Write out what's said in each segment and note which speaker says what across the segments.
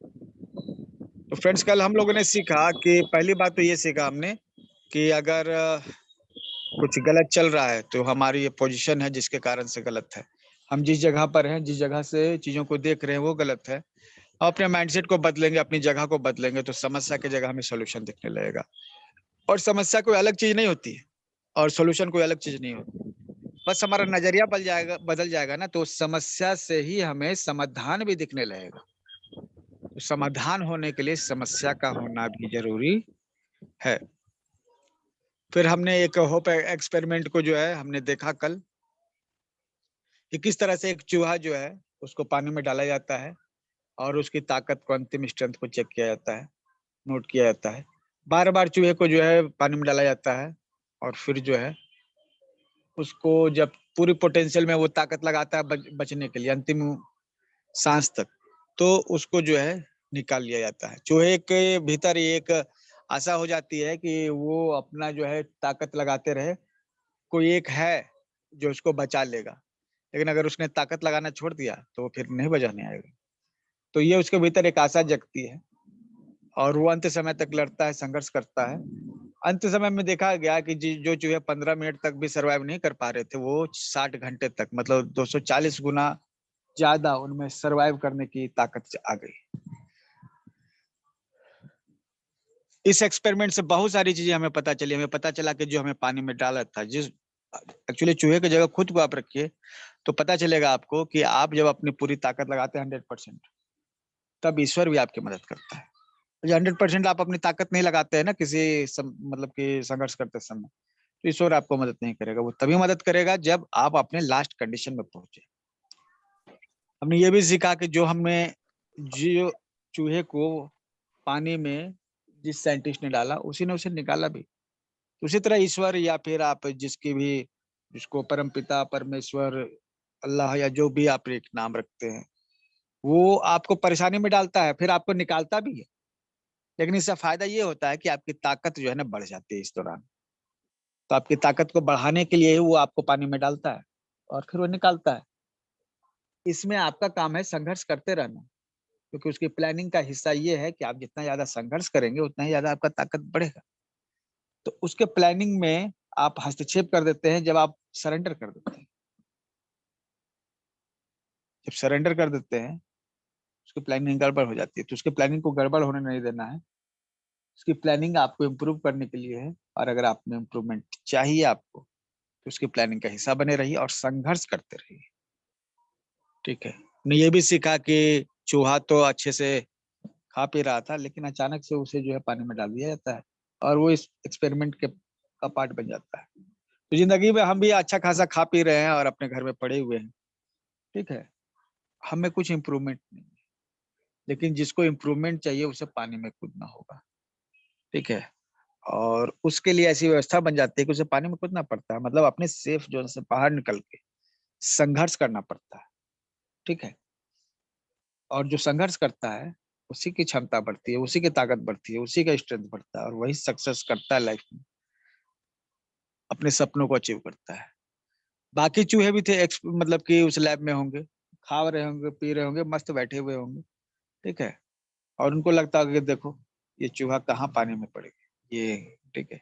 Speaker 1: तो फ्रेंड्स, कल हम लोगों ने सीखा कि पहली बात तो ये सीखा हमने कि अगर कुछ गलत चल रहा है तो हमारी ये पोजीशन है जिसके कारण से गलत है। हम जिस जगह पर हैं, जिस जगह से चीज़ों को देख रहे हैं वो गलत है। अपने माइंडसेट को बदलेंगे, अपनी जगह को बदलेंगे तो समस्या की जगह हमें सॉल्यूशन दिखने लगेगा। और समस्या कोई अलग चीज़ नहीं होती है और सॉल्यूशन कोई अलग चीज़ नहीं होती। बस हमारा नज़रिया बदल जाएगा ना, तो उस समस्या से ही हमें समाधान भी दिखने लगेगा। तो समाधान होने के लिए समस्या का होना भी ज़रूरी है। फिर हमने एक होप एक्सपेरिमेंट को जो है हमने देखा कल, कि किस तरह से एक चूहा जो है उसको पानी में डाला जाता है और उसकी ताकत को, अंतिम स्ट्रेंथ को चेक किया जाता है, नोट किया जाता है। बार-बार चूहे को जो है पानी में डाला जाता है और फिर जो है उसको जब पूरी पोटेंशियल में वो ताकत लगाता है बचने के लिए अंतिम साँस तक, तो उसको जो है निकाल लिया जाता है। चूहे के भीतर एक आशा हो जाती है कि वो अपना जो है ताकत लगाते रहे, कोई एक है जो उसको बचा लेगा। लेकिन अगर उसने ताकत लगाना छोड़ दिया, तो वो फिर नहीं बचाने आएगा। तो ये उसके भीतर एक आशा जगती है और वो अंत समय तक लड़ता है, संघर्ष करता है। अंत समय में देखा गया कि जो चूहे 15 मिनट तक भी सर्वाइव नहीं कर पा रहे थे, वो 60 घंटे तक, मतलब 240 गुना ज़्यादा उनमें सर्वाइव करने की ताकत आ गई। इस एक्सपेरिमेंट से बहुत सारी चीज़ें हमें पता चली। हमें पता चला कि जो हमें पानी में डाला था, जिस एक्चुअली चूहे की जगह खुद को आप रखिए, तो पता चलेगा आपको कि आप जब अपनी पूरी ताकत लगाते हैं 100%, तब ईश्वर भी आपकी मदद करता है। जो 100% आप अपनी ताकत नहीं लगाते हैं ना किसी मतलब कि संघर्ष करते समय, तो ईश्वर आपको मदद नहीं करेगा। वो तभी मदद करेगा जब आप अपने लास्ट कंडीशन में पहुंचे। हमने ये भी सीखा कि जो चूहे को पानी में जिस साइंटिस्ट ने डाला, उसी ने उसे निकाला भी। उसी तरह ईश्वर या फिर आप जिसको परमपिता, परमेश्वर, अल्लाह या जो भी आप एक नाम रखते हैं, वो आपको परेशानी में डालता है, फिर आपको निकालता भी है। लेकिन इससे फ़ायदा ये होता है कि आपकी ताकत जो है ना बढ़ जाती है इस दौरान। तो आपकी ताकत को बढ़ाने के लिए ही वो आपको पानी में डालता है और फिर वो निकालता है। इसमें आपका काम है संघर्ष करते रहना, क्योंकि उसकी प्लानिंग का हिस्सा ये है कि आप जितना ज़्यादा संघर्ष करेंगे, उतना ही ज़्यादा आपका ताकत बढ़ेगा। तो उसके प्लानिंग में आप हस्तक्षेप कर देते हैं जब आप सरेंडर कर देते हैं। जब सरेंडर कर देते हैं, उसकी प्लानिंग गड़बड़ हो जाती है, तो उसकी प्लानिंग को गड़बड़ होने नहीं देना है। उसकी प्लानिंग आपको इम्प्रूव करने के लिए है और अगर आप में इम्प्रूवमेंट चाहिए आपको, तो उसकी प्लानिंग का हिस्सा बने रहिए और संघर्ष करते रहिए, ठीक है? हमने ये भी सीखा कि चूहा तो अच्छे से खा पी रहा था, लेकिन अचानक से उसे जो है पानी में डाल दिया जाता है और वो इस एक्सपेरिमेंट के का पार्ट बन जाता है। तो ज़िंदगी में हम भी अच्छा खासा खा पी रहे हैं और अपने घर में पड़े हुए हैं, ठीक है? हमें कुछ इम्प्रूवमेंट नहीं है, लेकिन जिसको इम्प्रूवमेंट चाहिए उसे पानी में कूदना होगा, ठीक है? और उसके लिए ऐसी व्यवस्था बन जाती है कि उसे पानी में कूदना पड़ता है, मतलब अपने सेफ ज़ोन से बाहर निकल के संघर्ष करना पड़ता है, ठीक है? और जो संघर्ष करता है, उसी की क्षमता बढ़ती है, उसी की ताकत बढ़ती है, उसी का स्ट्रेंथ बढ़ता है और वही सक्सेस करता है लाइफ में, अपने सपनों को अचीव करता है। बाकी चूहे भी थे मतलब कि उस लैब में होंगे, खा रहे होंगे, पी रहे होंगे, मस्त बैठे हुए होंगे, ठीक है? और उनको लगता होगा कि देखो, ये चूहा कहाँ पानी में पड़ गया, ये ठीक है?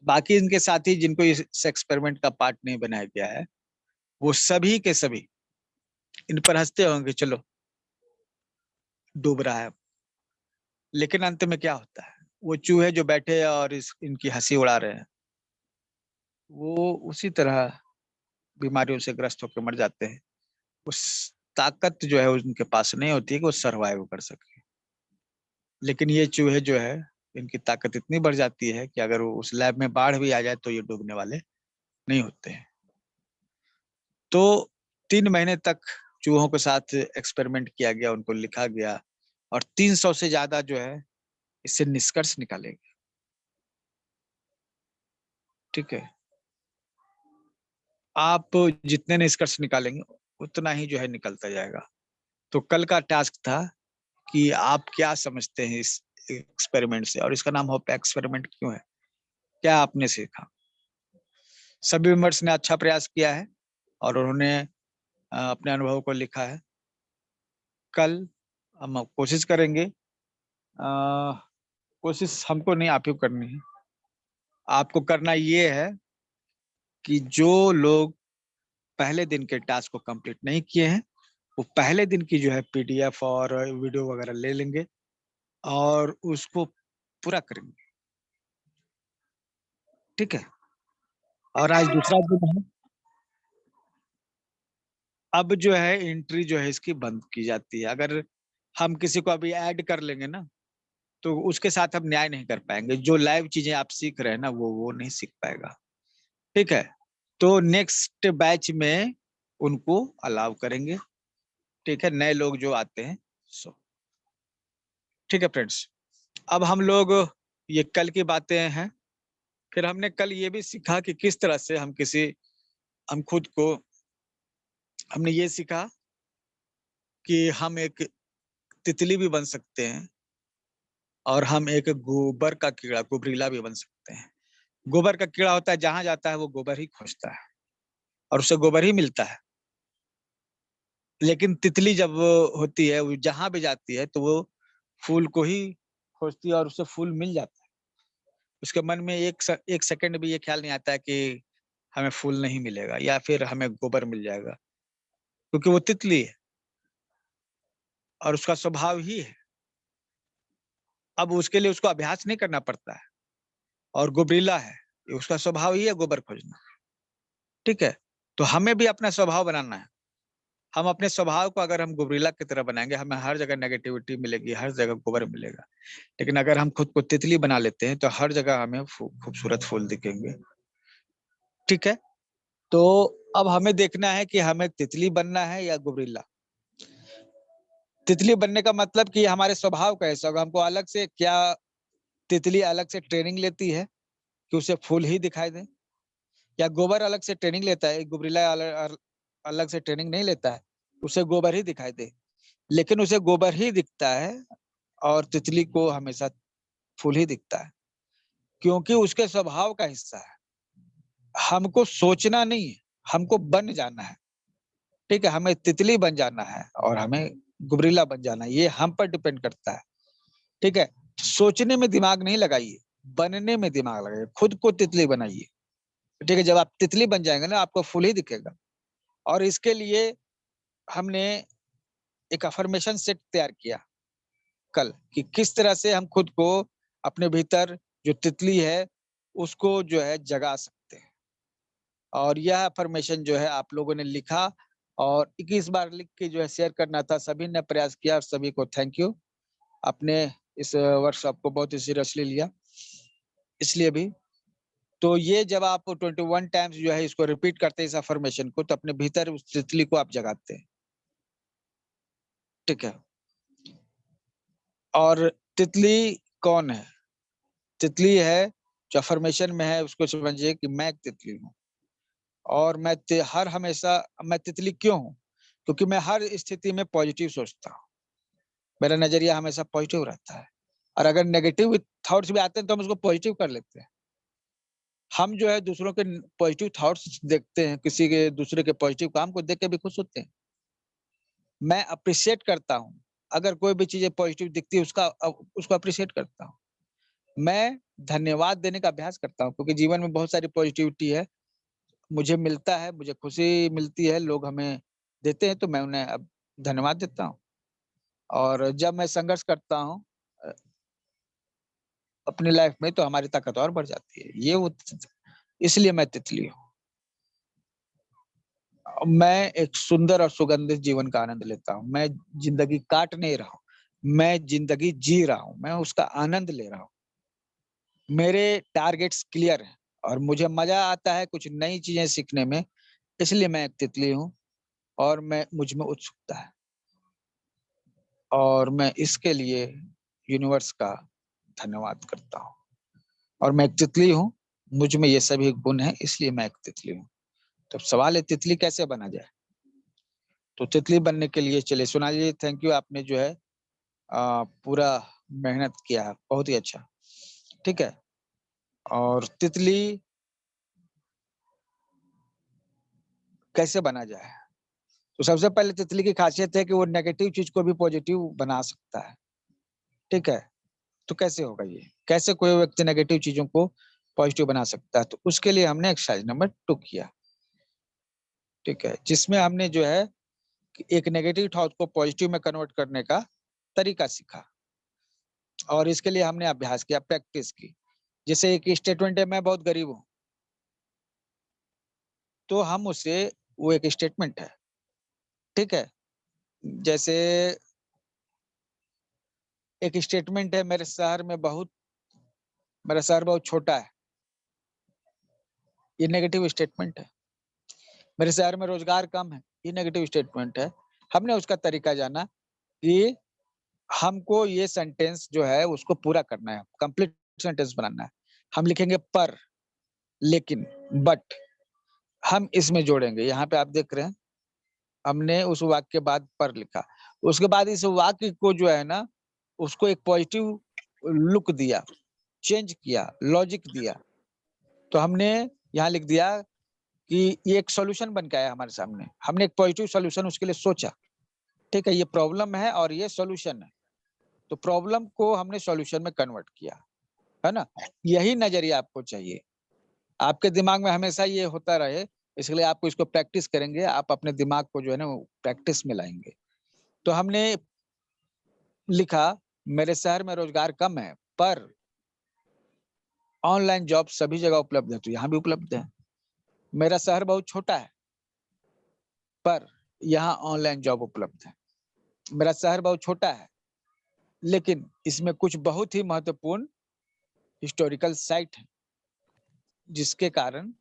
Speaker 1: बाकी इनके साथी जिनको इस एक्सपेरिमेंट का पार्ट नहीं बनाया गया है, वो सभी के सभी इन पर हँसते होंगे, चलो डूब रहा है। लेकिन अंत में क्या होता है? वो चूहे जो बैठे और इनकी हँसी उड़ा रहे हैं, वो उसी तरह बीमारियों से ग्रस्त होकर मर जाते हैं। उस ताकत जो है उनके पास नहीं होती है कि वो सर्वाइव कर सके। लेकिन ये चूहे जो है, इनकी ताकत इतनी बढ़ जाती है कि अगर वो उस लैब में बाढ़ भी आ जाए तो ये डूबने वाले नहीं होते हैं। तो 3 महीने तक चूहों के साथ एक्सपेरिमेंट किया गया, उनको लिखा गया और 300 से ज़्यादा जो है इससे निष्कर्ष निकाले गए, ठीक है? आप जितने निष्कर्ष निकालेंगे, उतना ही जो है निकलता जाएगा। तो कल का टास्क था कि आप क्या समझते हैं इस एक्सपेरिमेंट से और इसका नाम होप एक्सपेरिमेंट क्यों है? क्या आपने सीखा? सभी मेंबर्स ने अच्छा प्रयास किया है और उन्होंने अपने अनुभव को लिखा है। कल हम कोशिश करेंगे कोशिश हमको नहीं, आप ही को करनी है। आपको करना ये है कि जो लोग पहले दिन के टास्क को कंप्लीट नहीं किए हैं, वो पहले दिन की जो है पीडीएफ और वीडियो वगैरह ले लेंगे और उसको पूरा करेंगे, ठीक है। और आज दूसरा दिन है। अब जो है एंट्री जो है इसकी बंद की जाती है। अगर हम किसी को अभी ऐड कर लेंगे ना, तो उसके साथ हम न्याय नहीं कर पाएंगे। जो लाइव चीजें आप सीख रहे हैं ना, वो नहीं सीख पाएगा, ठीक है। तो नेक्स्ट बैच में उनको अलाउ करेंगे, ठीक है, नए लोग जो आते हैं सो, ठीक है फ्रेंड्स। अब हम लोग, ये कल की बातें हैं। फिर हमने कल ये भी सीखा कि किस तरह से हम खुद को, हमने ये सीखा कि हम एक तितली भी बन सकते हैं और हम एक गोबर का कीड़ा, गुबरीला भी बन सकते हैं। गोबर का कीड़ा होता है, जहां जाता है वो गोबर ही खोजता है और उसे गोबर ही मिलता है। लेकिन तितली जब वो होती है, वो जहां भी जाती है तो वो फूल को ही खोजती है और उसे फूल मिल जाता है। उसके मन में एक सेकंड भी ये ख्याल नहीं आता है कि हमें फूल नहीं मिलेगा या फिर हमें गोबर मिल जाएगा, क्योंकि वो तितली है और उसका स्वभाव ही है। अब उसके लिए उसको अभ्यास नहीं करना पड़ता है। और गुबरीला है, उसका स्वभाव ही है गोबर खोजना, ठीक है। तो हमें भी अपना स्वभाव बनाना है। हम अपने स्वभाव को अगर हम गुबरीला की तरह बनाएंगे, हमें हर जगह नेगेटिविटी मिलेगी, हर जगह गोबर मिलेगा। लेकिन अगर हम खुद को तितली बना लेते हैं तो हर जगह हमें खूबसूरत फूल दिखेंगे, ठीक है। तो अब हमें देखना है कि हमें तितली बनना है या गुबरीला। तितली बनने का मतलब कि हमारे स्वभाव कैसा होगा, हमको अलग से क्या, तितली अलग से ट्रेनिंग लेती है कि उसे फूल ही दिखाई दे, या गोबर अलग से ट्रेनिंग लेता है, गुबरीला अलग से ट्रेनिंग नहीं लेता है, उसे गोबर ही दिखाई दे। लेकिन उसे गोबर ही दिखता है और तितली को हमेशा फूल ही दिखता है, क्योंकि उसके स्वभाव का हिस्सा है। हमको सोचना नहीं है, हमको बन जाना है, ठीक है। हमें तितली बन जाना है और हमें गुबरीला बन जाना है, ये हम पर डिपेंड करता है, ठीक है। सोचने में दिमाग नहीं लगाइए, बनने में दिमाग लगाइए, खुद को तितली बनाइए, ठीक है। जब आप तितली बन जाएंगे ना, आपको फूल ही दिखेगा। और इसके लिए हमने एक अफर्मेशन सेट तैयार किया कल, कि किस तरह से हम खुद को अपने भीतर जो तितली है उसको जो है जगा सकते हैं। और यह अफर्मेशन जो है आप लोगों ने लिखा और 21 बार लिख के जो है शेयर करना था, सभी ने प्रयास किया और सभी को थैंक यू। आपने इस वर्कशॉप को बहुत ही सीरियसली लिया, इसलिए भी। तो ये जब आप 21 टाइम्स जो है इसको रिपीट करते हैं इस अफर्मेशन को, तो अपने भीतर उस तितली को आप जगाते हैं, ठीक है। और तितली कौन है? तितली है जो अफर्मेशन में है, उसको समझिए कि मैं एक तितली हूँ। और हर हमेशा मैं तितली क्यों हूँ? क्योंकि मैं हर स्थिति में पॉजिटिव सोचता हूँ। मेरा नजरिया हमेशा पॉजिटिव रहता है। और अगर नेगेटिव थॉट्स भी आते हैं तो हम उसको पॉजिटिव कर लेते हैं। हम जो है दूसरों के पॉजिटिव थॉट्स देखते हैं, किसी के दूसरे के पॉजिटिव काम को देख के भी खुश होते हैं। मैं अप्रिशिएट करता हूँ, अगर कोई भी चीजें पॉजिटिव दिखती है उसको अप्रिशिएट करता हूँ। मैं धन्यवाद देने का अभ्यास करता हूँ, क्योंकि जीवन में बहुत सारी पॉजिटिविटी है, मुझे मिलता है, मुझे खुशी मिलती है, लोग हमें देते हैं तो मैं उन्हें अब धन्यवाद देता हूँ। और जब मैं संघर्ष करता हूँ अपनी लाइफ में, तो हमारी ताकत और बढ़ जाती है। इसलिए मैं तितली हूँ। मैं एक सुंदर और सुगंधित जीवन का आनंद लेता हूँ। मैं जिंदगी काट नहीं रहा हूँ, मैं जिंदगी जी रहा हूँ, मैं उसका आनंद ले रहा हूँ। मेरे टारगेट्स क्लियर हैं और मुझे मजा आता है कुछ नई चीजें सीखने में, इसलिए मैं एक तितली हूँ। और मैं मुझ में उत्सुकता है और मैं इसके लिए यूनिवर्स का धन्यवाद करता हूँ। और मैं एक तितली हूँ, मुझ में ये सभी गुण हैं, इसलिए मैं एक तितली हूँ। तो सवाल है तितली कैसे बना जाए? तो तितली बनने के लिए चलिए सोनाली, थैंक यू, आपने जो है पूरा मेहनत किया है, बहुत ही अच्छा, ठीक है। और तितली कैसे बना जाए? तो सबसे पहले तितली की खासियत है कि वो नेगेटिव चीज को भी पॉजिटिव बना सकता है, ठीक है। तो कैसे होगा ये? कैसे कोई व्यक्ति नेगेटिव चीजों को पॉजिटिव बना सकता है? तो उसके लिए हमने एक्सरसाइज नंबर 2 किया, ठीक है, जिसमें हमने जो है एक नेगेटिव थॉट को पॉजिटिव में कन्वर्ट करने का तरीका सीखा, और इसके लिए हमने अभ्यास किया, प्रैक्टिस की। जैसे एक स्टेटमेंट है, मैं बहुत गरीब हूँ, तो हम उसे, वो एक स्टेटमेंट है, ठीक है। जैसे एक स्टेटमेंट है, मेरे शहर में मेरा शहर बहुत छोटा है, ये नेगेटिव स्टेटमेंट है। मेरे शहर में रोजगार कम है, ये नेगेटिव स्टेटमेंट है। हमने उसका तरीका जाना कि हमको ये सेंटेंस जो है उसको पूरा करना है, कंप्लीट सेंटेंस बनाना है। हम लिखेंगे पर, लेकिन, बट, हम इसमें जोड़ेंगे। यहाँ पे आप देख रहे हैं, हमने उस वाक्य के बाद पर लिखा, उसके बाद इस वाक्य को जो है ना, उसको एक पॉजिटिव लुक दिया, चेंज किया, लॉजिक दिया। तो हमने यहाँ लिख दिया कि ये एक सॉल्यूशन बन के आया हमारे सामने, हमने एक पॉजिटिव सॉल्यूशन उसके लिए सोचा, ठीक है। ये प्रॉब्लम है और ये सॉल्यूशन है, तो प्रॉब्लम को हमने सॉल्यूशन में कन्वर्ट किया, है ना। यही नजरिया आपको चाहिए, आपके दिमाग में हमेशा ये होता रहे, इसलिए आपको इसको प्रैक्टिस करेंगे, आप अपने दिमाग को जो है ना प्रैक्टिस में लाएंगे। तो हमने लिखा, मेरे शहर में रोजगार कम है, पर ऑनलाइन जॉब सभी जगह उपलब्ध है, तो यहाँ भी उपलब्ध है। मेरा शहर बहुत छोटा है, पर यहाँ ऑनलाइन जॉब उपलब्ध है। मेरा शहर बहुत छोटा है, लेकिन इसमें कुछ बहुत ही महत्वपूर्ण हिस्टोरिकल साइट है, जिसके कारण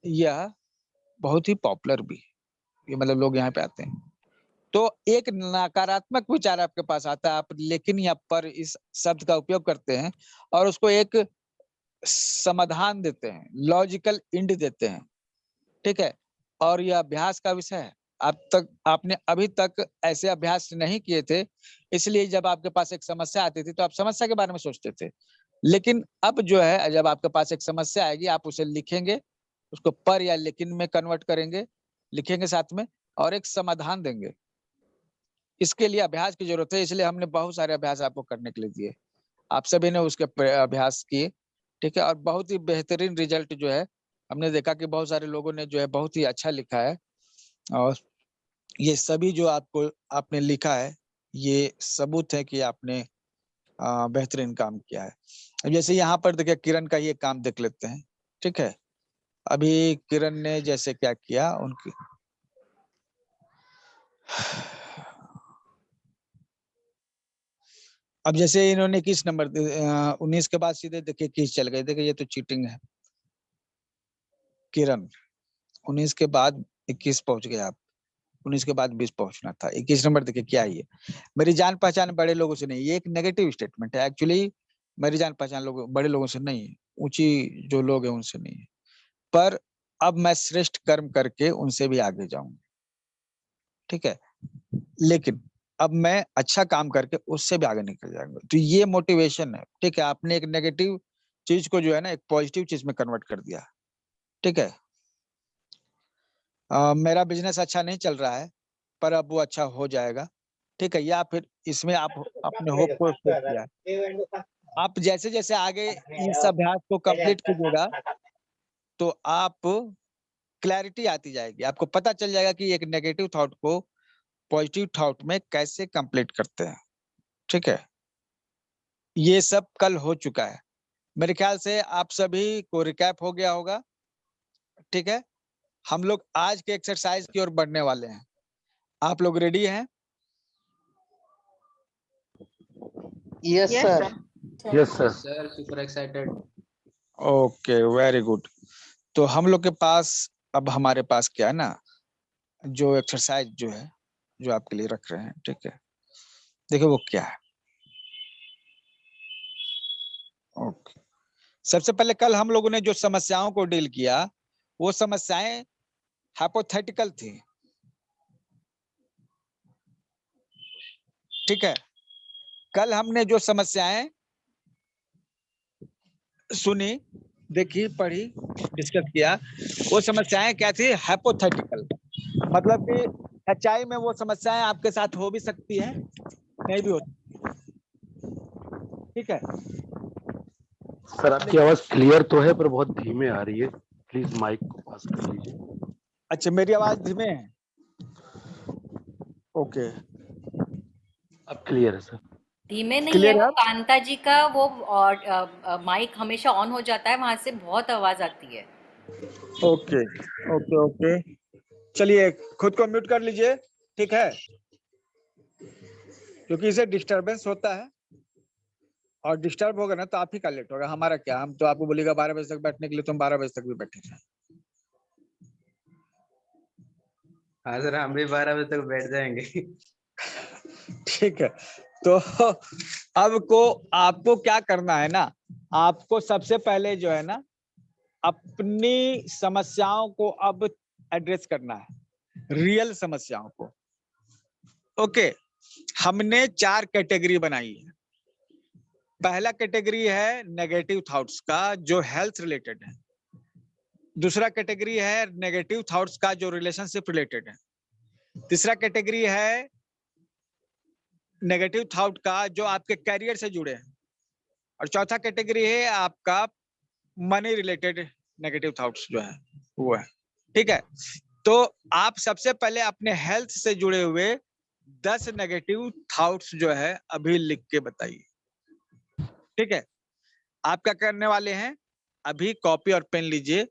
Speaker 1: यह बहुत ही पॉपुलर भी है, ये मतलब लोग यहाँ पे आते हैं। तो एक नकारात्मक विचार आपके पास आता है, आप लेकिन या पर इस शब्द का उपयोग करते हैं और उसको एक समाधान देते हैं, लॉजिकल एंड देते हैं, ठीक है। और यह अभ्यास का विषय है, आपने अभी तक ऐसे अभ्यास नहीं किए थे, इसलिए जब आपके पास एक समस्या आती थी तो आप समस्या के बारे में सोचते थे। लेकिन अब जो है, जब आपके पास एक समस्या आएगी, आप उसे लिखेंगे, उसको पर या लेकिन में कन्वर्ट करेंगे, लिखेंगे साथ में, और एक समाधान देंगे। इसके लिए अभ्यास की जरूरत है, इसलिए हमने बहुत सारे अभ्यास आपको करने के लिए दिए। आप सभी ने उसके अभ्यास किए, ठीक है, और बहुत ही बेहतरीन रिजल्ट जो है, हमने देखा कि बहुत सारे लोगों ने जो है बहुत ही अच्छा लिखा है। और ये सभी जो आपने लिखा है, ये सबूत है कि आपने बेहतरीन काम किया है। अब जैसे यहाँ पर देखिए, किरण का ये काम देख लेते हैं, ठीक है। अभी किरण ने जैसे क्या किया, उनकी अब जैसे इन्होंने 21 नंबर 19 के बाद सीधे देखिए 21 चल गए, देखिए ये तो चीटिंग है। किरण 19 के बाद 21 पहुंच गए आप, 19 के बाद 20 पहुंचना था। 21 नंबर देखिए क्या है ये, मेरी जान पहचान बड़े लोगों से नहीं। ये एक नेगेटिव स्टेटमेंट है एक्चुअली, मेरी जान पहचान बड़े लोगों से नहीं है, ऊंची जो लोग हैं उनसे नहीं है, पर अब मैं श्रेष्ठ कर्म करके उनसे भी आगे जाऊंगा, ठीक है। लेकिन अब मैं अच्छा काम करके उससे भी आगे निकल जाऊंगा, तो ये मोटिवेशन है, ठीक है। आपने एक नेगेटिव चीज को जो है ना एक पॉजिटिव चीज में कन्वर्ट कर दिया, ठीक है। मेरा बिजनेस अच्छा नहीं चल रहा है, पर अब वो अच्छा हो जाएगा, ठीक है। या फिर इसमें आप अपने होप को सेट किया है। आप जैसे जैसे आगे इस अभ्यास को कंप्लीट कीजिएगा, तो आप क्लैरिटी आती जाएगी, आपको पता चल जाएगा कि एक नेगेटिव थॉट को पॉजिटिव थॉट में कैसे कंप्लीट करते हैं, ठीक है। ये सब कल हो चुका है, मेरे ख्याल से आप सभी को रिकैप हो गया होगा, ठीक है। हम लोग आज के एक्सरसाइज की ओर बढ़ने वाले हैं, आप लोग रेडी हैं?
Speaker 2: Yes sir.
Speaker 3: Yes sir.
Speaker 2: Sir super excited.
Speaker 1: Okay, very good. तो हम लोग के पास, अब हमारे पास क्या है ना, जो एक्सरसाइज जो है, जो आपके लिए रख रहे हैं, ठीक है, देखिए वो क्या है। ओके, सबसे पहले कल हम लोगों ने जो समस्याओं को डील किया, वो समस्याएं हाइपोथेटिकल थी, ठीक है। कल हमने जो समस्याएं सुनी, देखी, पढ़ी, डिस्कस किया, वो समस्याएं क्या थी? हाइपोथेटिकल, मतलब कि सच्चाई में वो समस्याएं आपके साथ हो भी सकती है, नहीं भी हो सकती, ठीक है।
Speaker 3: सर आपकी आवाज क्लियर तो है पर बहुत धीमे आ रही है, प्लीज माइक को पास कर लीजिए।
Speaker 1: अच्छा, मेरी आवाज धीमे है? ओके,
Speaker 3: अब क्लियर है सर।
Speaker 4: धीमे नहीं है,
Speaker 1: क्लियर है
Speaker 4: वो
Speaker 1: अब?
Speaker 4: कांता जी का वो माइक हमेशा ऑन हो जाता है, वहां से बहुत आवाज आती है।
Speaker 1: ओके ओके ओके, चलिए खुद को म्यूट कर लीजिए, ठीक है, क्योंकि इसे डिस्टरबेंस होता है और डिस्टर्ब होगा ना तो आप ही का लेट होगा, हमारा क्या, हम तो आपको बोलेगा 12 बजे तक बैठने के लिए, तुम 12 बजे तक भी बैठे जाए।
Speaker 2: हाँ सर, हम भी 12 बजे तक बैठ जाएंगे।
Speaker 1: ठीक है, तो अब को आपको क्या करना है ना, आपको सबसे पहले जो है ना अपनी समस्याओं को अब एड्रेस करना है, रियल समस्याओं को। ओके, हमने 4 कैटेगरी बनाई है। पहला कैटेगरी है नेगेटिव थॉट्स का जो हेल्थ रिलेटेड है, दूसरा कैटेगरी है नेगेटिव थॉट्स का जो रिलेशनशिप रिलेटेड है, तीसरा कैटेगरी है नेगेटिव थॉट का जो आपके कैरियर से जुड़े हैं, और चौथा कैटेगरी है आपका मनी रिलेटेड नेगेटिव थॉट्स जो है वो है। ठीक है, तो आप सबसे पहले अपने हेल्थ से जुड़े हुए 10 नेगेटिव थॉट्स जो है अभी लिख के बताइए। ठीक है, आप क्या करने वाले हैं, अभी कॉपी और पेन लीजिए,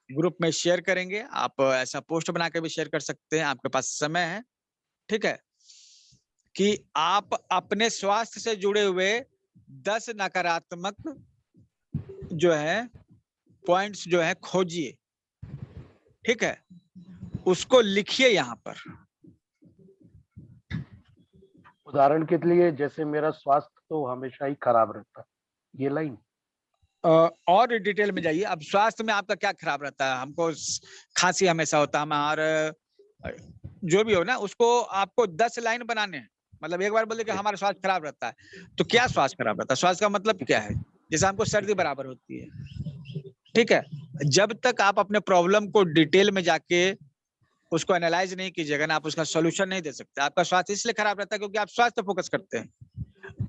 Speaker 1: ग्रुप में शेयर करेंगे, आप ऐसा पोस्ट बना के भी शेयर कर सकते हैं, आपके पास समय है। ठीक है, कि आप अपने स्वास्थ्य से जुड़े हुए 10 नकारात्मक जो है पॉइंट्स जो है खोजिए। ठीक है, उसको लिखिए यहाँ पर।
Speaker 3: उदाहरण के लिए जैसे मेरा स्वास्थ्य तो हमेशा ही खराब रहता है, ये लाइन।
Speaker 1: और डिटेल में जाइए। अब स्वास्थ्य में आपका क्या खराब रहता है? हमको खांसी हमेशा होता है, हमारा जो भी हो ना, उसको आपको 10 लाइन बनाने हैं। मतलब एक बार बोले कि हमारा स्वास्थ्य खराब रहता है, तो क्या स्वास्थ्य खराब रहता है, स्वास्थ्य का मतलब क्या है? जैसे हमको सर्दी बराबर होती है। ठीक है, जब तक आप अपने प्रॉब्लम को डिटेल में जाके उसको एनालाइज नहीं कीजिएगा ना, आप उसका सोल्यूशन नहीं दे सकते। आपका स्वास्थ्य इसलिए खराब रहता है क्योंकि आप स्वास्थ्य फोकस करते हैं।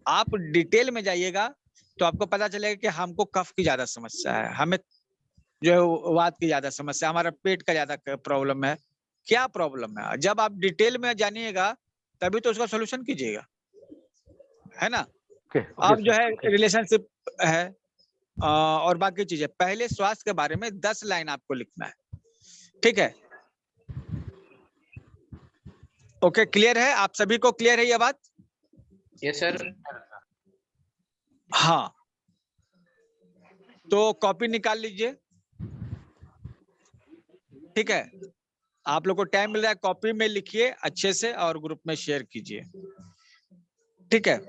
Speaker 1: आप डिटेल में जाइएगा तो आपको पता चलेगा कि हमको कफ की ज्यादा समस्या है, हमें जो है वात की ज्यादा समस्या, हमारा पेट का ज्यादा प्रॉब्लम है। क्या प्रॉब्लम है, जब आप डिटेल में जानिएगा तभी तो उसका सोल्यूशन कीजिएगा, है ना। अब जो है रिलेशनशिप है और बाकी चीजें, पहले स्वास्थ्य के बारे में 10 लाइन आपको लिखना है। ठीक है, ओके, क्लियर है? आप सभी को क्लियर है ये बात?
Speaker 2: Yes sir.
Speaker 1: हाँ, तो कॉपी निकाल लीजिए। ठीक है, आप लोग को टाइम मिल रहा है, कॉपी में लिखिए अच्छे से और ग्रुप में शेयर कीजिए। ठीक है,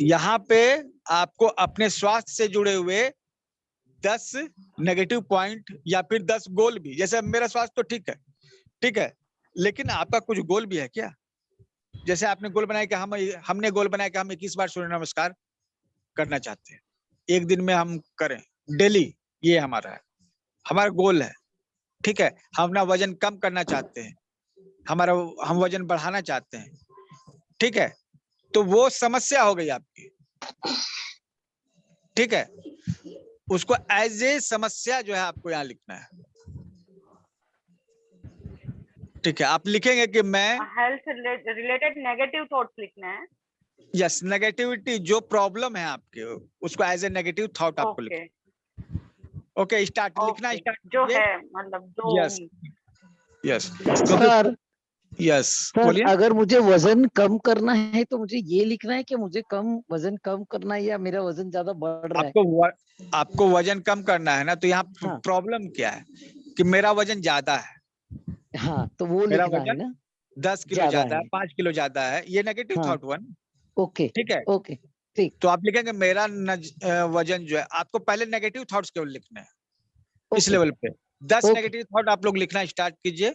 Speaker 1: यहाँ पे आपको अपने स्वास्थ्य से जुड़े हुए 10 नेगेटिव पॉइंट या फिर 10 गोल भी, जैसे मेरा स्वास्थ्य तो ठीक है, ठीक है, लेकिन आपका कुछ गोल भी है क्या? जैसे आपने गोल बनाया कि हमने गोल बनाया कि हम 21 बार सूर्य नमस्कार करना चाहते हैं, एक दिन में हम करें डेली, ये हमारा गोल है। ठीक है, हम अपना वजन कम करना चाहते हैं, हम वजन बढ़ाना चाहते हैं। ठीक है, तो वो समस्या हो गई आपकी। ठीक है, उसको एज ए समस्या जो है आपको यहाँ लिखना है। ठीक है, आप लिखेंगे कि मैं
Speaker 5: हेल्थ रिलेटेड नेगेटिव थॉट्स लिखना है।
Speaker 1: यस, नेगेटिविटी जो प्रॉब्लम है आपके, उसको एज ए नेगेटिव थॉट आपको लिखना है। ओके, स्टार्ट लिखना स्टार्ट
Speaker 5: जो है मतलब जो
Speaker 1: yes yes
Speaker 6: sir
Speaker 1: yes
Speaker 6: sir
Speaker 1: बोलिए।
Speaker 6: अगर मुझे वजन कम करना है तो मुझे ये लिखना है कि मुझे वजन कम करना है या मेरा वजन ज्यादा बढ़ रहा है?
Speaker 1: आपको वजन कम करना है ना, तो यहाँ
Speaker 6: हाँ।
Speaker 1: प्रॉब्लम क्या है कि मेरा वजन ज्यादा है।
Speaker 6: हाँ, तो वो
Speaker 1: मेरा
Speaker 6: लिखना है
Speaker 1: वजन
Speaker 6: ना,
Speaker 1: 10 किलो ज्यादा है, 5 किलो ज्यादा है, ये नेगेटिव
Speaker 6: हाँ।
Speaker 1: थॉट हुआ ना।
Speaker 6: ओके
Speaker 1: ठीक है,
Speaker 6: ओके ठीक।
Speaker 1: तो आप लिखेंगे मेरा वजन जो है, आपको पहले नेगेटिव थॉट्स केवल लिखने हैं इस लेवल पे। 10 नेगेटिव थॉट आप लोग लिखना स्टार्ट कीजिए।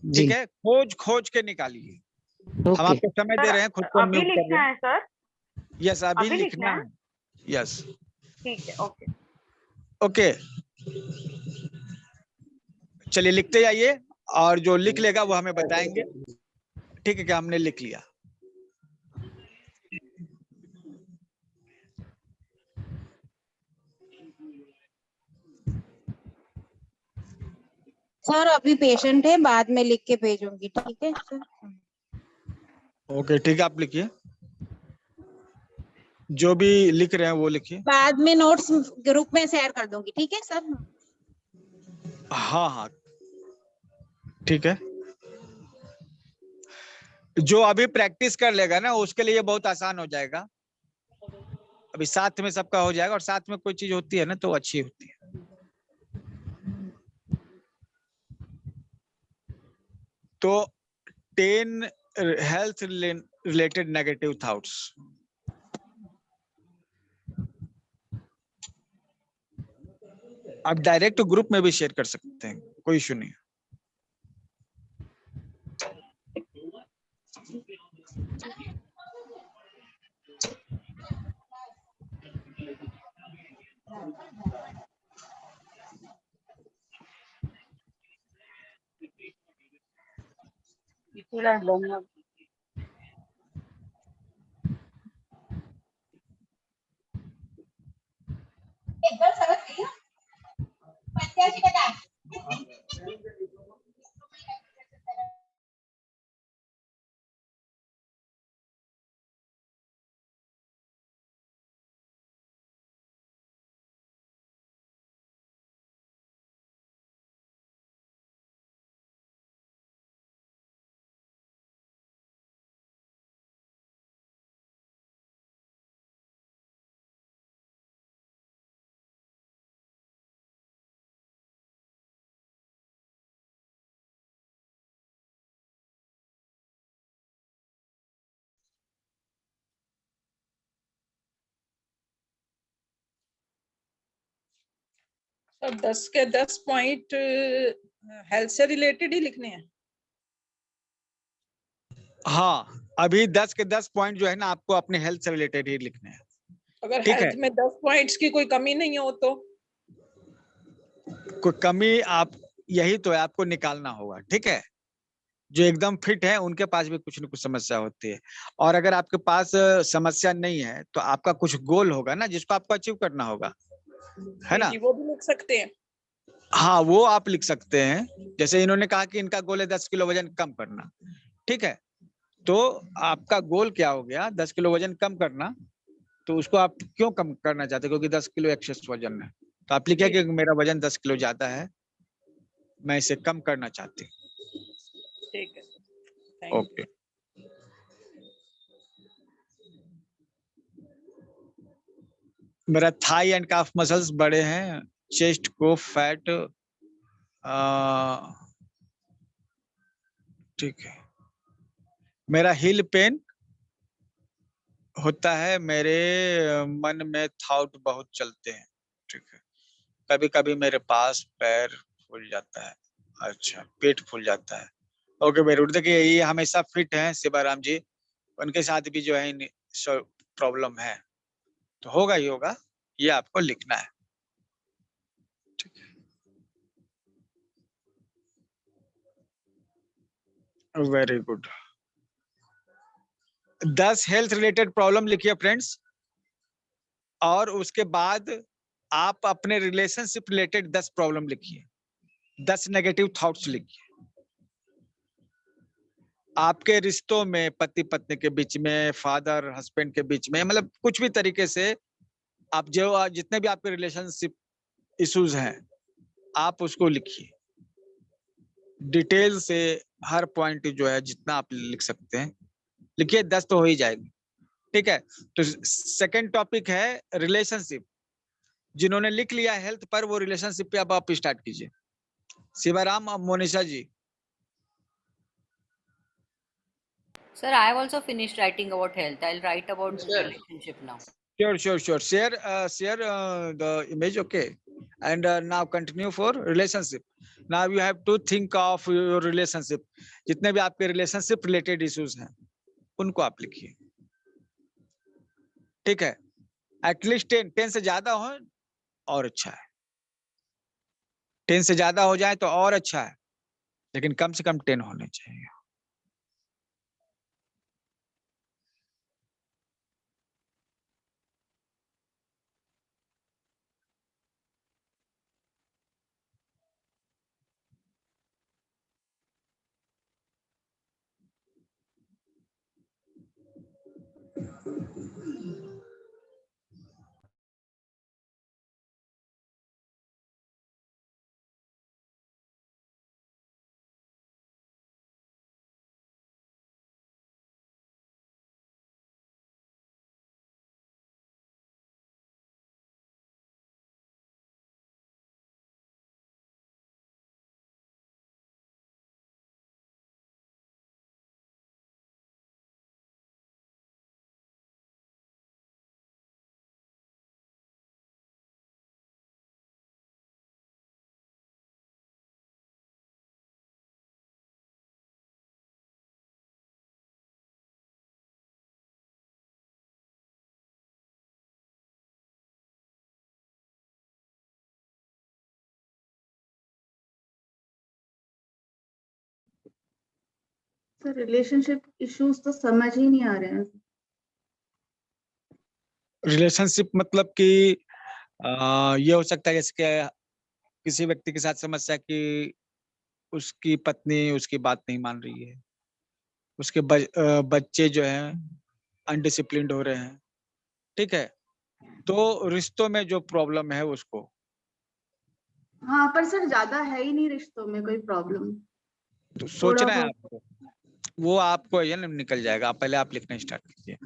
Speaker 1: ठीक है, खोज के निकालिए। हम आपको समय दे रहे हैं, खुद को
Speaker 5: अभी
Speaker 1: म्यूट कर
Speaker 5: लिखना है सर।
Speaker 1: यस, अभी लिखना है। यस,
Speaker 5: ठीक है, ओके
Speaker 1: ओके, चलिए लिखते जाइए, और जो लिख लेगा वो हमें बताएंगे। ठीक है, क्या हमने लिख लिया?
Speaker 7: सर अभी पेशेंट है, बाद में लिख के भेजूंगी, ठीक है सर।
Speaker 1: ओके ठीक है, आप लिखिए, जो भी लिख रहे हैं वो लिखिए।
Speaker 7: बाद में नोट्स ग्रुप में शेयर कर दूंगी, ठीक है सर।
Speaker 1: हाँ हाँ ठीक है, जो अभी प्रैक्टिस कर लेगा ना उसके लिए बहुत आसान हो जाएगा। अभी साथ में सबका हो जाएगा, और साथ में कोई चीज होती है ना तो अच्छी होती है। तो 10 हेल्थ रिलेटेड नेगेटिव थॉट्स। आप डायरेक्ट ग्रुप में भी शेयर कर सकते हैं, कोई इशू नहीं।
Speaker 5: स्टूडेंट लोग ना
Speaker 8: सर 10 के 10 पॉइंट हेल्थ से रिलेटेड ही लिखने हैं।
Speaker 1: हाँ, अभी 10 के 10 पॉइंट जो है ना आपको अपने हेल्थ से रिलेटेड ही लिखने हैं।
Speaker 8: अगर
Speaker 1: ठीक है।
Speaker 8: हेल्थ में 10 पॉइंट्स की कोई कमी नहीं हो तो
Speaker 1: कोई कमी आप, यही तो है, आपको निकालना होगा। ठीक है, जो एकदम फिट है उनके पास भी कुछ न कुछ समस्या होती है, और अगर आपके पास समस्या नहीं है तो आपका कुछ गोल होगा ना जिसको आपको अचीव करना होगा, है ना।
Speaker 8: जी वो भी लिख सकते हैं।
Speaker 1: हाँ वो आप लिख सकते हैं, जैसे इन्होंने कहा कि इनका गोल है 10 किलो वजन कम करना। ठीक है, तो आपका गोल क्या हो गया, 10 किलो वजन कम करना। तो उसको आप क्यों कम करना चाहते हैं, क्योंकि 10 किलो एक्सेस वजन है, तो आप लिखिए कि मेरा वजन 10 किलो ज्यादा है, मैं इसे कम करना चाहती हूँ।
Speaker 8: ठीक है, थैंक यू।
Speaker 1: ओके, मेरा थाई एंड काफ मसल्स बड़े हैं, चेस्ट को फैट, ठीक है। मेरा हिल पेन होता है, मेरे मन में थॉट बहुत चलते हैं। ठीक है, कभी कभी मेरे पास पैर फूल जाता है, अच्छा पेट फूल जाता है। ओके वेरी गुड, देखिए ये हमेशा फिट हैं शिवाराम जी, उनके साथ भी जो है प्रॉब्लम है, तो होगा ही होगा, ये आपको लिखना है। ठीक है, very good. 10 health related problem लिखिए फ्रेंड्स, और उसके बाद आप अपने रिलेशनशिप रिलेटेड 10 प्रॉब्लम लिखिए, 10 नेगेटिव थॉट्स लिखिए। आपके रिश्तों में, पति पत्नी के बीच में, फादर हस्बैंड के बीच में, मतलब कुछ भी तरीके से आप जो जितने भी आपके रिलेशनशिप इश्यूज हैं आप उसको लिखिए डिटेल से, हर पॉइंट जो है जितना आप लिख सकते हैं लिखिए, 10 तो हो ही जाएगी। ठीक है, तो सेकंड टॉपिक है रिलेशनशिप। जिन्होंने लिख लिया हेल्थ पर वो रिलेशनशिप पे अब आप स्टार्ट कीजिए। शिवाराम और मोनिशा जी।
Speaker 4: Sir, I have also finished writing about health. I'll write about
Speaker 2: Sure.
Speaker 4: relationship now.
Speaker 1: Sure. Share the image, okay. And now continue for relationship. Now you have to think of your relationship. जितने भी आपके relationship related issues हैं, उनको आप लिखिए। ठीक है, at least 10 से ज्यादा हो और अच्छा है, 10 से ज्यादा हो जाए तो और अच्छा है, लेकिन कम से कम 10 होने चाहिए।
Speaker 9: सर रिलेशनशिप इश्यूज तो समझ ही नहीं आ रहे हैं।
Speaker 1: रिलेशनशिप मतलब कि ये हो सकता है जैसे कि किसी व्यक्ति के साथ समस्या कि उसकी पत्नी उसकी बात नहीं मान रही है, उसके बच्चे जो हैं अनडिसिप्लिन्ड हो रहे हैं, ठीक है? तो रिश्तों में जो प्रॉब्लम है उसको।
Speaker 9: हाँ पर सर ज्यादा है ही नहीं रिश्तों में कोई प्रॉब्लम।
Speaker 1: तो सोचना है
Speaker 9: बहुत।
Speaker 1: आपको, वो आपको ये निकल जाएगा। आप पहले आप लिखना स्टार्ट कीजिए,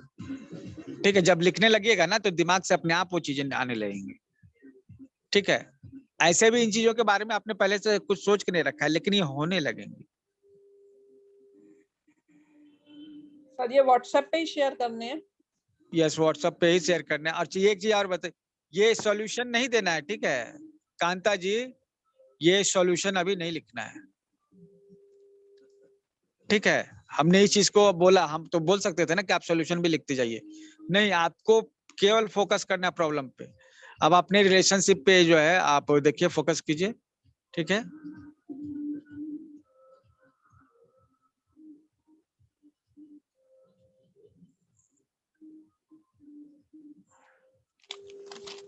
Speaker 1: ठीक है? जब लिखने लगिएगा ना तो दिमाग से अपने आप वो चीजें आने लगेंगी, ठीक है? ऐसे भी इन चीजों के बारे में आपने पहले से कुछ सोच के नहीं रखा है, लेकिन ये होने लगेंगी।
Speaker 8: सर ये व्हाट्सएप पे ही शेयर करने हैं।
Speaker 1: यस, व्हाट्सएप पे ही शेयर करना है। और एक चीज और बताइए, ये सॉल्यूशन नहीं देना है, ठीक है कांता जी? ये सॉल्यूशन अभी नहीं लिखना है, ठीक है? हमने इस चीज को बोला, हम तो बोल सकते थे ना कि आप सॉल्यूशन भी लिखते जाइए। नहीं, आपको केवल फोकस करना है प्रॉब्लम पे। अब अपने रिलेशनशिप पे जो है आप देखिए, फोकस कीजिए, ठीक है?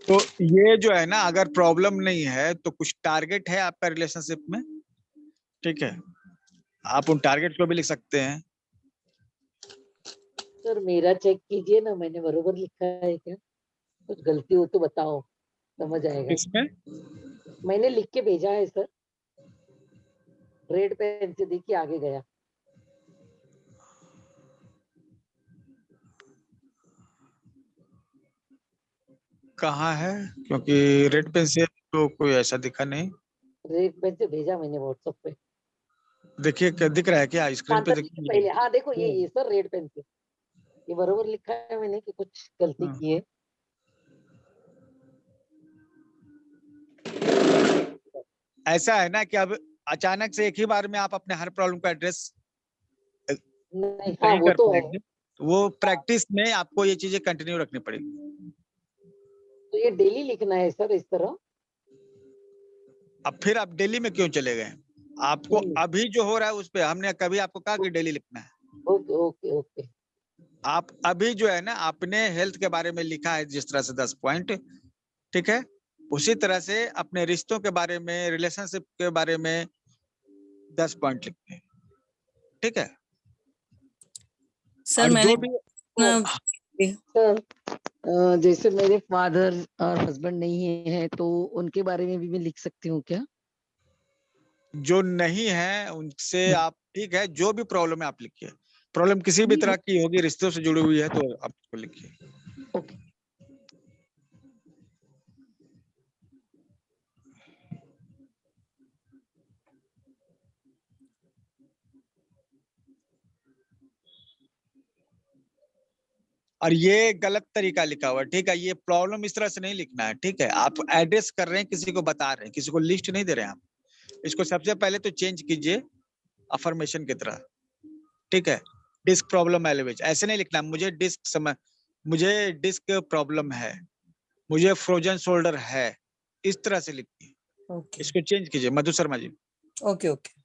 Speaker 1: तो ये जो है ना, अगर प्रॉब्लम नहीं है तो कुछ टारगेट है आपका रिलेशनशिप में, ठीक है? आप उन टारगेट को भी लिख सकते हैं।
Speaker 6: सर मेरा चेक कीजिए ना, मैंने बरोबर लिखा है क्या? कुछ गलती हो तो बताओ, समझ आएगा।
Speaker 1: इसमें
Speaker 6: मैंने लिख के भेजा है सर, रेड पेन से, देखिए आगे गया।
Speaker 1: कहाँ है? क्योंकि रेड पेन से तो कोई ऐसा दिखा नहीं।
Speaker 6: रेड पेन से भेजा मैंने व्हाट्सएप पे।
Speaker 1: देखिए क्या दिख रहा है क्या स्क्रीन पे?
Speaker 6: कांता जी के
Speaker 1: देखिए
Speaker 6: पहले, हाँ देखो ये सर रेड पेन से, ये बरोबर लिखा है मैंने कि कुछ गलती की है।
Speaker 1: ऐसा है ना कि अब अचानक से एक ही बार में आप अपने हर प्रॉब्लम का एड्रेस
Speaker 6: नहीं, हाँ
Speaker 1: नहीं
Speaker 6: वो
Speaker 1: कर
Speaker 6: तो है।
Speaker 1: पाएंगे। वो प्रैक्टिस में आपको ये चीजें कंटिन्यू रखनी पड़ेगी।
Speaker 6: तो ये डेली लिखना है सर इस तरह?
Speaker 1: अब फिर आप डेली में क्यों चले गए? आपको अभी जो हो रहा है उस पे हमने कभी आपको कहा कि डेली लिखना है?
Speaker 6: Okay okay okay.
Speaker 1: आप अभी जो है ना अपने हेल्थ के बारे में लिखा है जिस तरह से 10 पॉइंट, ठीक है? उसी तरह से अपने रिश्तों के बारे में, रिलेशनशिप के बारे में 10 पॉइंट लिखते हैं, ठीक है?
Speaker 10: सर
Speaker 1: और
Speaker 10: मैंने
Speaker 1: जो भी
Speaker 6: सर जैसे मेरे फादर और हस्बैंड नहीं है तो उनके बारे में भी मैं लिख सकती हूँ क्या?
Speaker 1: जो नहीं है उनसे आप, ठीक है, जो भी प्रॉब्लम है आप लिखिए। प्रॉब्लम किसी भी तरह की होगी, रिश्तों से जुड़ी हुई है तो आप उसको लिखिए।
Speaker 6: ओके।
Speaker 1: और ये गलत तरीका लिखा हुआ है, ठीक है? ये प्रॉब्लम इस तरह से नहीं लिखना है, ठीक है? आप एड्रेस कर रहे हैं, किसी को बता रहे हैं, किसी को लिस्ट नहीं दे रहे हैं आप। इसको सबसे पहले तो चेंज कीजिए अफर्मेशन की तरह, ठीक है? डिस्क प्रॉब्लम एलिवेज, ऐसे नहीं लिखना मुझे डिस्क प्रॉब्लम है, मुझे फ्रोजन शोल्डर है, इस तरह से लिखिए।
Speaker 10: ओके
Speaker 1: इसको चेंज कीजिए मधु शर्मा जी।
Speaker 10: Okay okay.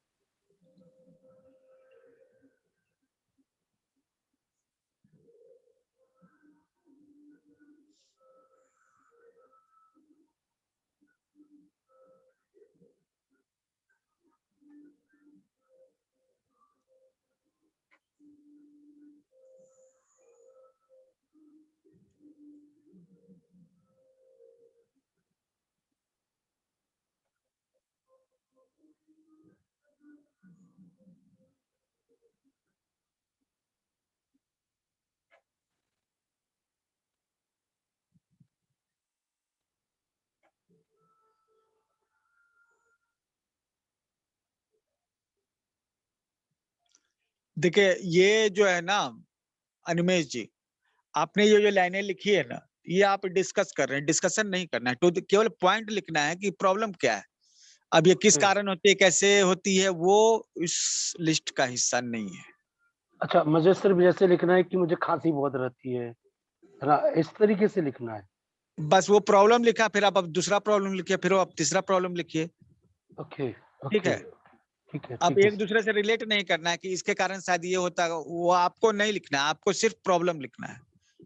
Speaker 1: देखिए ये जो है ना अनिमेश जी, आपने ये जो लाइनें लिखी है ना, ये आप डिस्कस कर रहे हैं, डिस्कशन नहीं करना है। तो केवल पॉइंट लिखना है कि प्रॉब्लम क्या है, अब ये किस कारण होती है, कैसे होती है, वो इस लिस्ट का हिस्सा नहीं है।
Speaker 3: अच्छा, मुझे सिर्फ जैसे लिखना है कि मुझे खांसी बहुत रहती है ना, इस तरीके से लिखना है?
Speaker 1: बस वो प्रॉब्लम लिखा, फिर आप अब दूसरा प्रॉब्लम लिखिए, फिर आप तीसरा प्रॉब्लम लिखिए,
Speaker 3: ओके
Speaker 1: ठीक
Speaker 3: ओके
Speaker 1: है?
Speaker 3: ठीक है,
Speaker 1: अब
Speaker 3: ठीक है
Speaker 1: एक दूसरे से रिलेट नहीं करना है कि इसके कारण शायद ये होता है, वो आपको नहीं लिखना है, आपको सिर्फ प्रॉब्लम लिखना है।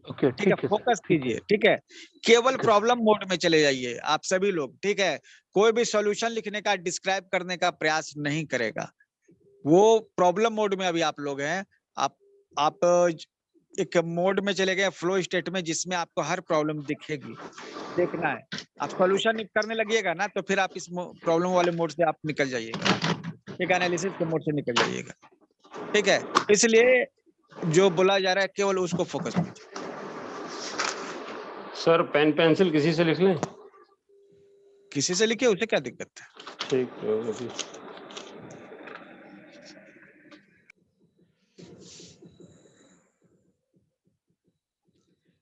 Speaker 3: ओके,
Speaker 1: ठीक है,
Speaker 3: ठीक है
Speaker 1: फोकस
Speaker 3: ठीक है
Speaker 1: कीजिए। ठीक है, केवल
Speaker 3: ठीक है।
Speaker 1: प्रॉब्लम मोड में चले जाइए आप सभी लोग। ठीक है, कोई भी सॉल्यूशन लिखने का, डिस्क्राइब करने का प्रयास नहीं करेगा। वो प्रॉब्लम मोड में अभी आप लोग हैं। आप एक मोड में चले गए, फ्लो स्टेट में, जिसमें आपको हर प्रॉब्लम दिखेगी, देखना है। आप सॉल्यूशन करने लगिएगा ना, तो फिर आप इस प्रॉब्लम वाले मोड से आप निकल जाइएगा। ठीक है, एनालिसिस के मोड से निकल जाइएगा। ठीक है, इसलिए जो बोला जा रहा है केवल उसको फोकस कीजिए।
Speaker 11: सर पेन पेंसिल किसी से लिख लें?
Speaker 1: किसी से लिखिए, उसे क्या दिक्कत है।
Speaker 11: ठीक है जी।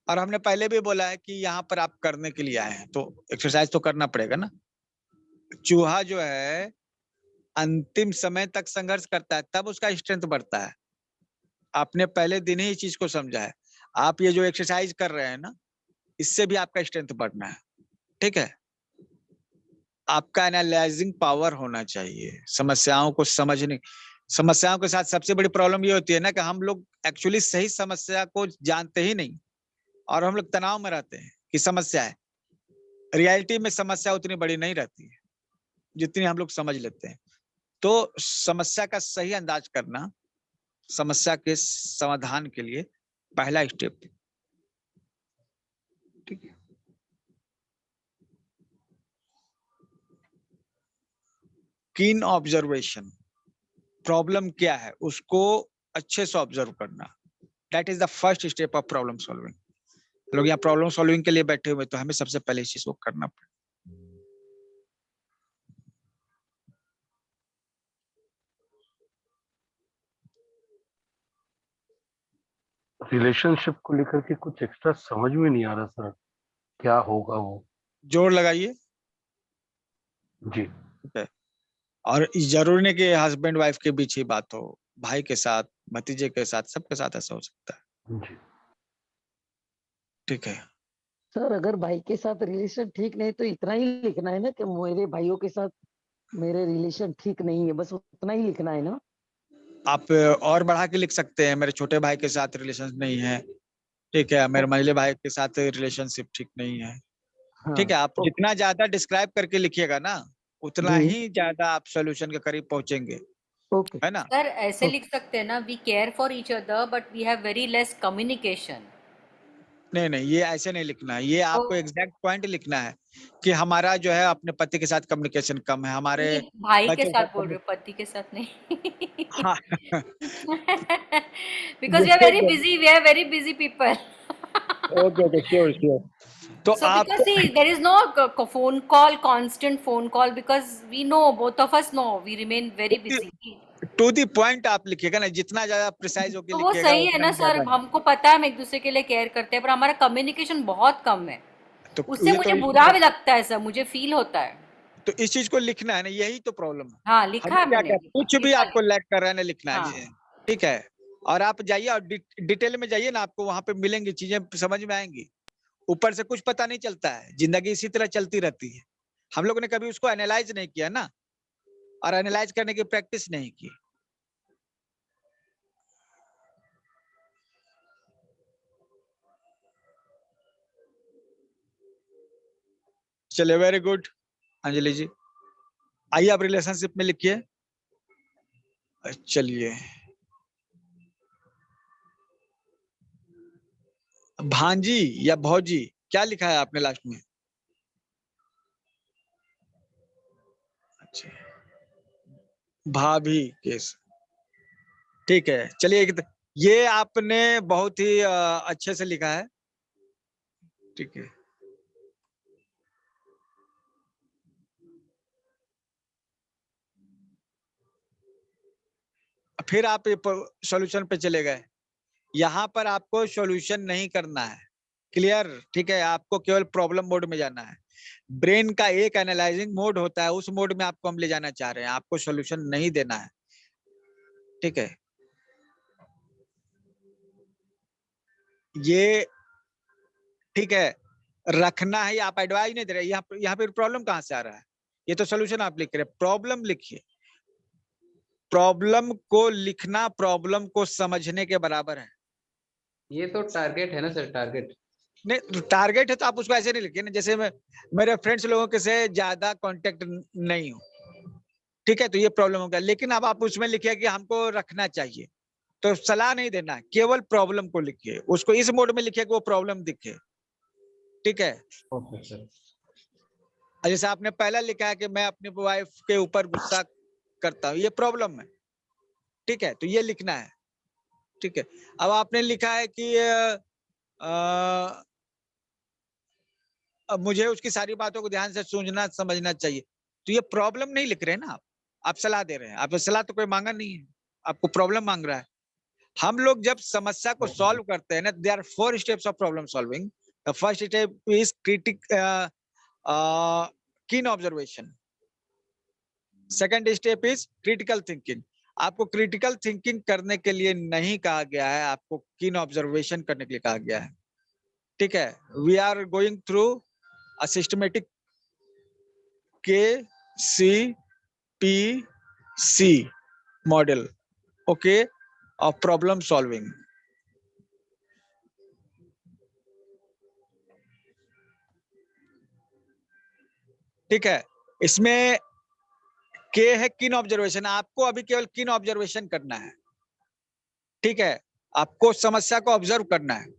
Speaker 1: और हमने पहले भी बोला है कि यहाँ पर आप करने के लिए आए हैं, तो एक्सरसाइज तो करना पड़ेगा ना। चूहा जो है अंतिम समय तक संघर्ष करता है, तब उसका स्ट्रेंथ बढ़ता है। आपने पहले दिन ही इस चीज को समझा है। आप ये जो एक्सरसाइज कर रहे हैं ना, इससे भी आपका स्ट्रेंथ बढ़ना है। ठीक है, आपका एनालाइजिंग पावर होना चाहिए, समस्याओं को समझने। समस्याओं के साथ सबसे बड़ी प्रॉब्लम ये होती है ना कि हम लोग एक्चुअली सही समस्या को जानते ही नहीं, और हम लोग तनाव में रहते हैं कि समस्या है। रियलिटी में समस्या उतनी बड़ी नहीं रहती है जितनी हम लोग समझ लेते हैं। तो समस्या का सही अंदाज करना समस्या के समाधान के लिए पहला स्टेप। ठीक है, कीन ऑब्जर्वेशन। प्रॉब्लम क्या है उसको अच्छे से ऑब्जर्व करना, that is the first step of problem solving. लोग यहाँ प्रॉब्लम सॉल्विंग के लिए बैठे हुए, तो हमें सबसे पहले इस चीज को करना पड़ेगा।
Speaker 3: रिलेशनशिप को लेकर के कुछ एक्स्ट्रा समझ में नहीं आ रहा सर, क्या होगा वो।
Speaker 1: जोर लगाइए
Speaker 3: जी।
Speaker 1: ठीक है, और जरूरी नहीं कि हस्बैंड वाइफ के बीच ही बात हो, भाई के साथ, भतीजे के साथ, सबके साथ ऐसा हो सकता है।
Speaker 3: जी
Speaker 1: ठीक है,
Speaker 6: सर अगर भाई के साथ रिलेशन ठीक नहीं तो इतना ही लिखना है ना कि मेरे भाइयों के साथ मेरे रिलेशन ठीक नहीं है, बस उतना ही लिखना है ना।
Speaker 1: आप और बढ़ा के लिख सकते हैं, मेरे छोटे भाई के साथ रिलेशन नहीं है। ठीक है, मेरे मझले भाई के साथ रिलेशनशिप ठीक नहीं है।
Speaker 6: हाँ
Speaker 1: ठीक है, आप जितना ज्यादा डिस्क्राइब करके लिखिएगा ना, उतना
Speaker 6: जी
Speaker 1: ही ज्यादा आप सोल्यूशन के करीब पहुंचेंगे,
Speaker 6: ओके
Speaker 1: है ना।
Speaker 4: सर ऐसे लिख सकते हैं ना, we care for each other but we have very less communication.
Speaker 1: नहीं नहीं, ये ऐसे नहीं लिखना है, ये आपको
Speaker 4: तो
Speaker 1: एग्जैक्ट पॉइंट लिखना है कि हमारा जो है अपने पति के साथ कम्युनिकेशन कम है, हमारे
Speaker 4: नहीं, भाई के
Speaker 1: बच्चों के
Speaker 4: साथ
Speaker 1: साथ
Speaker 4: बोल रहे हो, पति के साथ नहीं।
Speaker 1: हाँ
Speaker 4: because we are very busy, we are very busy people.
Speaker 1: Okay okay, sure sure. तो
Speaker 4: So
Speaker 1: आप
Speaker 4: because see, there is no phone call, constant phone call, because we know, both of us know, we remain very busy.
Speaker 1: To the point आप लिखिएगा ना, जितना ज्यादा precise होके
Speaker 4: तो वो
Speaker 1: लिखिएगा
Speaker 4: सही है
Speaker 1: उतना
Speaker 4: ना
Speaker 1: ही
Speaker 4: सर,
Speaker 1: ज्यादा है।
Speaker 4: हमको पता है हम एक दूसरे के लिए केयर करते हैं, पर हमारा कम्युनिकेशन बहुत कम है।
Speaker 1: तो
Speaker 4: उससे
Speaker 1: ये
Speaker 4: मुझे
Speaker 1: तो
Speaker 4: बुरा भी लगता है सर, मुझे फील होता है।
Speaker 1: तो इस चीज को लिखना है ना, यही तो प्रॉब्लम है।
Speaker 4: हाँ लिखा
Speaker 1: हम
Speaker 4: है
Speaker 1: क्या
Speaker 4: मैंने,
Speaker 1: क्या कुछ भी
Speaker 4: लिखा
Speaker 1: आपको लैग कर रहा है ना, लिखना है।
Speaker 4: हाँ
Speaker 1: ठीक है, और आप जाइए और डिटेल में जाइए ना, आपको वहां पे मिलेंगी चीजें, समझ में आएंगी। ऊपर से कुछ पता नहीं चलता है, जिंदगी इसी तरह चलती रहती है। हम लोग ने कभी उसको एनालाइज नहीं किया ना, और एनालाइज करने की प्रैक्टिस नहीं की। चलिए, वेरी गुड अंजलि जी। आइए आप रिलेशनशिप में लिखिए। चलिए, भांजी या भौजी, क्या लिखा है आपने लास्ट में? अच्छा, भाभी केस। ठीक है, चलिए ये आपने बहुत ही अच्छे से लिखा है। ठीक है, फिर आप सॉल्यूशन पे चले गए। यहाँ पर आपको सॉल्यूशन नहीं करना है, क्लियर। ठीक है, आपको केवल प्रॉब्लम मोड में जाना है। ब्रेन का एक एनालाइजिंग मोड होता है, उस मोड में आपको हम ले जाना चाह रहे हैं, आपको सॉल्यूशन नहीं देना है। ठीक है, ये ठीक है, रखना है। आप एडवाइस नहीं दे रहे, यहाँ पे प्रॉब्लम कहाँ से आ रहा है? ये तो सॉल्यूशन आप लिख रहे हैं, प्रॉब्लम लिखिए। प्रॉब्लम को लिखना प्रॉब्लम को समझने के बराबर है।
Speaker 2: ये तो टारगेट है ना सर, टारगेट।
Speaker 1: नहीं, टारगेट है तो आप उसको ऐसे नहीं लिखिए ना, जैसे मेरे फ्रेंड्स लोगों के से ज्यादा कांटेक्ट नहीं हो, ठीक है, तो ये प्रॉब्लम हो गया। लेकिन अब आप उसमें लिखिए कि हमको रखना चाहिए, तो सलाह नहीं देना, केवल प्रॉब्लम को लिखिए, उसको इस मोड में लिखिए कि वो प्रॉब्लम दिखे, ठीक है।
Speaker 2: Okay sir.
Speaker 1: जैसे आपने पहला लिखा है कि मैं अपनी वाइफ के ऊपर गुस्सा करता हूँ, ये प्रॉब्लम है, ठीक है, तो ये लिखना है, ठीक है। अब आपने लिखा है कि अब मुझे उसकी सारी बातों को ध्यान से सोचना समझना चाहिए, तो ये प्रॉब्लम नहीं लिख रहे हैं ना आप सलाह दे रहे हैं। आप सलाह तो कोई मांगा नहीं है, आपको प्रॉब्लम मांग रहा है। हम लोग जब समस्या को सॉल्व करते हैं ना, there are 4 steps of problem solving. The first step is keen observation, second step is critical thinking. आपको क्रिटिकल थिंकिंग करने के लिए नहीं कहा गया है, आपको कीन ऑब्जर्वेशन करने के लिए कहा गया है, ठीक है। We are going through a systematic KCPC model, okay, of problem solving. ठीक है, इसमें K है कीन ऑब्जर्वेशन, आपको अभी केवल कीन ऑब्जर्वेशन करना है, ठीक है, आपको समस्या को ऑब्जर्व करना है।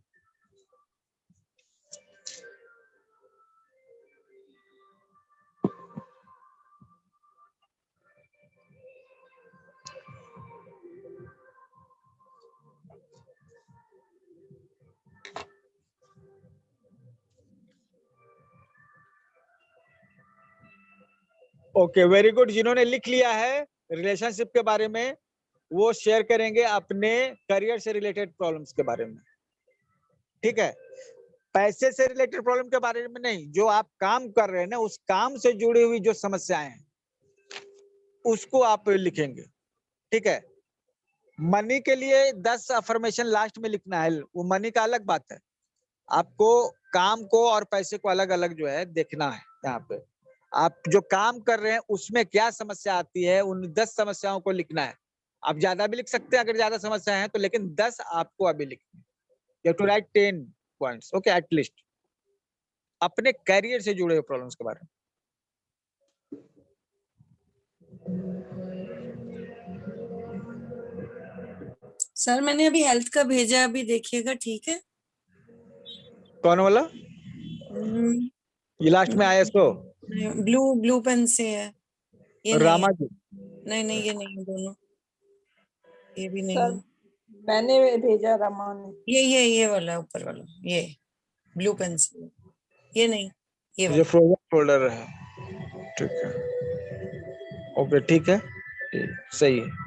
Speaker 1: Okay, very good. जिन्होंने लिख लिया है रिलेशनशिप के बारे में, वो शेयर करेंगे अपने करियर से रिलेटेड प्रॉब्लम्स के बारे में, ठीक है। पैसे से रिलेटेड प्रॉब्लम के बारे में नहीं, जो आप काम कर रहे हैं ना, उस काम से जुड़ी हुई जो समस्याएं हैं उसको आप लिखेंगे, ठीक है। मनी के लिए 10 अफर्मेशन लास्ट में लिखना है, वो मनी का अलग बात है, आपको काम को और पैसे को अलग अलग जो है देखना है। यहाँ पे आप जो काम कर रहे हैं उसमें क्या समस्या आती है, उन 10 समस्याओं को लिखना है। आप ज्यादा भी लिख सकते हैं अगर ज्यादा समस्या है तो, लेकिन 10 आपको अभी लिखनी है। You have to write 10 points, okay, at least, अपने कैरियर से जुड़े हुए प्रॉब्लम्स के बारे में।
Speaker 10: सर मैंने अभी हेल्थ का भेजा, अभी देखिएगा, ठीक है।
Speaker 1: कौन वाला?
Speaker 10: हम्म,
Speaker 1: ये लास्ट में आया इसको?
Speaker 10: ब्लू पेन से है ये, नहीं
Speaker 1: रामा
Speaker 10: है।
Speaker 1: जी,
Speaker 10: नहीं ये नहीं है, दोनों ये भी नहीं
Speaker 8: सर
Speaker 10: है।
Speaker 8: मैंने भेजा रमा ने।
Speaker 10: ये वाला ऊपर वाला, ये ब्लू पेन से, ये नहीं, ये
Speaker 1: ये
Speaker 10: वाला।
Speaker 1: फ्रोजन फोल्डर है, ठीक है, ओके, ठीक है, सही है।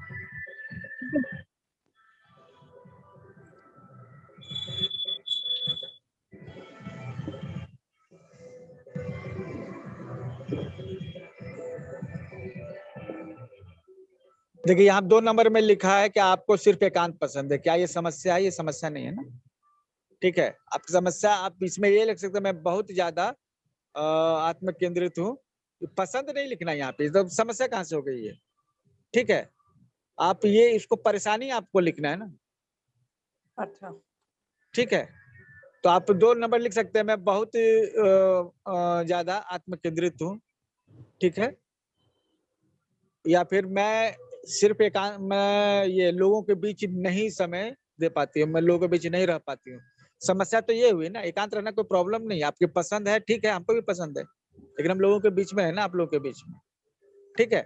Speaker 1: देखिए यहाँ 2 नंबर में लिखा है कि आपको सिर्फ एकांत पसंद है। क्या ये समस्या है? ये समस्या नहीं है ना, ठीक है। आपकी समस्या, आप इसमें ये लिख सकते हैं मैं बहुत ज्यादा आत्म केंद्रित हूँ, पसंद नहीं लिखना यहाँ पे, तो समस्या कहाँ से हो गई है, ठीक है। आप ये इसको परेशानी आपको लिखना है ना,
Speaker 8: अच्छा,
Speaker 1: ठीक है। तो आप 2 नंबर लिख सकते हैं मैं बहुत ज्यादा आत्म केंद्रित हूँ, ठीक है, या फिर मैं सिर्फ मैं ये लोगों के बीच नहीं समय दे पाती हूँ, मैं लोगों के बीच नहीं रह पाती हूँ। समस्या तो ये हुई ना, एकांत रहना कोई प्रॉब्लम नहीं, आपकी पसंद है, ठीक है, हमको भी पसंद है, लेकिन हम लोगों के बीच में है ना, आप लोगों के बीच में, ठीक है।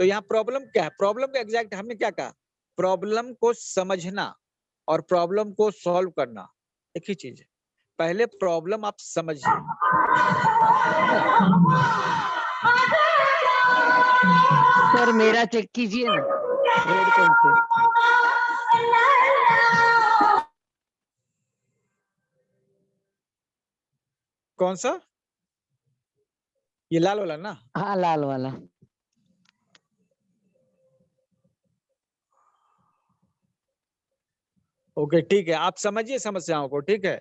Speaker 1: तो यहाँ प्रॉब्लम क्या है? प्रॉब्लम का एग्जैक्ट हमने क्या कहा? प्रॉब्लम को समझना और प्रॉब्लम को सॉल्व करना एक ही चीज है। पहले प्रॉब्लम आप समझिए।
Speaker 6: सर मेरा चेक कीजिए ना, रेड पेन से।
Speaker 1: कौन सा? ये लाल वाला ना?
Speaker 6: हाँ लाल वाला।
Speaker 1: ओके, ठीक है, आप समझिए समस्याओं को, ठीक है,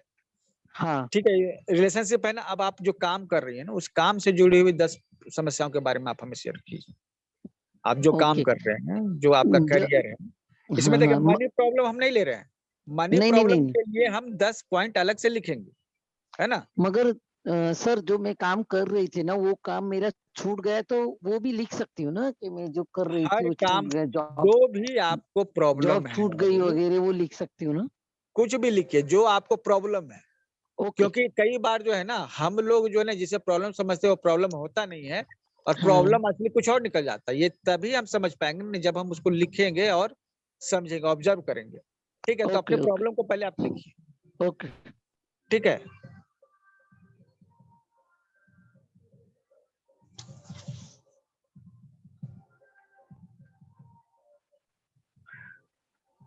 Speaker 6: हाँ
Speaker 1: ठीक है। रिलेशनशिप है ना, अब आप जो काम कर रही है ना, उस काम से जुड़ी हुई 10 समस्याओं के बारे में आप हमें शेयर कीजिए। आप जो काम
Speaker 6: ओके।
Speaker 1: कर रहे हैं, जो आपका करियर है, इसमें देखिए मनी प्रॉब्लम हम नहीं ले रहे हैं। मनी
Speaker 6: नहीं, नहीं,
Speaker 1: प्रॉब्लम
Speaker 6: नहीं।
Speaker 1: के लिए हम 10 पॉइंट अलग से लिखेंगे, है ना।
Speaker 6: मगर सर जो मैं काम कर रही थी ना वो काम मेरा छूट गया तो वो भी लिख सकती हूँ ना कि मैं जो कर रही थी
Speaker 1: हर
Speaker 6: वो
Speaker 1: काम,
Speaker 6: छूट गया, जॉब
Speaker 1: जो भी आपको प्रॉब्लम
Speaker 6: जॉब
Speaker 1: है,
Speaker 6: छूट गई वगैरह वो लिख सकती हूँ ना।
Speaker 1: कुछ भी लिखिए जो आपको प्रॉब्लम है।
Speaker 6: ओके।
Speaker 1: क्योंकि कई बार जो है ना, हम लोग जो है ना जिसे प्रॉब्लम समझते हैं वो प्रॉब्लम होता नहीं है, और
Speaker 6: हाँ।
Speaker 1: प्रॉब्लम असली कुछ और निकल जाता है। ये तभी हम समझ पाएंगे ना जब हम उसको लिखेंगे और समझेंगे, ऑब्जर्व करेंगे। ठीक है, तो अपने
Speaker 6: ओके, ओके।
Speaker 1: प्रॉब्लम को पहले आप लिखिए।
Speaker 6: ओके।
Speaker 1: ठीक है।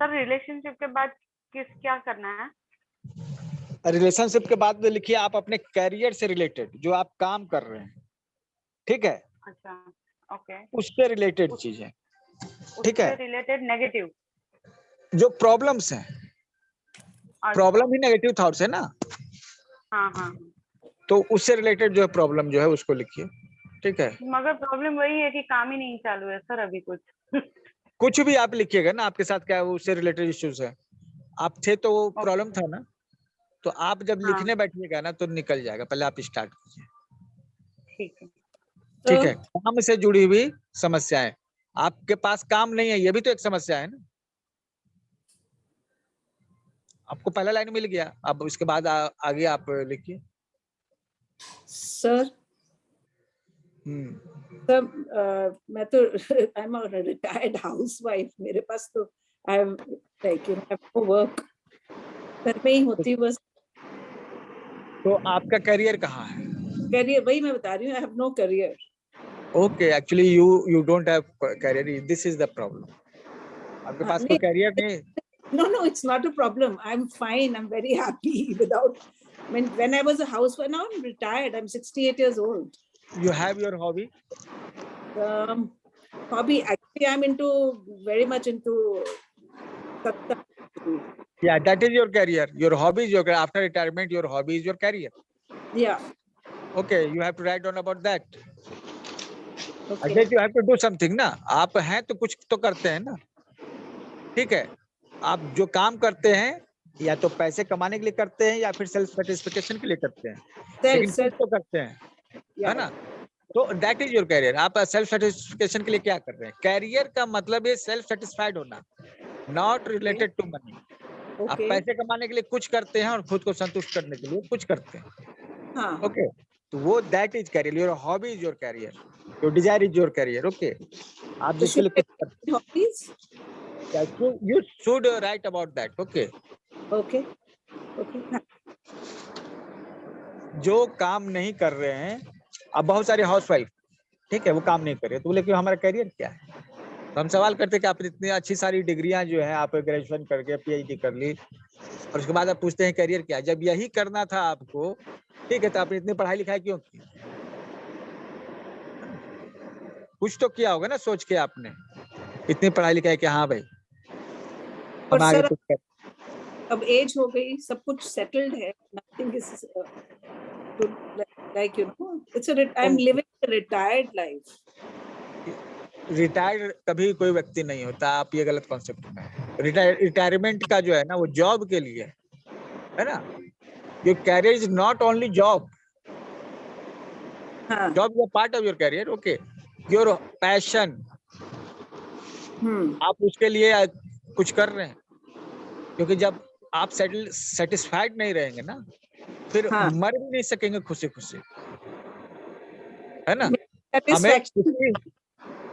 Speaker 5: सर रिलेशनशिप के बाद क्या करना है?
Speaker 1: रिलेशनशिप के बाद में लिखिए आप अपने कैरियर से रिलेटेड, जो आप काम कर रहे हैं, ठीक है,
Speaker 5: अच्छा, ओके।
Speaker 1: उससे रिलेटेड चीजें, ठीक है।
Speaker 5: उससे रिलेटेड नेगेटिव,
Speaker 1: जो प्रॉब्लम्स हैं, प्रॉब्लम ही नेगेटिव थॉट्स है ना,
Speaker 5: हाँ हाँ।
Speaker 1: तो उससे रिलेटेड जो है प्रॉब्लम जो है उसको लिखिए। ठीक है।
Speaker 5: मगर प्रॉब्लम वही है कि काम ही नहीं चालू है सर अभी कुछ।
Speaker 1: कुछ भी आप लिखिएगा ना, आपके साथ क्या उससे रिलेटेड इश्यूज है, आप थे तो वो प्रॉब्लम था ना, तो आप जब
Speaker 5: हाँ।
Speaker 1: लिखने बैठिएगा ना तो निकल जाएगा। पहले आप स्टार्ट कीजिए।
Speaker 5: ठीक है।
Speaker 1: ठीक है। काम से जुड़ी हुई समस्याएं, आपके पास काम नहीं है, ये भी तो एक समस्या है ना। आपको पहला लाइन मिल गया, अब उसके बाद आगे आप लिखिए।
Speaker 8: सर सर मैं तो I am a retired housewife, मेरे पास तो I have like you know work, घर में ही होती बस।
Speaker 1: तो आपका करियर कहाँ है?
Speaker 8: करियर वही मैं बता रही हूँ, I have no career.
Speaker 1: Okay, actually you don't have career, this is the problem. आपके पास कोई करियर नहीं।
Speaker 8: No, it's not a problem. I'm fine. I'm very happy without. When I was a housewife, now I'm retired. I'm 68 years old.
Speaker 1: You have your hobby?
Speaker 8: Hobby, actually, I'm very much into.
Speaker 1: Yeah, that is your career. Your hobby is your career. After retirement, your hobby is your career.
Speaker 8: Yeah.
Speaker 1: Okay, you have to write down about that.
Speaker 8: Okay.
Speaker 1: I guess you have to do something ना। आप हैं तो कुछ तो करते हैं ना। ठीक है, आप जो काम करते हैं या तो पैसे कमाने के लिए करते हैं या फिर सेल्फ सेटिस्फिकेशन के लिए करते हैं, लेकिन कुछ तो करते हैं, है ना। तो दैट इज योर कैरियर। आप सेल्फ सेटिस्फिकेशन के लिए क्या कर रहे हैं? कैरियर का मतलब है सेल्फ सेटिस्फाइड होना, नॉट रिलेटेड टू मनी। आप पैसे कमाने के लिए कुछ करते हैं और खुद को संतुष्ट करने के लिए कुछ करते हैं। ओके, तो वो that is career. Your hobby is your career, your desire is your career. Okay, आप जिसके लिए कुछ करते हैं, you should write about that. Okay.
Speaker 8: Okay. Okay.
Speaker 1: जो काम नहीं कर रहे हैं, अब बहुत सारे हाउसवाइफ, ठीक है, वो काम नहीं कर रहे, तो बोले कि हमारा करियर क्या है। तो हम सवाल करते हैं कि आप इतनी अच्छी सारी डिग्रियां जो है, आप ग्रेजुएशन करके PhD कर ली, और उसके बाद आप पूछते हैं करियर क्या है। जब यही करना था आपको, ठीक है, तो आपने इतनी पढ़ाई लिखाई क्यों की? कुछ तो किया होगा ना सोच के आपने, इतनी पढ़ाई लिखाई कि हाँ भाई हम आगे कुछ कर।
Speaker 8: अब एज हो गई, सब कुछ सेटल्ड है, nothing is like you know, I'm living a retired life.
Speaker 1: Retired कभी कोई व्यक्ति नहीं होता, आप ये गलत कॉन्सेप्ट में। रिटायरमेंट का जो है ना वो जॉब के लिए है ना। Your career is not only job, job is part of your career. Okay, your passion, आप उसके लिए कुछ कर रहे हैं, क्योंकि जब आप सेटिस्फाइड नहीं रहेंगे ना, फिर मर भी नहीं सकेंगे खुशी खुशी, है ना।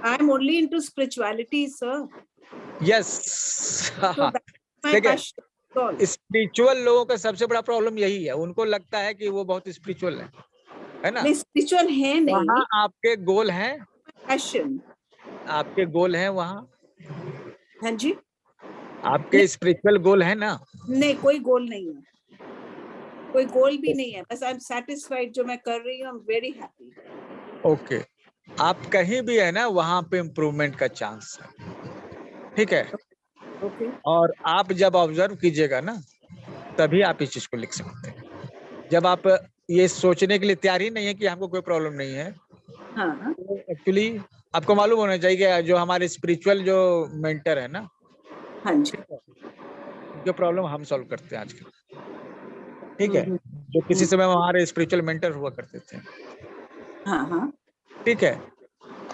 Speaker 8: I'm only into spirituality, sir.
Speaker 1: Yes. देखिए, स्पिरिचुअल लोगों का सबसे बड़ा प्रॉब्लम यही है, उनको लगता है कि वो बहुत स्पिरिचुअल है ना।
Speaker 8: नहीं, स्पिरिचुअल है नहीं।
Speaker 1: वहाँ आपके गोल हैं,
Speaker 8: पैशन,
Speaker 1: आपके गोल हैं वहाँ।
Speaker 8: हाँ जी,
Speaker 1: आपके स्पिरिचुअल गोल है ना।
Speaker 8: नहीं, कोई गोल नहीं है, कोई गोल भी नहीं है, बस आई एम सेटिस्फाइड जो मैं कर रही हूँ, I am very happy.
Speaker 1: Okay, आप कहीं भी है ना, वहां पे इम्प्रूवमेंट का चांस है, ठीक है।
Speaker 8: ओके।
Speaker 1: और आप जब ऑब्जर्व कीजिएगा ना, तभी आप इस चीज को लिख सकते हैं। जब आप ये सोचने के लिए तैयार ही नहीं है कि हमको कोई प्रॉब्लम नहीं है,
Speaker 8: हाँ,
Speaker 1: तो एक्चुअली आपको मालूम होना चाहिए कि जो हमारे स्पिरिचुअल जो मेंटर है ना,
Speaker 8: हाँ जी।
Speaker 1: जो प्रॉब्लम हम सॉल्व करते हैं आजकल, ठीक है, जो किसी समय हमारे स्पिरिचुअल मेंटर हुआ करते थे,
Speaker 8: हाँ हाँ।
Speaker 1: ठीक है,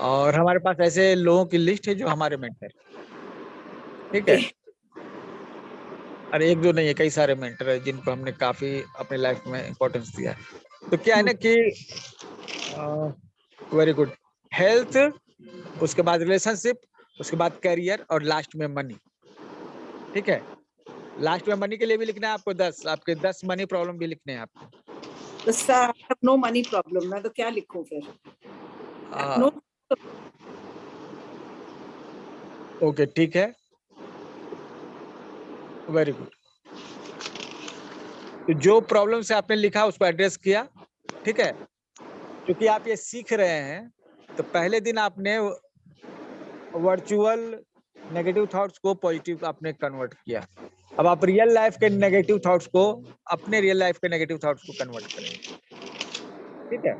Speaker 1: और हमारे पास ऐसे लोगों की लिस्ट है जो हमारे मेंटर, ठीक है, और एक दो नहीं है, कई सारे मेंटर है जिनको हमने काफी अपने लाइफ में इम्पोर्टेंस दिया है। तो क्या है ना कि वेरी गुड, हेल्थ, उसके बाद रिलेशनशिप, उसके बाद करियर, और लास्ट में मनी, ठीक है। लास्ट में मनी के लिए भी लिखना है आपको 10, आपके 10 मनी प्रॉब्लम भी लिखने हैं आपको।
Speaker 8: तो सर नो मनी प्रॉब्लम, मैं तो क्या लिखूं फिर? नो।
Speaker 1: ओके, ठीक है, वेरी गुड। तो जो प्रॉब्लम से आपने लिखा उसको एड्रेस किया, ठीक है। क्योंकि आप ये सीख रहे हैं, तो पहले दिन आपने वर्चुअल नेगेटिव थॉट्स को पॉजिटिव आपने कन्वर्ट किया। अब आप रियल लाइफ के नेगेटिव थॉट्स को अपने रियल लाइफ के नेगेटिव थॉट्स को कन्वर्ट करेंगे, ठीक है।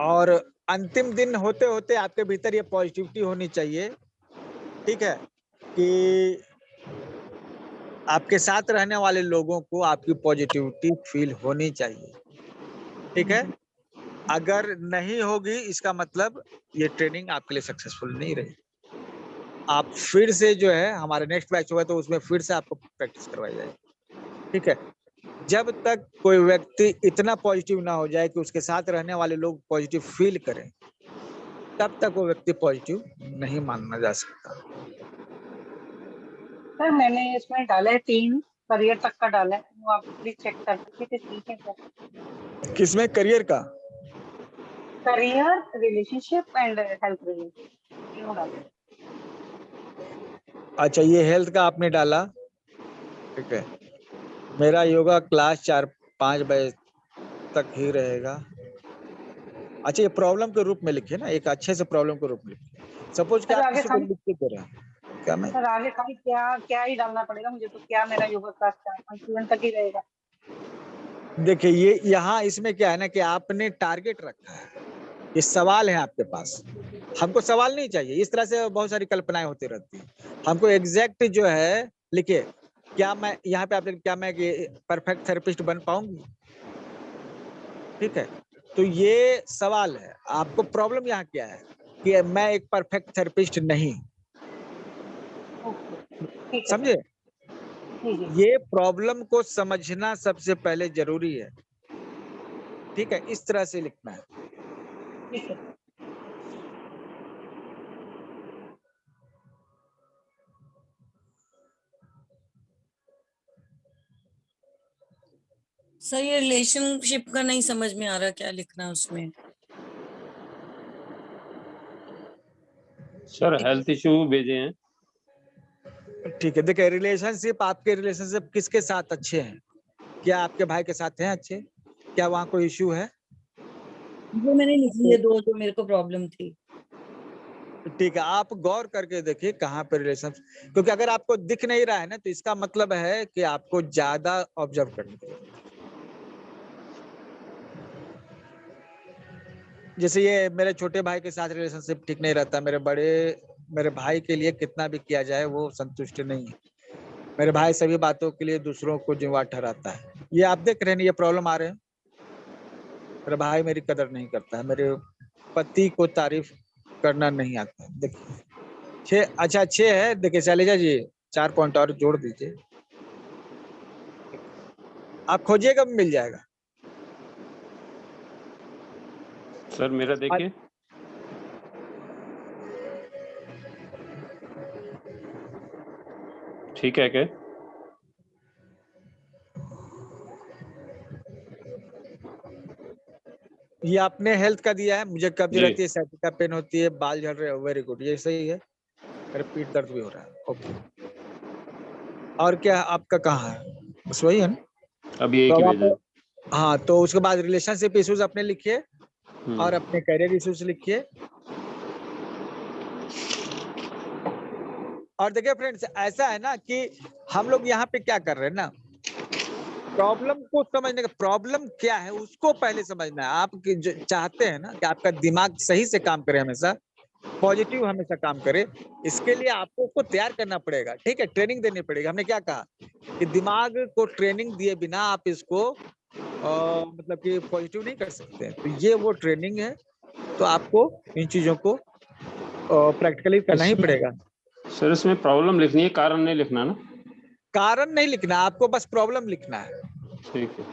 Speaker 1: और अंतिम दिन होते होते आपके भीतर ये पॉजिटिविटी होनी चाहिए, ठीक है, कि आपके साथ रहने वाले लोगों को आपकी पॉजिटिविटी फील होनी चाहिए, ठीक है। अगर नहीं होगी, इसका मतलब ये ट्रेनिंग आपके लिए सक्सेसफुल नहीं रही। आप फिर से जो है, हमारे नेक्स्ट बैच होगा तो उसमें फिर से आपको प्रैक्टिस करवाई जाएगी, ठीक है। जब तक कोई व्यक्ति इतना पॉजिटिव ना हो जाए कि उसके साथ रहने वाले लोग पॉजिटिव फील करें, तब तक वो व्यक्ति पॉजिटिव नहीं माना जा सकता।
Speaker 5: सर मैंने इसमें डाला है 3 करियर तक का डाला है, वो आप प्लीज चेक कर दीजिए कि ठीक है क्या।
Speaker 1: किसमें? करियर का?
Speaker 5: Career, relationship and health related तीनों डाला है।
Speaker 1: अच्छा, ये हेल्थ का आपने डाला, ठीक है। मेरा योगा क्लास 4-5 बजे तक ही रहेगा। अच्छा, ये प्रॉब्लम के रूप में लिखे ना, एक अच्छे से प्रॉब्लम के रूप में लिखे। सपोज कि
Speaker 5: सर
Speaker 1: आप
Speaker 5: आगे
Speaker 1: किसी को लिख के दे रहे हैं, क्या मैं?
Speaker 5: सर आगे खाली क्या क्या ही डालना पड़ेगा मुझे, तो क्या मेरा योगा क्लास 4-5 स्टूडेंट तक ही रहेगा?
Speaker 1: देखिए, ये यहाँ इसमें क्या है ना कि आपने टारगेट रखा है, ये सवाल है आपके पास। हमको सवाल नहीं चाहिए, इस तरह से बहुत सारी कल्पनाएं होती रहती हैं। हमको एग्जैक्ट जो है लिखिए, क्या मैं यहाँ पे आपने क्या मैं परफेक्ट थेरेपिस्ट बन पाऊंगी, ठीक है। तो ये सवाल है। आपको प्रॉब्लम यहाँ क्या है कि मैं एक परफेक्ट थेरेपिस्ट नहीं, समझे? ये प्रॉब्लम को समझना सबसे पहले जरूरी है, ठीक है। इस तरह से लिखना है।
Speaker 10: सर ये रिलेशनशिप का नहीं समझ में आ रहा, क्या लिखना है उसमें?
Speaker 11: सर हेल्थ इशू भेजे हैं।
Speaker 1: ठीक है, देखिए, रिलेशनशिप, आपके रिलेशनशिप किसके साथ अच्छे हैं? क्या आपके भाई के साथ हैं अच्छे? क्या वहाँ कोई इश्यू है?
Speaker 10: वो मैंने लिखी है 2 जो मेरे को प्रॉब्लम थी।
Speaker 1: ठीक है, आप गौर करके देखिए कहाँ पे रिलेशन, क्योंकि अगर आपको दिख नहीं रहा है ना, तो इसका मतलब है कि आपको ज्यादा ऑब्जर्व करने की जरूरत है। जैसे ये मेरे छोटे भाई के साथ रिलेशनशिप ठीक नहीं रहता, मेरे भाई के लिए कितना भी किया जाए वो संतुष्ट नहीं है। मेरे भाई सभी बातों के लिए दूसरों को जिम्मेदार ठहराता है। ये आप देख रहे हैं, ये प्रॉब्लम आ रहे हैं। मेरा भाई मेरी कदर नहीं करता है, मेरे पति को तारीफ करना नहीं आता। देखिए 6, अच्छा 6 है। देखिए शैलजा जी, 4 पॉइंट और जोड़ दीजिए, आप खोजिएगा मिल जाएगा।
Speaker 11: सर मेरा देखिए, ठीक है क्या?
Speaker 1: ये आपने हेल्थ का दिया है, मुझे कब्ज
Speaker 11: जी।
Speaker 1: रहती है, साइटिका पेन होती है, बाल झड़ रहे हैं। वेरी गुड, ये सही है। मेरे पीठ दर्द भी हो रहा है। ओके, और क्या आपका कहाँ है? बस वही है ना?
Speaker 11: अब ये
Speaker 1: तो
Speaker 11: की
Speaker 1: अब
Speaker 11: भेजा है।
Speaker 1: आप, हाँ, तो उसके बाद रिलेशनशिप इश्यूज अपने लिखिए और अपने करियर इश्यूज लिखिए। और देखिए फ्रेंड्स, ऐसा है ना कि हम लोग यहाँ पे क्या कर रहे हैं ना, प्रॉब्लम को समझने का, प्रॉब्लम क्या है उसको पहले समझना है। आप जो चाहते हैं ना कि आपका दिमाग सही से काम करे, हमेशा पॉजिटिव हमेशा काम करे, इसके लिए आपको उसको तैयार करना पड़ेगा। ठीक है, ट्रेनिंग देनी पड़ेगी। हमने क्या कहा कि दिमाग को ट्रेनिंग दिए बिना आप इसको मतलब कि पॉजिटिव नहीं कर सकते। तो ये वो ट्रेनिंग है, तो आपको इन चीजों को प्रैक्टिकली करना ही पड़ेगा।
Speaker 11: सर इसमें प्रॉब्लम लिखनी है, कारण नहीं लिखना ना?
Speaker 1: कारण नहीं लिखना, आपको बस प्रॉब्लम लिखना है।
Speaker 11: ठीक है।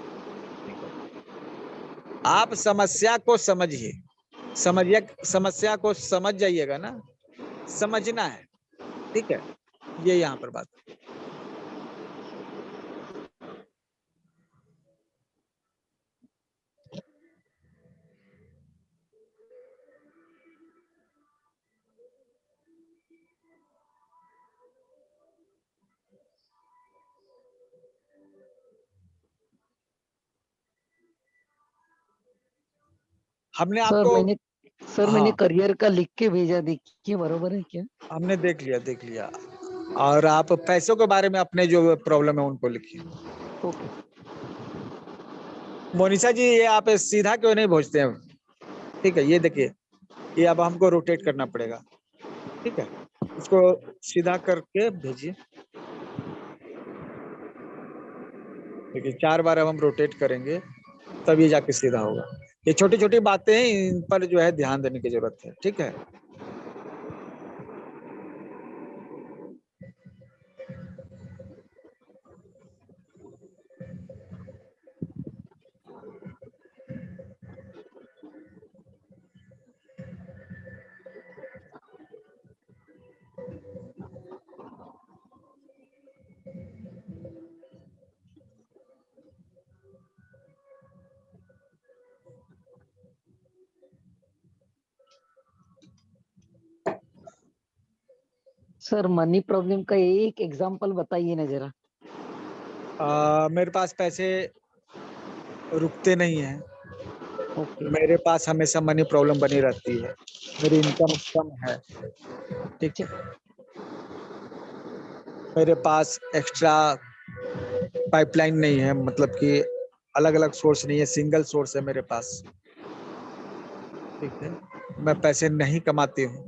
Speaker 1: आप समस्या को समझिए, समस्या को समझ जाइएगा ना, समझना है। ठीक है, ये यहाँ पर बात। हमने
Speaker 6: सर
Speaker 1: आपको
Speaker 6: मैंने करियर का लिख के भेजा, देखिए बरोबर है क्या?
Speaker 1: हमने देख लिया। और आप पैसों के बारे में अपने जो प्रॉब्लम है उनको लिखिए।
Speaker 6: ओके।
Speaker 1: मोनिशा जी, ये आप सीधा क्यों नहीं भेजते हैं? ठीक है, ये देखिए, ये अब हमको रोटेट करना पड़ेगा। ठीक है, इसको सीधा करके भेजिए। देखिए 4 बार अब हम रोटेट करेंगे, तब ये जाके सीधा होगा। ये छोटी छोटी बातें हैं, इन पर जो है ध्यान देने की जरूरत है। ठीक है,
Speaker 6: सर मनी प्रॉब्लम का एक एग्जांपल बताइए ना जरा।
Speaker 1: मेरे पास पैसे रुकते नहीं हैं।
Speaker 6: ओके।
Speaker 1: मेरे पास हमेशा मनी प्रॉब्लम बनी रहती है। मेरी इनकम कम है। ठीक है, मेरे पास एक्स्ट्रा पाइपलाइन नहीं है, मतलब कि अलग अलग सोर्स नहीं है, सिंगल सोर्स है मेरे पास। ठीक है, मैं पैसे नहीं कमाती हूँ।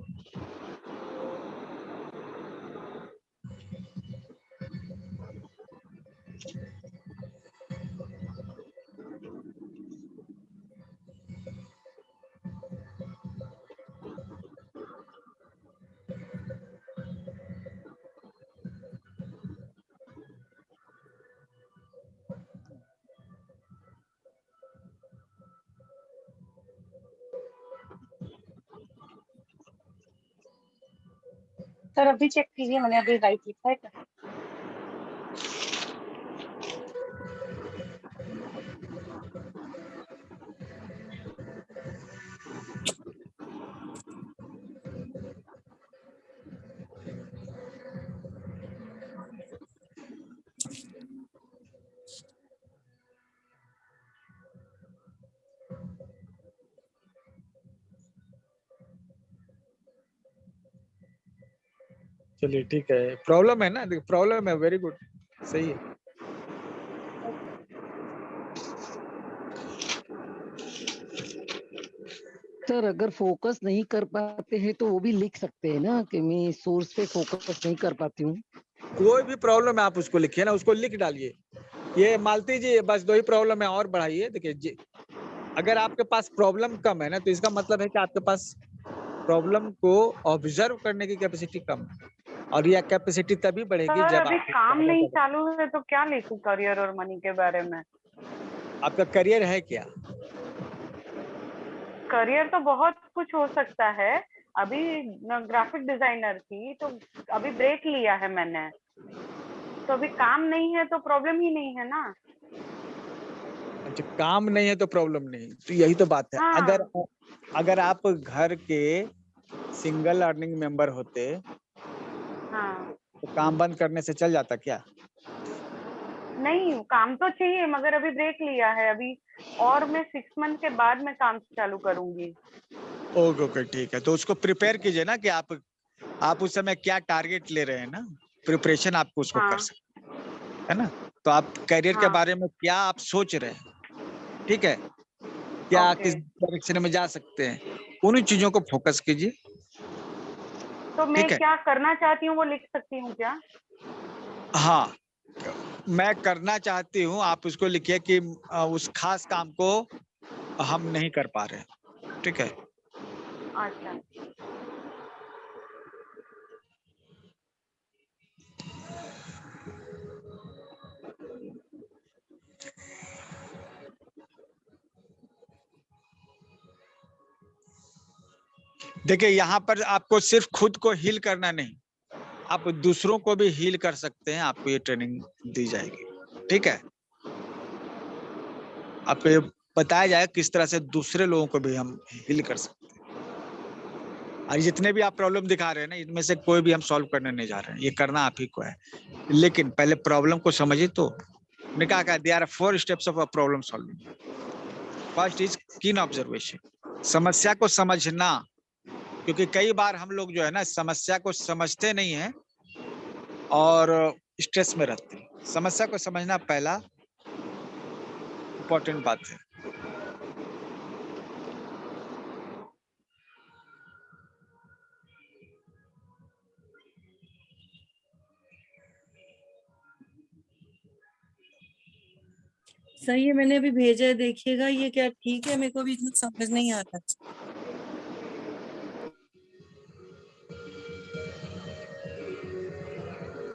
Speaker 5: सर अभी चेक कीजिए, मैंने अभी राइट लिखा है क्या?
Speaker 1: चलिए ठीक है, प्रॉब्लम है ना, देखिए प्रॉब्लम है, वेरी गुड, सही है।
Speaker 6: सर अगर फोकस नहीं कर पाते हैं तो वो भी लिख सकते हैं ना कि मैं सोर्स पे फोकस नहीं कर पाती हूँ।
Speaker 1: कोई भी प्रॉब्लम है आप उसको लिखिए ना, उसको लिख डालिए। ये मालती जी, बस 2 ही प्रॉब्लम है और बढ़ाइए। देखिए अगर आपके पास प्रॉब्लम कम है ना, तो इसका मतलब है कि आपके पास प्रॉब्लम को ऑब्जर्व करने की कैपेसिटी कम है, और यह कैपेसिटी तभी बढ़ेगी
Speaker 12: सर
Speaker 1: जब
Speaker 12: अभी
Speaker 1: आप
Speaker 12: काम नहीं चालू है तो क्या लिखूं करियर और मनी के बारे में?
Speaker 1: आपका करियर है क्या?
Speaker 12: करियर तो बहुत कुछ हो सकता है। अभी ग्राफिक डिजाइनर थी तो अभी ब्रेक लिया है मैंने, तो अभी काम नहीं है तो प्रॉब्लम ही नहीं है ना।
Speaker 1: अच्छा, काम नहीं है तो प्रॉब्लम नहीं, तो यही तो बात है।
Speaker 12: हाँ।
Speaker 1: अगर आप घर के सिंगल अर्निंग मेंबर होते
Speaker 12: हाँ
Speaker 1: तो काम बंद करने से चल जाता क्या?
Speaker 12: नहीं, काम तो चाहिए मगर अभी ब्रेक लिया है अभी, और मैं 6 मंथ के बाद मैं काम चालू करूंगी।
Speaker 1: ओके ओके, ठीक है, तो उसको प्रिपेयर कीजिए ना कि आप उस समय क्या टारगेट ले रहे हैं ना, प्रिपरेशन आपको उसको कर
Speaker 12: हाँ
Speaker 1: सकते है ना। तो आप करियर के
Speaker 12: हाँ।
Speaker 1: बारे में क्या आप सोच रहे हैं, ठीक है, क्या
Speaker 12: ओके।
Speaker 1: किस डायरेक्शन में जा सकते हैं, उन चीजों को फोकस कीजिए।
Speaker 12: तो मैं
Speaker 1: ठीक है।
Speaker 12: क्या करना चाहती हूँ वो लिख सकती हूँ क्या?
Speaker 1: हाँ, मैं करना चाहती हूँ, आप उसको लिखिए कि उस खास काम को हम नहीं कर पा रहे हैं, ठीक है।
Speaker 12: अच्छा।
Speaker 1: देखिए यहाँ पर आपको सिर्फ खुद को हील करना नहीं, आप दूसरों को भी हील कर सकते हैं, आपको ये ट्रेनिंग दी जाएगी, ठीक है। आपको ये बताया जाएगा किस तरह से दूसरे लोगों को भी हम हील कर सकते हैं। और जितने भी आप प्रॉब्लम दिखा रहे हैं ना, इनमें से कोई भी हम सॉल्व करने नहीं जा रहे हैं, ये करना आप ही को है। लेकिन पहले प्रॉब्लम को समझिए। तो मैंने कहा there are 4 steps of a problem solving. First is keen observation, समस्या को समझना, क्योंकि कई बार हम लोग जो है ना समस्या को समझते नहीं है और स्ट्रेस में रहते हैं। समस्या को समझना पहला इंपॉर्टेंट बात है।
Speaker 10: सर ये मैंने अभी भेजा है, देखिएगा ये क्या ठीक है? मेरे को भी इतना समझ नहीं आ रहा।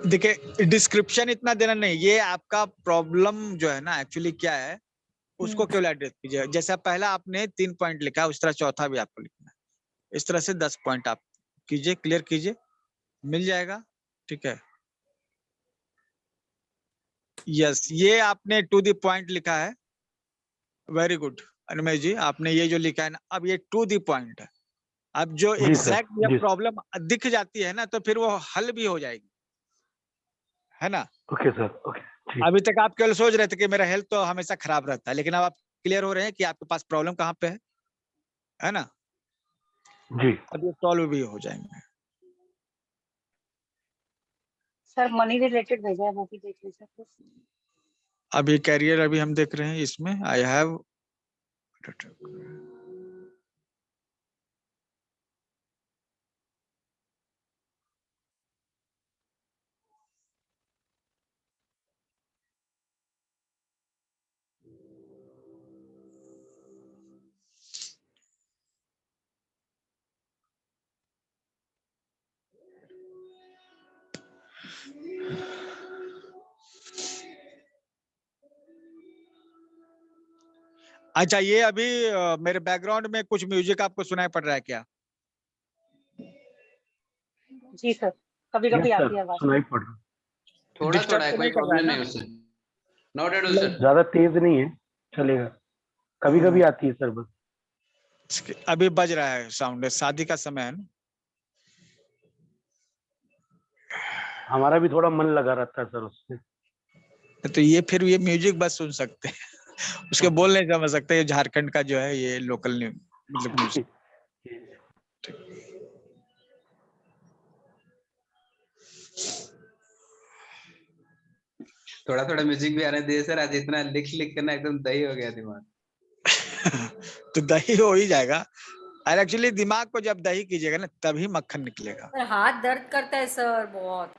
Speaker 1: देखिए डिस्क्रिप्शन इतना देना नहीं, ये आपका प्रॉब्लम जो है ना एक्चुअली क्या है उसको केवल एड्रेस कीजिए। जैसा पहला आपने 3 पॉइंट लिखा उस तरह चौथा भी आपको लिखना है। इस तरह से 10 पॉइंट आप कीजिए, क्लियर कीजिए, मिल जाएगा, ठीक है। यस, ये आपने टू द पॉइंट लिखा है, वेरी गुड अनुमेश जी, आपने ये जो लिखा है ना, अब ये टू द पॉइंट है। अब जो
Speaker 3: जी सर,
Speaker 1: एग्जैक्ट
Speaker 3: जी सर।
Speaker 1: प्रॉब्लम दिख जाती है ना तो फिर वो हल भी हो जाएगी, है ना।
Speaker 3: ओके सर, ओके जी।
Speaker 1: अभी तक आप केवल सोच रहे थे कि मेरा हेल्थ तो हमेशा खराब रहता है, लेकिन अब आप क्लियर हो रहे हैं कि आपके पास प्रॉब्लम कहाँ पे है ना।
Speaker 3: जी
Speaker 1: अब ये सॉल्व भी हो जाएंगे।
Speaker 5: सर मनी रिलेटेड भेजा है, वो भी देख लीजिए प्लीज।
Speaker 1: अभी कैरियर अभी हम देख रहे हैं, इसमें आई हैव अच्छा, ये अभी मेरे बैकग्राउंड में कुछ म्यूजिक आपको सुनाई पड़ रहा है क्या?
Speaker 5: जी सर, कभी कभी
Speaker 3: यस
Speaker 5: आती
Speaker 3: सर,
Speaker 5: है आवाज।
Speaker 3: सुनाई पड़ रहा।
Speaker 2: थोड़ा
Speaker 1: Disturb
Speaker 2: थोड़ा है,
Speaker 1: तो
Speaker 2: कोई
Speaker 1: नहीं कर रहा है
Speaker 2: प्रॉब्लम
Speaker 1: ना?
Speaker 2: नहीं उससे। Not at all sir.
Speaker 3: ज्यादा तेज नहीं है, चलेगा। कभी कभी आती है सर बस।
Speaker 1: अभी बज रहा है साउंड, शादी का समय है ना।
Speaker 3: हमारा भी थोड़ा मन लगा रहता है सर उससे।
Speaker 1: तो ये फिर ये म्यूजिक बस सुन सकते हैं उसके बोल नहीं समझ सकते। ये झारखंड का जो है ये लोकल मतलब म्यूजिक।
Speaker 2: थोड़ा थोड़ा म्यूजिक भी आने दिए सर, आज इतना लिख लिख के ना एकदम दही हो गया दिमाग।
Speaker 1: तो दही हो ही जाएगा। और एक्चुअली दिमाग को जब दही कीजिएगा ना तभी मक्खन निकलेगा।
Speaker 4: पर हाथ दर्द करता है सर बहुत।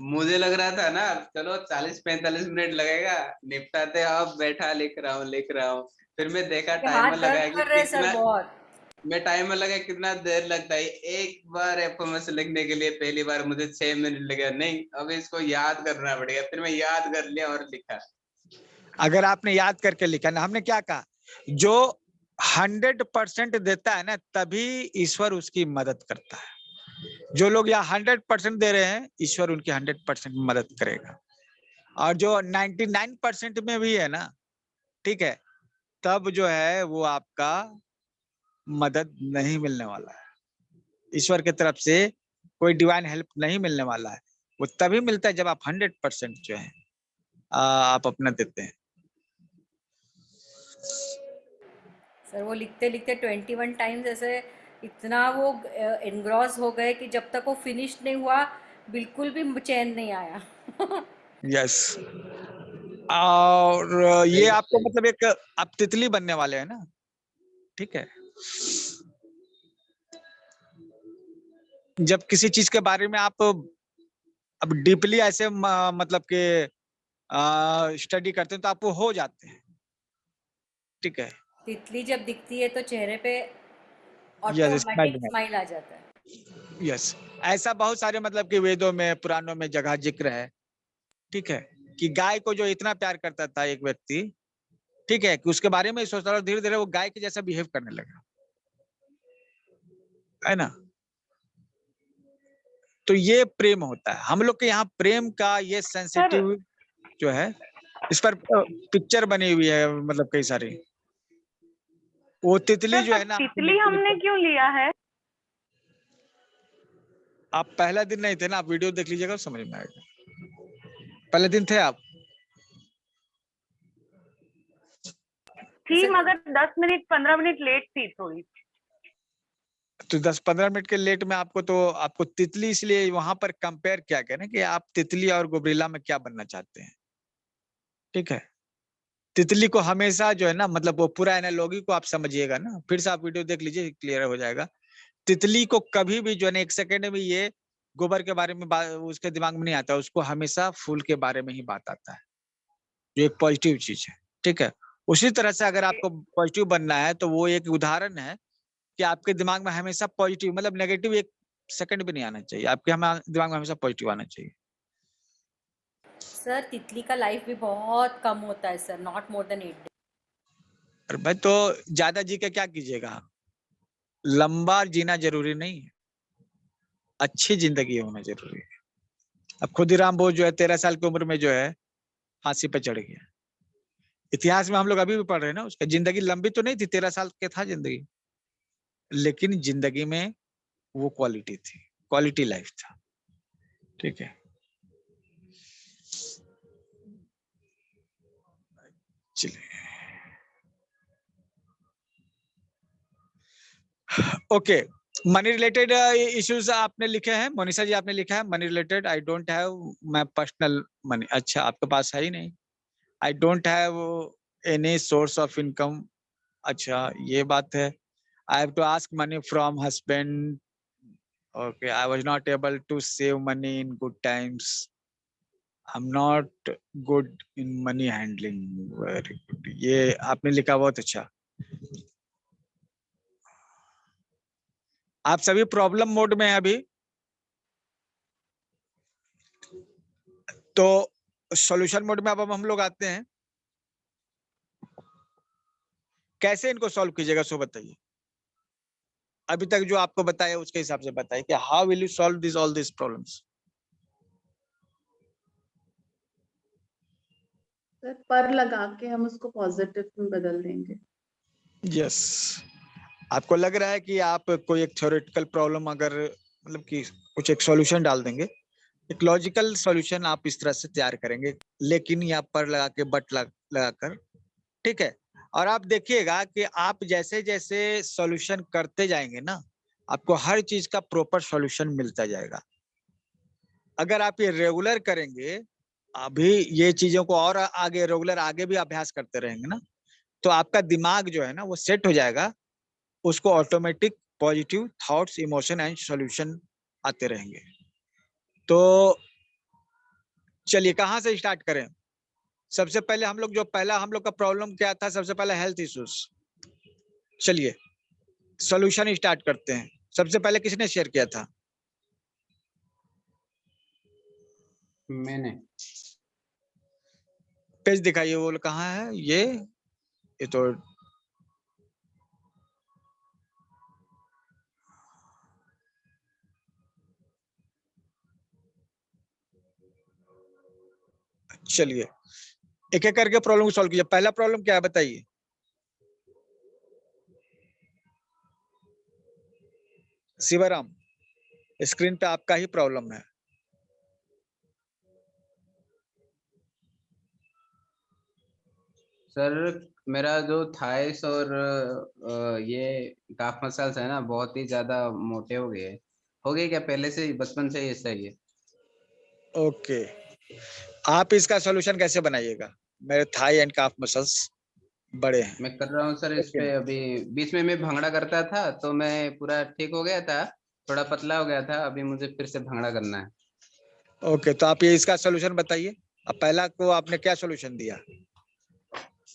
Speaker 2: मुझे लग रहा था ना चलो 40-45 मिनट लगेगा निपटाते, अब बैठा लिख रहा हूँ। फिर मैं देखा
Speaker 4: हाथ
Speaker 2: टाइमर
Speaker 4: दर्द
Speaker 2: लगा कि
Speaker 4: कर रहे हैं सर
Speaker 2: कितना,
Speaker 4: बहुत।
Speaker 2: मैं टाइमर लगा कितना देर लगता है। एक बार एफएमएस लिखने के लिए पहली बार मुझे 6 मिनट लगे। नहीं, अब इसको याद करना पड़ेगा। फिर मैं याद कर लिया और लिखा।
Speaker 1: अगर आपने याद करके लिखा ना, हमने क्या कहा, जो 100% देता है ना तभी ईश्वर उसकी मदद करता है। जो लोग यहाँ 100% दे रहे हैं ईश्वर उनकी 100% मदद करेगा। और जो 99% में भी है ना, ठीक है, तब जो है वो आपका मदद नहीं मिलने वाला है। ईश्वर की तरफ से कोई डिवाइन हेल्प नहीं मिलने वाला है। वो तभी मिलता है जब आप 100% जो है आप अपना देते हैं।
Speaker 4: सर वो लिखते लिखते 21 टाइम्स ऐसे इतना वो एनग्रॉस हो गए कि जब तक वो फिनिश नहीं हुआ बिल्कुल भी चैन नहीं आया।
Speaker 1: यस, और ये आपको मतलब एक आप तितली बनने वाले हैं ना, ठीक है। जब किसी चीज के बारे में आप अब डीपली ऐसे मतलब के स्टडी करते हैं तो आप वो हो जाते हैं, ठीक है।
Speaker 4: तितली जब दिखती है तो चेहरे पे
Speaker 1: यस,
Speaker 4: ऑटोमेटिक स्माइल आ जाता है।
Speaker 1: यस, ऐसा बहुत सारे मतलब कि वेदों में पुराणों में जगह जिक्र है, ठीक है, कि गाय को जो इतना प्यार करता था एक व्यक्ति, ठीक है, कि उसके बारे में सोचता रहा, धीरे धीरे वो गाय के जैसा बिहेव करने लगा, है ना। तो ये प्रेम होता है। हम लोग के यहाँ प्रेम का ये सेंसिटिव जो है, इस पर पिक्चर बनी हुई है, मतलब कई सारी। वो तितली जो है ना,
Speaker 12: तितली हमने क्यों लिया है?
Speaker 1: आप पहला दिन नहीं थे ना, आप वीडियो देख लीजिएगा समझ में आएगा। पहले दिन थे आप?
Speaker 12: थी, मगर 10 मिनट 15 मिनट लेट थी थोड़ी।
Speaker 1: तो 10-15 मिनट के लेट में आपको तितली इसलिए वहां पर कंपेयर किया गया ना कि आप तितली और गोब्रिला में क्या बनना चाहते हैं, ठीक है। तितली को हमेशा जो है ना, मतलब वो पूरा एनालॉजी को आप समझिएगा ना, फिर से आप वीडियो देख लीजिए, क्लियर हो जाएगा। तितली को कभी भी जो है ना, एक सेकंड में ये गोबर के बारे में उसके दिमाग में नहीं आता, उसको हमेशा फूल के बारे में ही बात आता है, जो एक पॉजिटिव चीज है, ठीक है। उसी तरह से अगर आपको पॉजिटिव बनना है तो वो एक उदाहरण है कि आपके दिमाग में हमेशा पॉजिटिव, मतलब नेगेटिव एक सेकंड भी नहीं आना चाहिए, आपके दिमाग में हमेशा पॉजिटिव आना चाहिए।
Speaker 4: सर तितली का लाइफ भी बहुत कम होता है sir, not more than 8 days.
Speaker 1: अरे भाई, तो ज्यादा जी के क्या कीजिएगा आप? लंबा जीना जरूरी नहीं है, अच्छी जिंदगी होना जरूरी है। अब खुदीराम बोस जो है 13 साल की उम्र में जो है फांसी पे चढ़ गया। इतिहास में हम लोग अभी भी पढ़ रहे हैं ना, उसका जिंदगी लंबी तो नहीं थी, 13 साल के था जिंदगी, लेकिन जिंदगी में वो क्वालिटी थी, क्वालिटी लाइफ था, ठीक है। चलिए, ओके। मनी रिलेटेड इश्यूज आपने लिखे हैं, मोनिशा जी आपने लिखा है money related, I don't have my personal money. अच्छा, आपके पास है ही नहीं। I don't have any source of income. अच्छा, ये बात है। I have to ask money from husband. Okay, I was not able to save money in good times. I am not good in money handling. Very good, ये आपने लिखा, बहुत अच्छा। आप सभी प्रॉब्लम मोड में हैं अभी, तो सॉल्यूशन मोड में अब हम लोग आते हैं। कैसे इनको सॉल्व कीजिएगा सो बताइए। अभी तक जो आपको बताया उसके हिसाब से बताइए कि how will you solve this all this problems.
Speaker 9: Sir पर लगा के हम उसको पॉजिटिव में बदल देंगे।
Speaker 1: यस, आपको लग रहा है कि आप कोई एक थ्योरेटिकल प्रॉब्लम अगर मतलब कि कुछ एक सॉल्यूशन डाल देंगे, एक लॉजिकल सॉल्यूशन आप इस तरह से तैयार करेंगे, लेकिन यहाँ पर लगा के बट लगा कर, ठीक है। और आप देखिएगा कि आप जैसे जैसे सॉल्यूशन करते जाएंगे ना, आपको हर चीज का प्रॉपर सॉल्यूशन मिलता जाएगा। अगर आप ये रेगुलर करेंगे, अभी ये चीजों को और आगे रेगुलर आगे भी अभ्यास करते रहेंगे ना, तो आपका दिमाग जो है ना वो सेट हो जाएगा, उसको automatic positive thoughts, emotion and solution आते रहेंगे। तो चलिए, कहाँ से स्टार्ट करें? सबसे पहले हम लोग हम लोग का प्रॉब्लम क्या था? सबसे पहले हेल्थ इश्यूज। चलिए सॉल्यूशन स्टार्ट करते हैं। सबसे पहले किसने शेयर किया था?
Speaker 2: मैंने।
Speaker 1: पेज दिखाइए, वो कहाँ है? ये तो चलिए एक एक करके प्रॉब्लम को सॉल्व कीजिए। पहला प्रॉब्लम क्या है बताइए? शिवराम, स्क्रीन पे आपका ही प्रॉब्लम है।
Speaker 2: सर मेरा जो थाइस और ये काफ मसल्स है ना, बहुत ही ज्यादा मोटे हो गए क्या? पहले से बचपन से ही ऐसा ही है।
Speaker 1: ओके, आप इसका सॉल्यूशन कैसे बनाइएगा? मेरे थाई एंड काफ मसल्स बड़े हैं।
Speaker 2: मैं कर रहा हूँ सर इस पे। अभी बीच में मैं भंगड़ा करता था तो मैं पूरा ठीक हो गया था, थोड़ा पतला हो गया था, अभी मुझे फिर से भंगड़ा करना है।
Speaker 1: ओके, तो आप ये इसका सोल्यूशन बताइए। अब पहला को आपने क्या सोल्यूशन दिया?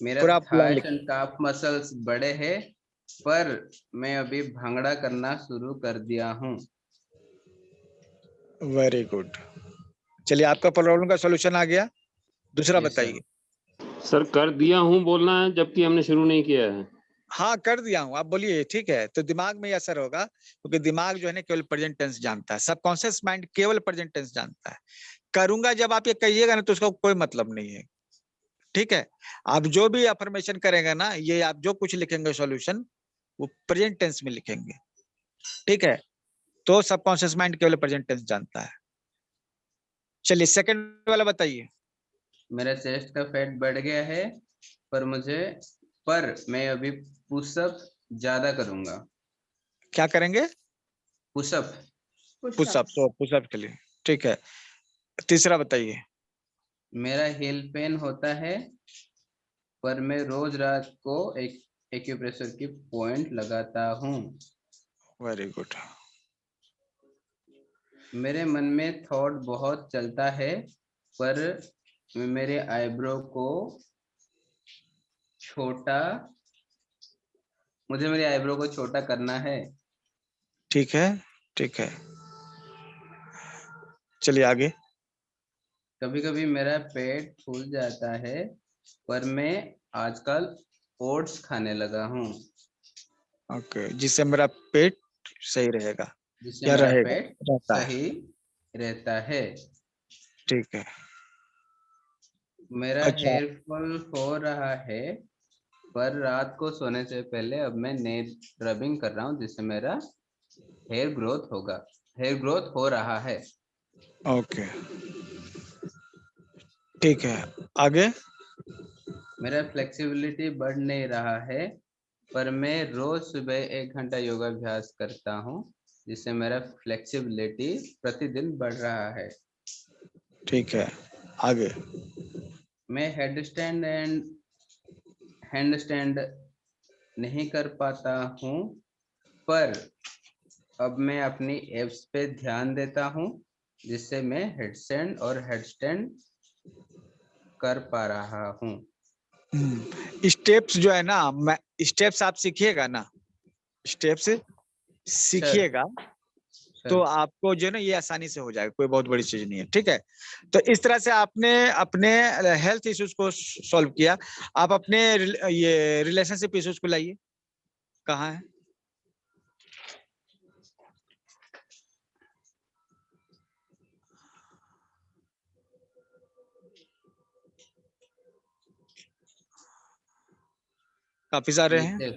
Speaker 2: मेरा
Speaker 1: पूरा प्लान
Speaker 2: थाई
Speaker 1: लिखिए।
Speaker 2: एंड काफ मसल्स बड़े हैं, पर मैं अभी भंगड़ा करना शुरू कर दिया हूँ।
Speaker 1: Very good. चलिए, आपका प्रॉब्लम का सोल्यूशन आ गया। दूसरा
Speaker 2: Yes, sir.
Speaker 1: बताइए।
Speaker 11: सर कर दिया हूँ बोलना है, जबकि हमने शुरू नहीं किया है।
Speaker 1: हाँ, कर दिया हूँ, आप बोलिए। ठीक है, तो दिमाग में ये असर होगा, क्योंकि दिमाग जो है ना केवल प्रेजेंट टेंस जानता है, सबकॉन्शियस माइंड केवल प्रेजेंट टेंस जानता है। करूंगा जब आप ये कहिएगा ना तो उसका कोई मतलब नहीं है। ठीक है, आप जो भी अफर्मेशन करेंगे ना, ये आप जो कुछ लिखेंगे सॉल्यूशन, वो प्रेजेंट टेंस में लिखेंगे। ठीक है, तो सबकॉन्शियस माइंड केवल प्रेजेंट टेंस जानता है। चलिए, सेकंड वाला बताइए।
Speaker 2: मेरा चेस्ट का फैट बढ़ गया है, पर मैं अभी पुशअप ज्यादा करूंगा।
Speaker 1: क्या करेंगे?
Speaker 2: पुशअप।
Speaker 1: पुशअप, तो पुशअप के लिए ठीक है। तीसरा बताइए।
Speaker 2: मेरा हिल पेन होता है, पर मैं रोज रात को एक एक्यूप्रेशर की पॉइंट लगाता हूँ।
Speaker 1: Very good.
Speaker 2: मेरे मन में थॉट बहुत चलता है, पर मेरे आईब्रो को छोटा मुझे मेरे आईब्रो को छोटा करना है।
Speaker 1: ठीक है, ठीक है। चलिए आगे।
Speaker 2: कभी कभी मेरा पेट फूल जाता है, पर मैं आजकल ओट्स खाने लगा हूँ,
Speaker 1: ओके, जिससे मेरा पेट सही रहेगा
Speaker 2: जिससे
Speaker 1: या
Speaker 2: मेरा
Speaker 1: रहेगा,
Speaker 2: पेट
Speaker 1: रहता है।
Speaker 2: सही रहता है।
Speaker 1: ठीक है।
Speaker 2: मेरा
Speaker 1: अच्छा,
Speaker 2: हेयर फॉल हो रहा है, पर रात को सोने से पहले अब मैं नेल रबिंग कर रहा हूँ, जिससे मेरा हेयर ग्रोथ हो रहा है।
Speaker 1: ओके, ठीक है। आगे।
Speaker 2: मेरा फ्लेक्सिबिलिटी बढ़ नहीं रहा है, पर मैं रोज सुबह 1 घंटा योगाभ्यास करता हूँ, जिससे मेरा फ्लेक्सिबिलिटी प्रतिदिन बढ़ रहा है।
Speaker 1: ठीक है, आगे।
Speaker 2: मैं हैंड स्टैंड नहीं कर पाता हूँ, पर अब मैं अपनी एब्स पे ध्यान देता हूँ, जिससे मैं हेडस्टैंड कर पा रहा हूँ।
Speaker 1: स्टेप्स जो है ना, मैं स्टेप्स आप सीखिएगा ना, स्टेप्स सीखिएगा तो आपको जो है ना ये आसानी से हो जाएगा, कोई बहुत बड़ी चीज नहीं है। ठीक है, तो इस तरह से आपने अपने हेल्थ इश्यूज को सॉल्व किया। आप अपने ये रिलेशनशिप इश्यूज को लाइए। कहाँ है? काफी सारे हैं।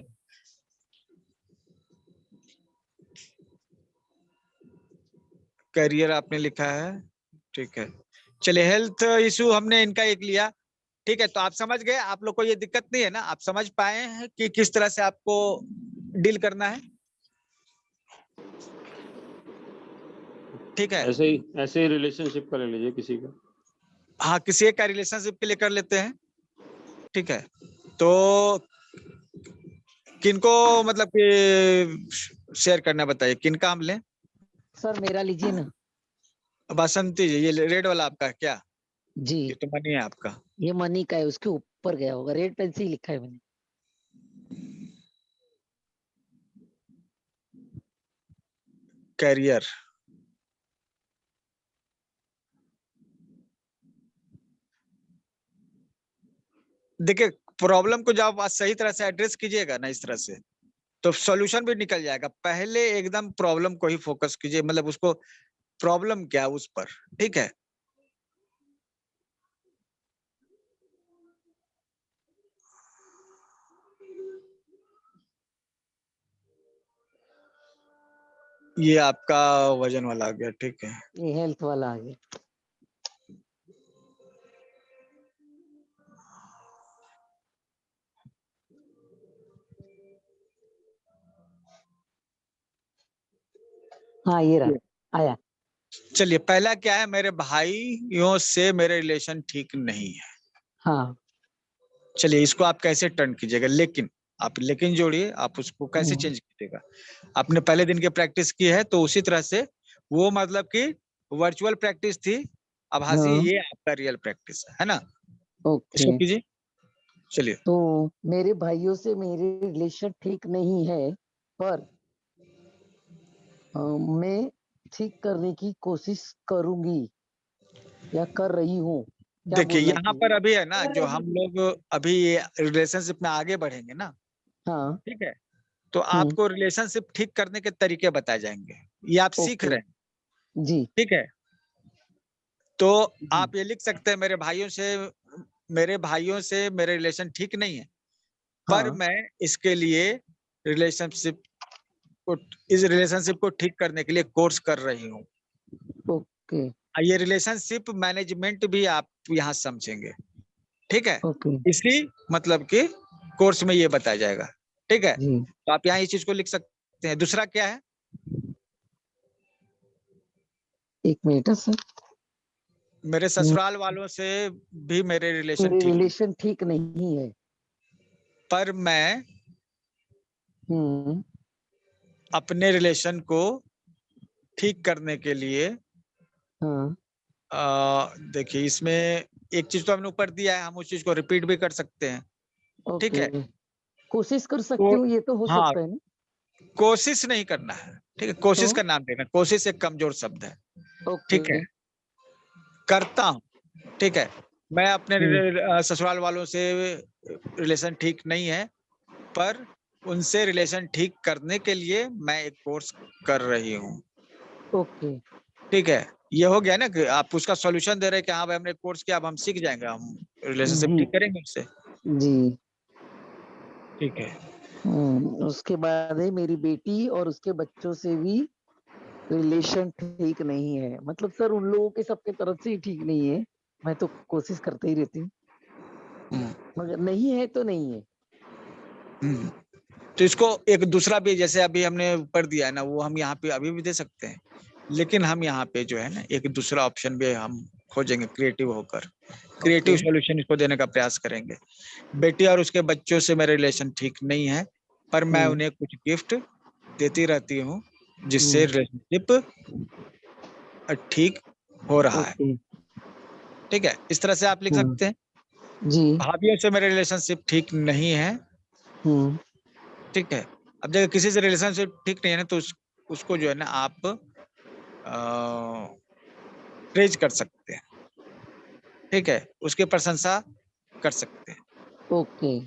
Speaker 1: करियर आपने लिखा है। ठीक है, चलिए, हेल्थ इशू हमने इनका एक लिया। ठीक है, तो आप समझ गए, आप लोग को ये दिक्कत नहीं है ना, आप समझ पाए हैं कि किस तरह से आपको डील करना है। ठीक है,
Speaker 11: ऐसे ही रिलेशनशिप का ले लीजिए किसी का।
Speaker 1: हाँ, किसी एक का रिलेशनशिप के लिए कर लेते हैं। ठीक है, तो किनको मतलब कि शेयर करना बताइए, किनका हम लें?
Speaker 6: सर मेरा लीजिए ना।
Speaker 1: बसंती जी, ये रेड वाला आपका है क्या?
Speaker 6: जी,
Speaker 1: ये तो मनी है आपका।
Speaker 6: ये मनी का है, उसके ऊपर गया होगा, रेड पेन से ही लिखा है मैंने।
Speaker 1: कैरियर। देखिए, प्रॉब्लम को जब आप सही तरह से एड्रेस कीजिएगा ना इस तरह से, तो सॉल्यूशन भी निकल जाएगा। पहले एकदम प्रॉब्लम को ही फोकस कीजिए, मतलब उसको प्रॉब्लम क्या है उस पर। ठीक है, ये आपका वजन वाला आ गया। ठीक है,
Speaker 6: ये हेल्थ वाला आ गया। हाँ, ये रहा, आया।
Speaker 1: चलिए, पहला क्या है, मेरे भाइयों से मेरे रिलेशन ठीक नहीं है।
Speaker 6: हाँ,
Speaker 1: चलिए इसको आप कैसे टर्न कीजिएगा, लेकिन आप लेकिन जोड़िए, आप उसको कैसे
Speaker 6: हम्म।
Speaker 1: चेंज कीजिएगा। आपने पहले दिन की प्रैक्टिस की है तो उसी तरह से, वो मतलब कि वर्चुअल प्रैक्टिस थी, आभासी,
Speaker 6: हाँ
Speaker 1: ये आपका रियल प्रैक्टिस है ना।
Speaker 6: ओके।
Speaker 1: इसको कीजिए, चलिए।
Speaker 6: तो मेरे भाइयों से मेरे रिलेशन ठीक नहीं है, पर मैं ठीक करने की कोशिश करूंगी या कर रही हूँ, क्या
Speaker 1: देखिए
Speaker 6: बोलना
Speaker 1: यहाँ पर
Speaker 6: चाहिए?
Speaker 1: अभी है ना, जो हम लोग अभी रिलेशनशिप में आगे बढ़ेंगे ना,
Speaker 6: हाँ।
Speaker 1: ठीक है, तो आपको रिलेशनशिप ठीक करने के तरीके बताए जाएंगे, ये आप सीख
Speaker 6: ओके
Speaker 1: रहे हैं,
Speaker 6: जी।
Speaker 1: ठीक है। तो
Speaker 6: जी
Speaker 1: आप ये लिख सकते हैं, मेरे भाइयों से मेरे रिलेशन ठीक नहीं है, पर
Speaker 6: हाँ
Speaker 1: मैं इसके लिए रिलेशनशिप इस रिलेशनशिप को ठीक करने के लिए कोर्स कर रही हूँ।
Speaker 6: ओके
Speaker 1: ये रिलेशनशिप मैनेजमेंट भी आप यहाँ समझेंगे, ठीक है।
Speaker 6: ओके
Speaker 1: इसी मतलब कि कोर्स में ये बताया जाएगा, ठीक है।
Speaker 6: जी।
Speaker 1: तो आप यहाँ इस चीज को लिख सकते हैं। दूसरा क्या है,
Speaker 6: एक मिनट सर।
Speaker 1: मेरे ससुराल वालों से भी मेरे रिलेशन
Speaker 6: मेरे
Speaker 1: ठीक नहीं,
Speaker 6: रिलेशन ठीक नहीं है,
Speaker 1: पर मैं
Speaker 6: हम्म।
Speaker 1: अपने रिलेशन को ठीक करने के लिए,
Speaker 6: हाँ
Speaker 1: देखिए इसमें एक चीज तो हमने ऊपर दिया है, हम उस चीज को रिपीट भी कर सकते हैं, ठीक
Speaker 6: ओके।
Speaker 1: है।
Speaker 6: कोशिश कर सकती
Speaker 1: तो
Speaker 6: हूँ, ये तो हो
Speaker 1: हाँ,
Speaker 6: सकता है ना।
Speaker 1: कोशिश नहीं करना है, ठीक है, कोशिश
Speaker 6: तो
Speaker 1: का नाम देना, कोशिश एक कमजोर शब्द है,
Speaker 6: ओके।
Speaker 1: ठीक है। करता हूँ, ठीक है, मैं अपने ससुराल वालों से रिलेशन ठीक नहीं है, पर उनसे रिलेशन ठीक करने के लिए मैं एक कोर्स कर रही हूँ,
Speaker 6: ओके
Speaker 1: ठीक है। ये हो गया ना कि आप उसका सॉल्यूशन दे रहे हैं कि हाँ भाई हमने कोर्स किया, अब हम सीख जाएंगे, हम रिलेशनशिप
Speaker 6: जी
Speaker 1: ठीक करेंगे उससे,
Speaker 6: जी।
Speaker 1: ठीक है।
Speaker 6: उसके बाद है मेरी बेटी और उसके बच्चों से भी रिलेशन ठीक नहीं है, मतलब सर उन लोगों के सबके तरफ से ही ठीक नहीं है, मैं तो कोशिश करते ही रहती हूँ, मगर नहीं है तो नहीं है।
Speaker 1: तो इसको एक दूसरा भी, जैसे अभी हमने ऊपर दिया है ना, वो हम यहाँ पे अभी भी दे सकते हैं, लेकिन हम यहाँ पे जो है ना एक दूसरा ऑप्शन भी हम खोजेंगे, क्रिएटिव होकर, क्रिएटिव
Speaker 6: ओके
Speaker 1: सॉल्यूशन इसको देने का प्रयास करेंगे। बेटी और उसके बच्चों से मेरा रिलेशन ठीक नहीं है, पर मैं उन्हें कुछ गिफ्ट देती रहती हूँ, जिससे रिलेशनशिप ठीक हो रहा है,
Speaker 6: ओके
Speaker 1: ठीक है। इस तरह से आप लिख सकते हैं।
Speaker 6: जी।
Speaker 1: भाभीियों से मेरा रिलेशनशिप ठीक नहीं है, ठीक है। अब देखिए किसी से रिलेशनशिप ठीक नहीं है ना, तो उसको जो है ना आप प्रेज कर सकते हैं, ठीक है, उसकी प्रशंसा कर सकते हैं,
Speaker 6: ओके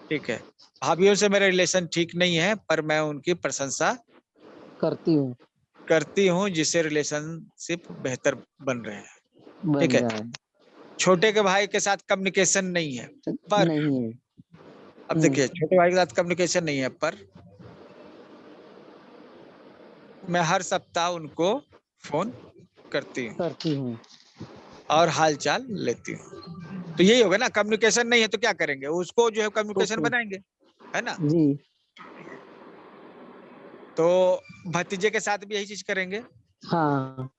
Speaker 1: ठीक है। भाभीियों से मेरा रिलेशन ठीक नहीं है, पर मैं उनकी प्रशंसा करती हूँ, जिससे रिलेशनशिप बेहतर बन रहे हैं, ठीक
Speaker 6: बन
Speaker 1: है।
Speaker 6: रहा है।
Speaker 1: छोटे के भाई के साथ कम्युनिकेशन नहीं है, पर
Speaker 6: नहीं है।
Speaker 1: अब देखिए छोटे भाई के साथ कम्युनिकेशन नहीं है, पर मैं हर सप्ताह उनको फोन करती हूँ और हालचाल लेती हूँ। तो यही होगा ना, कम्युनिकेशन नहीं है तो क्या करेंगे, उसको जो है कम्युनिकेशन बनाएंगे, है ना।
Speaker 6: जी।
Speaker 1: तो भतीजे के साथ भी यही चीज करेंगे।
Speaker 6: हाँ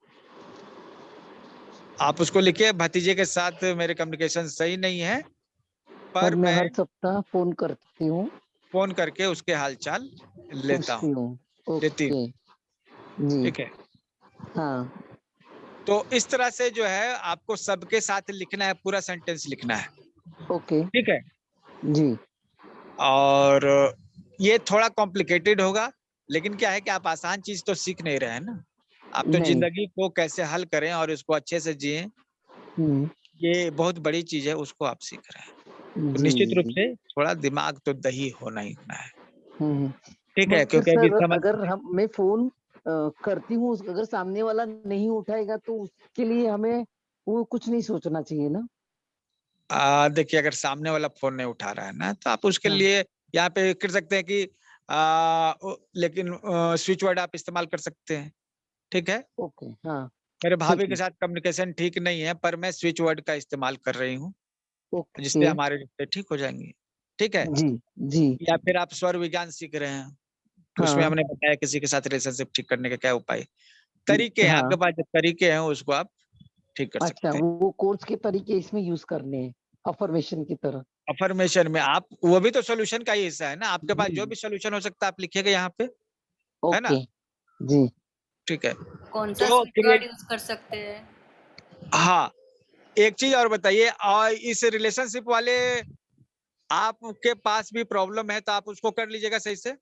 Speaker 1: आप उसको लिखिए, भतीजे के साथ मेरे कम्युनिकेशन सही नहीं है,
Speaker 6: पर मैं
Speaker 1: मैं
Speaker 6: हर सप्ताह फोन करती हूँ,
Speaker 1: फोन करके उसके हालचाल लेता
Speaker 6: पूछती
Speaker 1: हूँ,
Speaker 6: हूँ।
Speaker 1: लेती हूँ,
Speaker 6: ओके जी।
Speaker 1: ठीक है।
Speaker 6: हाँ
Speaker 1: तो इस तरह से जो है आपको सबके साथ लिखना है, पूरा सेंटेंस लिखना है,
Speaker 6: ओके
Speaker 1: ठीक है।
Speaker 6: जी।
Speaker 1: और ये थोड़ा कॉम्प्लिकेटेड होगा, लेकिन क्या है कि आप आसान चीज तो सीख नहीं रहे हैं ना, आप तो
Speaker 6: नहीं।
Speaker 1: जिंदगी को कैसे हल करें और इसको अच्छे से जिए, ये बहुत बड़ी चीज है, उसको आप सीख रहे हैं। तो
Speaker 6: जी
Speaker 1: निश्चित रूप
Speaker 6: जी।
Speaker 1: से थोड़ा दिमाग तो दही होना ही होना है,
Speaker 6: हम्म।
Speaker 1: ठीक है,
Speaker 6: मगर
Speaker 1: क्योंकि अभी
Speaker 6: सर
Speaker 1: समय
Speaker 6: अगर मैं फोन करती हूँ, अगर सामने वाला नहीं उठाएगा तो उसके लिए हमें वो कुछ नहीं सोचना चाहिए ना।
Speaker 1: देखिए अगर सामने वाला फोन नहीं उठा रहा है ना, तो आप उसके
Speaker 6: हाँ।
Speaker 1: लिए यहाँ पे कर सकते हैं कि लेकिन स्विच वर्ड आप इस्तेमाल कर सकते हैं, ठीक है।
Speaker 6: ओके हाँ
Speaker 1: मेरे
Speaker 6: ठीक
Speaker 1: भाभी के
Speaker 6: है।
Speaker 1: साथ कम्युनिकेशन ठीक नहीं है, पर मैं स्विच वर्ड का इस्तेमाल कर रही हूँ, जिससे
Speaker 6: ओके
Speaker 1: हमारे रिश्ते ठीक हो जाएंगे, ठीक है।
Speaker 6: जी जी।
Speaker 1: या फिर आप स्वर विज्ञान सीख रहे हैं, तो उसमें
Speaker 6: हाँ
Speaker 1: हमने बताया किसी के साथ रिलेशनशिप ठीक करने के क्या उपाय, तरीके हैं, आपके
Speaker 6: हाँ।
Speaker 1: पास जो तरीके हैं उसको आप ठीक कर
Speaker 6: अच्छा
Speaker 1: सकते हैं।
Speaker 6: वो कोर्स के तरीके इसमें यूज करने हैं, अफर्मेशन की तरह।
Speaker 1: अफर्मेशन में आप, वो भी तो सॉल्यूशन का ही हिस्सा है ना, आपके पास जो भी सॉल्यूशन हो सकता है आप लिखिएगा यहाँ पे, है ना?
Speaker 6: ओके जी।
Speaker 1: ठीक है।
Speaker 4: कौन सा
Speaker 1: तो
Speaker 4: स्विच वर्ड यूज कर सकते हैं?
Speaker 1: हाँ, एक चीज और बताइए, और इस रिलेशनशिप वाले आपके पास भी प्रॉब्लम है तो आप उसको कर लीजिएगा सही से।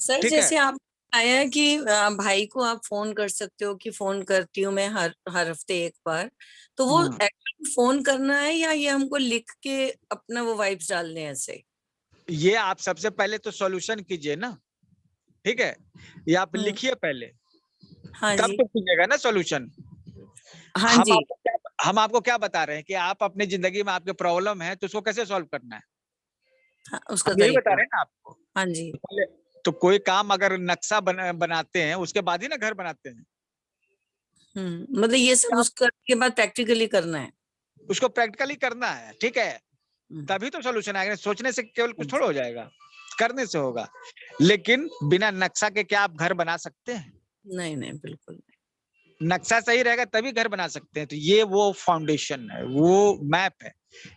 Speaker 10: सर
Speaker 1: ठीक है।
Speaker 10: जैसे आप आया कि भाई को आप फोन कर सकते हो कि फोन करती हूँ मैं हर हर हफ्ते एक बार, तो वो एक्चुअली फोन करना है या ये हमको लिख के अपना वो वाइब्स डालने हैं ऐसे?
Speaker 1: ये आप सबसे पहले तो सॉल्यूशन कीजिए ना, ठीक है? ये आप लिखिए पहले,
Speaker 10: हाँ
Speaker 1: तब
Speaker 10: जी।
Speaker 1: तो कीजिएगा ना सॉल्यूशन।
Speaker 10: हाँ
Speaker 1: हम
Speaker 10: जी।
Speaker 1: हम आपको क्या बता रहे हैं कि आप अपनी जिंदगी में आपके प्रॉब्लम है तो उसको कैसे सॉल्व करना है,
Speaker 10: हाँ, उसका
Speaker 1: हम यही बता
Speaker 10: तरीका।
Speaker 1: रहे हैं ना आपको।
Speaker 10: हाँ जी।
Speaker 1: पहले तो कोई काम अगर नक्शा बनाते हैं उसके बाद ही ना घर बनाते हैं।
Speaker 10: मतलब ये सब उसके बाद प्रैक्टिकली करना है।
Speaker 1: उसको प्रैक्टिकली करना है, ठीक है, तभी तो सॉल्यूशन आएगा। सोचने से केवल कुछ थोड़ा हो जाएगा, करने से होगा। लेकिन बिना नक्शा के क्या आप घर बना सकते हैं?
Speaker 10: नहीं नहीं, बिल्कुल नहीं।
Speaker 1: नक्शा सही रहेगा तभी घर बना सकते हैं। तो ये वो फाउंडेशन है, वो मैप है।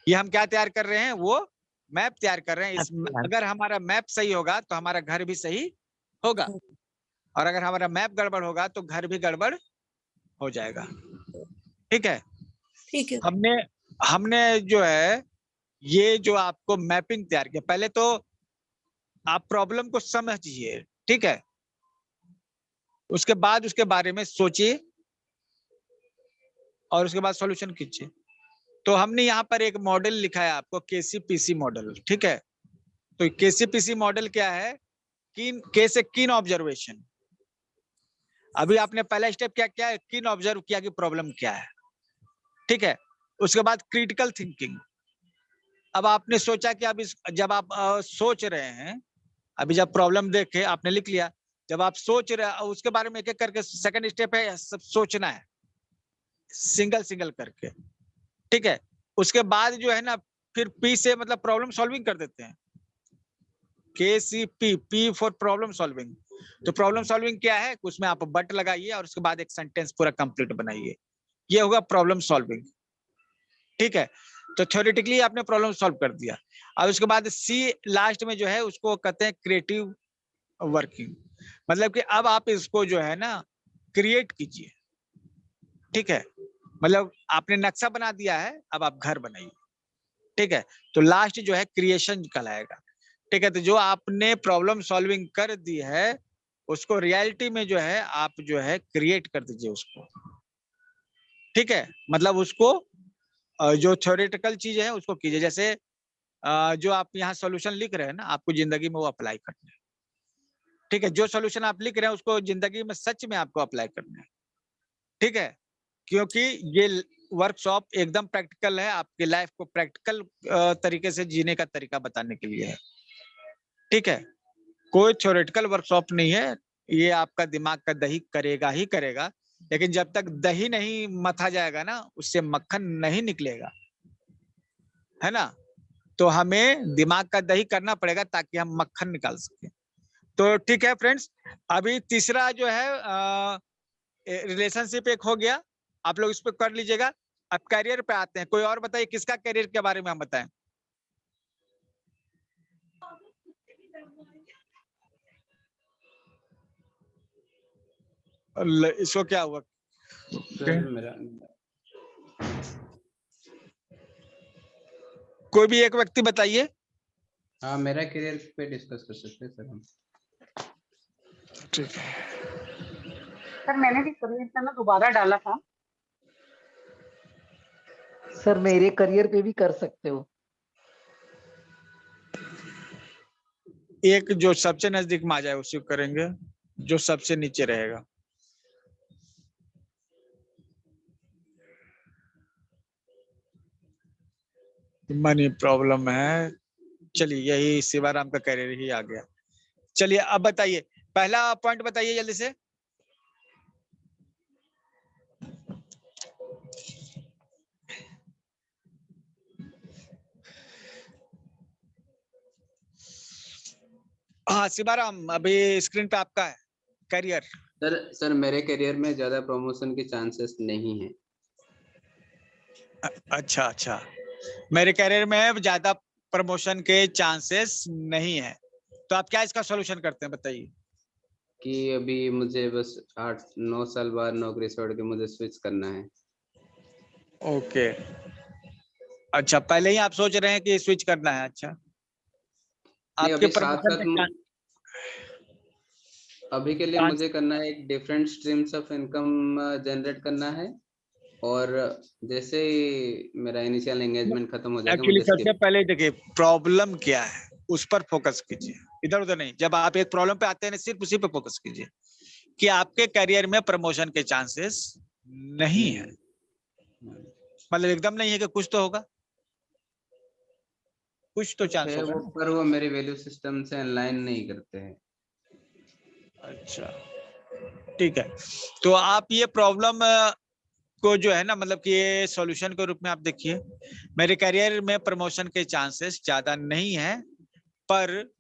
Speaker 1: ये हम क्या तैयार कर रहे हैं? वो मैप तैयार कर रहे हैं। अगर हमारा मैप सही होगा तो हमारा घर भी सही होगा, और अगर हमारा मैप गड़बड़ होगा तो घर भी गड़बड़ हो जाएगा। ठीक है।
Speaker 10: ठीक है।
Speaker 1: हमने जो है ये जो आपको मैपिंग तैयार किया, पहले तो आप प्रॉब्लम को समझिए, ठीक है, उसके बाद उसके बारे में सोचिए और उसके बाद सॉल्यूशन कीजिए। तो हमने यहाँ पर एक मॉडल लिखा है आपको, केसीपीसी मॉडल, ठीक है। तो केसीपीसी मॉडल क्या है? के से कीन ऑब्जर्वेशन। अभी आपने पहला स्टेप क्या किया? कीन ऑब्जर्व किया कि प्रॉब्लम क्या है, ठीक है। उसके बाद क्रिटिकल थिंकिंग। अब आपने सोचा कि अब जब आप सोच रहे हैं, अभी जब प्रॉब्लम देखे आपने लिख लिया, जब आप सोच रहे उसके बारे में एक एक करके, सेकंड स्टेप है सब सोचना है, सिंगल सिंगल करके, ठीक है। उसके बाद जो है ना, फिर पी से मतलब प्रॉब्लम सॉल्विंग कर देते हैं। KCP, P for problem solving. तो प्रॉब्लम सॉल्विंग क्या है? उसमें आप बट लगाइए और उसके बाद एक सेंटेंस पूरा कंप्लीट बनाइए, ये होगा प्रॉब्लम सॉल्विंग, ठीक है। तो थ्योरेटिकली आपने प्रॉब्लम सॉल्व कर दिया। अब उसके बाद सी लास्ट में जो है उसको कहते हैं क्रिएटिव वर्किंग। मतलब कि अब आप इसको जो है ना क्रिएट कीजिए, ठीक है। मतलब आपने नक्शा बना दिया है, अब आप घर बनाइए, ठीक है। तो लास्ट जो है क्रिएशन कहलाएगा, ठीक है। तो जो आपने प्रॉब्लम सॉल्विंग कर दी है उसको रियलिटी में जो है आप जो है क्रिएट कर दीजिए उसको, ठीक है। मतलब उसको जो थ्योरेटिकल चीज है उसको कीजिए। जैसे जो आप यहाँ सॉल्यूशन लिख रहे हैं ना, आपको जिंदगी में वो अप्लाई करना है, ठीक है। जो सॉल्यूशन आप लिख रहे हैं उसको जिंदगी में सच में आपको अप्लाई करना है, ठीक है। क्योंकि ये वर्कशॉप एकदम प्रैक्टिकल है, आपकी लाइफ को प्रैक्टिकल तरीके से जीने का तरीका बताने के लिए है, ठीक है। कोई थ्योरेटिकल वर्कशॉप नहीं है। ये आपका दिमाग का दही करेगा ही करेगा, लेकिन जब तक दही नहीं मथा जाएगा ना, उससे मक्खन नहीं निकलेगा, है ना। तो हमें दिमाग का दही करना पड़ेगा ताकि हम मक्खन निकाल सके। तो ठीक है फ्रेंड्स, अभी तीसरा जो है रिलेशनशिप एक हो गया, आप लोग इस पे कर लीजिएगा। अब कैरियर पे आते हैं। कोई और बताइए किसका कैरियर के बारे में हम बताएं? इसको क्या हुआ?
Speaker 2: मेरा
Speaker 1: कोई भी एक व्यक्ति बताइए।
Speaker 2: हाँ, मेरा करियर पे डिस्कस कर सकते हैं सर हम।
Speaker 1: ठीक है
Speaker 5: सर, मैंने भी करियर में दोबारा डाला था।
Speaker 6: सर मेरे करियर पे भी कर सकते हो।
Speaker 1: एक जो सबसे नजदीक में आ जाए उसी को करेंगे, जो सबसे नीचे रहेगा। मनी प्रॉब्लम है। चलिए, यही शिवाराम का करियर ही आ गया। चलिए अब बताइए, पहला पॉइंट बताइए जल्दी से। हाँ शिवाराम, अभी स्क्रीन पे आपका है करियर।
Speaker 2: सर मेरे करियर में ज्यादा प्रमोशन के चांसेस नहीं है।
Speaker 1: अच्छा अच्छा, मेरे करियर में ज्यादा प्रमोशन के चांसेस नहीं है, तो आप क्या इसका सॉल्यूशन करते हैं बताइए?
Speaker 2: कि अभी मुझे बस 8-9 साल बाद नौकरी छोड़ के मुझे स्विच करना है।
Speaker 1: ओके, अच्छा, पहले ही आप सोच रहे हैं कि स्विच करना है। अच्छा,
Speaker 2: नहीं,
Speaker 1: आपके
Speaker 2: अभी साथ
Speaker 1: प्रमोशन
Speaker 2: साथ
Speaker 1: के चांस
Speaker 2: अभी के लिए मुझे करना है, एक different streams of income generate करना है, और जैसे ही मेरा इनिशियल एंगेजमेंट खत्म हो जाएगा
Speaker 1: एक्चुअली
Speaker 2: मुझे
Speaker 1: सबसे
Speaker 2: skip-
Speaker 1: पहले देखिए प्रॉब्लम क्या है, उस पर फोकस कीजिए, इधर उधर नहीं। जब आप एक प्रॉब्लम पे आते हैं ना, सिर्फ उसी पे फोकस कीजिए कि आपके करियर में प्रमोशन के चांसेस नहीं है। मतलब एकदम नहीं है कि कुछ तो होगा, कुछ तो चांस
Speaker 2: है
Speaker 1: होगा
Speaker 2: वो,
Speaker 1: ना।
Speaker 2: पर वो मेरे वैल्यू सिस्टम से अलाइन नहीं करते हैं।
Speaker 1: अच्छा, ठीक है, तो आप ये प्रॉब्लम को जो है ना, मतलब कि ये सॉल्यूशन के रूप में आप देखिए, मेरे करियर में प्रमोशन के चांसेस ज्यादा नहीं है, पर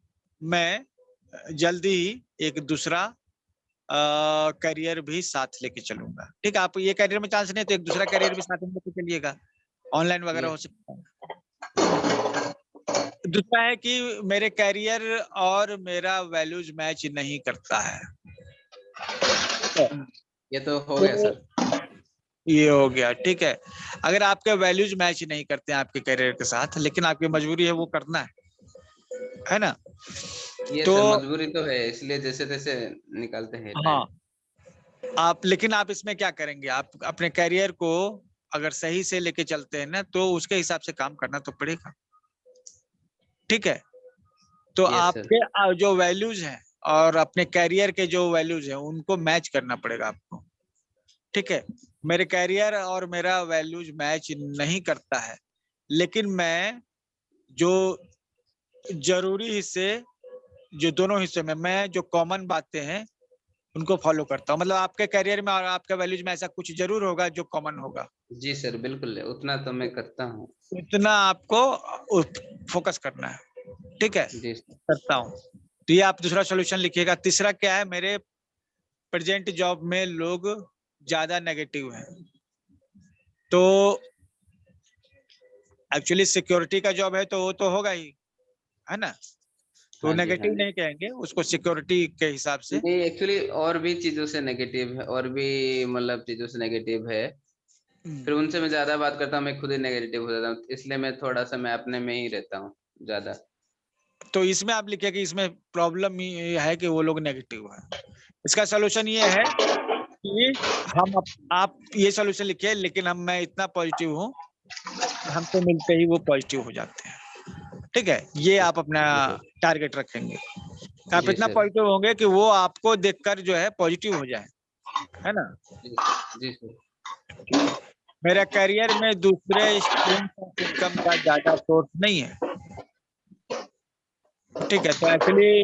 Speaker 1: मैं जल्दी ही एक दूसरा करियर भी साथ लेके चलूंगा। ठीक है, आप ये करियर में चांस नहीं तो एक दूसरा करियर भी साथ में लेके चलिएगा, ऑनलाइन वगैरह हो सकता है। दूसरा है कि मेरे करियर और मेरा वैल्यूज मैच नहीं करता है।
Speaker 2: ये तो हो गया सर।
Speaker 1: ये हो गया, ठीक है। अगर आपके वैल्यूज मैच नहीं करते हैं आपके करियर के साथ, लेकिन आपकी मजबूरी है वो करना है ना,
Speaker 2: ये
Speaker 1: तो
Speaker 2: सर मजबूरी तो है, इसलिए जैसे तैसे निकालते हैं
Speaker 1: हाँ,
Speaker 2: टाइम।
Speaker 1: आप लेकिन आप इसमें क्या करेंगे, आप अपने करियर को अगर सही से लेके चलते हैं ना, तो उसके हिसाब से काम करना तो पड़ेगा। ठीक है, तो
Speaker 2: यस सर।
Speaker 1: आपके जो वैल्यूज हैं और अपने करियर के जो वैल्यूज हैं उनको मैच करना पड़ेगा आपको। ठीक है, मेरे करियर और मेरा वैल्यूज मैच नहीं करता है, लेकिन मैं जो जरूरी हिस्से, जो दोनों हिस्से में मैं जो कॉमन बातें हैं उनको फॉलो करता हूँ। मतलब आपके करियर में और आपके वैल्यूज में ऐसा कुछ जरूर होगा जो कॉमन होगा,
Speaker 2: जी सर, बिल्कुल उतना तो मैं करता हूँ।
Speaker 1: इतना आपको फोकस करना है। ठीक है,
Speaker 2: जी सर।
Speaker 1: करता हूँ। तो ये आप दूसरा सॉल्यूशन लिखिएगा। तीसरा क्या है, मेरे प्रेजेंट जॉब में लोग ज्यादा नेगेटिव हैं, तो एक्चुअली सिक्योरिटी का जॉब है तो वो तो होगा ही, है ना, तो
Speaker 2: हाँ जी, हाँ
Speaker 1: नेगेटिव
Speaker 2: जी।
Speaker 1: नहीं कहेंगे उसको, सिक्योरिटी के हिसाब से।
Speaker 2: नहीं, एक्चुअली और भी चीजों से नेगेटिव है, और भी मतलब चीजों से नेगेटिव है, फिर उनसे मैं ज्यादा बात करता हूँ, मैं खुद ही नेगेटिव हो जाता हूँ, इसलिए मैं थोड़ा सा मैं अपने में ही रहता हूँ ज्यादा।
Speaker 1: तो इसमें आप लिखिए कि इसमें प्रॉब्लम ये है कि वो लोग नेगेटिव है। इसका सोल्यूशन ये है कि आप ये सोल्यूशन लिखिए, लेकिन मैं इतना पॉजिटिव हूँ, हमको मिलते ही वो पॉजिटिव हो जाते हैं। ठीक है, ये आप अपना टारगेट रखेंगे। आप
Speaker 2: जी
Speaker 1: इतना
Speaker 2: सर।
Speaker 1: पॉजिटिव होंगे कि वो आपको देखकर जो है पॉजिटिव हो जाए, है ना।
Speaker 2: जी सर।
Speaker 1: मेरा करियर में दूसरे स्ट्रीम ऑफ इनकम का ज्यादा सोर्स नहीं है। ठीक है, तो एक्चुअली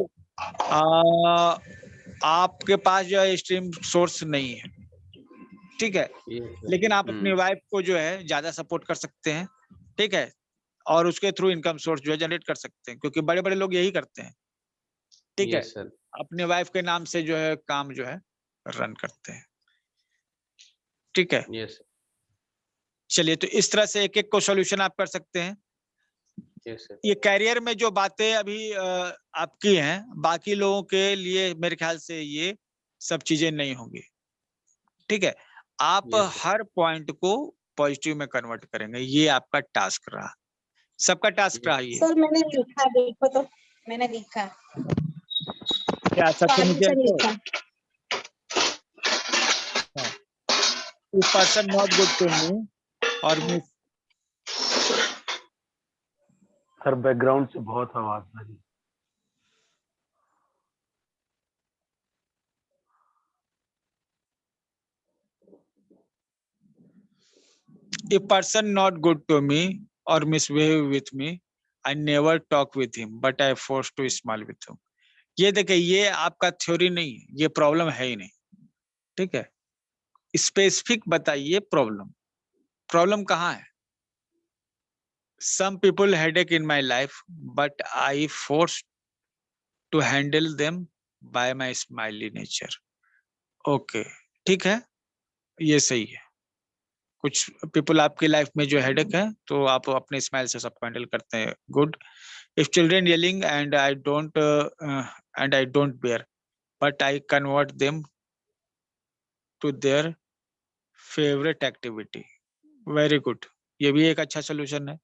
Speaker 1: आपके पास जो है स्ट्रीम सोर्स नहीं है। ठीक है, लेकिन आप अपनी वाइफ को जो है ज्यादा सपोर्ट कर सकते हैं। ठीक है, और उसके थ्रू इनकम सोर्स जो है जनरेट कर सकते हैं, क्योंकि बड़े बड़े लोग यही करते हैं। ठीक है,
Speaker 2: यस सर।
Speaker 1: अपने वाइफ के नाम से जो है काम जो है रन करते हैं। ठीक है,
Speaker 2: यस
Speaker 1: चलिए, तो इस तरह से एक एक को सॉल्यूशन आप कर सकते हैं।
Speaker 2: Yes sir.
Speaker 1: ये कैरियर में जो बातें अभी आपकी हैं, बाकी लोगों के लिए मेरे ख्याल से ये सब चीजें नहीं होंगी। ठीक है, आप हर पॉइंट को पॉजिटिव में कन्वर्ट करेंगे, ये आपका टास्क रहा, सबका टास्क रहा ये।
Speaker 7: सर मैंने लिखा, देखो तो मैंने लिखा,
Speaker 1: क्या सबसे
Speaker 7: टाइम
Speaker 1: नीचे
Speaker 7: से
Speaker 1: है
Speaker 7: लिखा।
Speaker 1: If person not good to me और मिस।
Speaker 3: सर बैकग्राउंड से बहुत आवाज आ रही है।
Speaker 1: A person not good to me or misbehave with me, I never talk with him, but I forced to smile with him. ये देखिए, ये आपका थ्योरी नहीं है, ये प्रॉब्लम है ही नहीं। ठीक है, स्पेसिफिक बताइए प्रॉब्लम, प्रॉब्लम कहाँ है। Some people headache in my life, but I forced to handle them by my smiley nature. Okay, ठीक है, ये सही है, कुछ पीपल आपकी लाइफ में जो हेडेक है, तो आप अपने स्माइल से सबको हैंडल करते हैं। Good. If children yelling and I don't bear, but I convert them to their favourite activity. Very good, ये भी एक अच्छा सोल्यूशन है।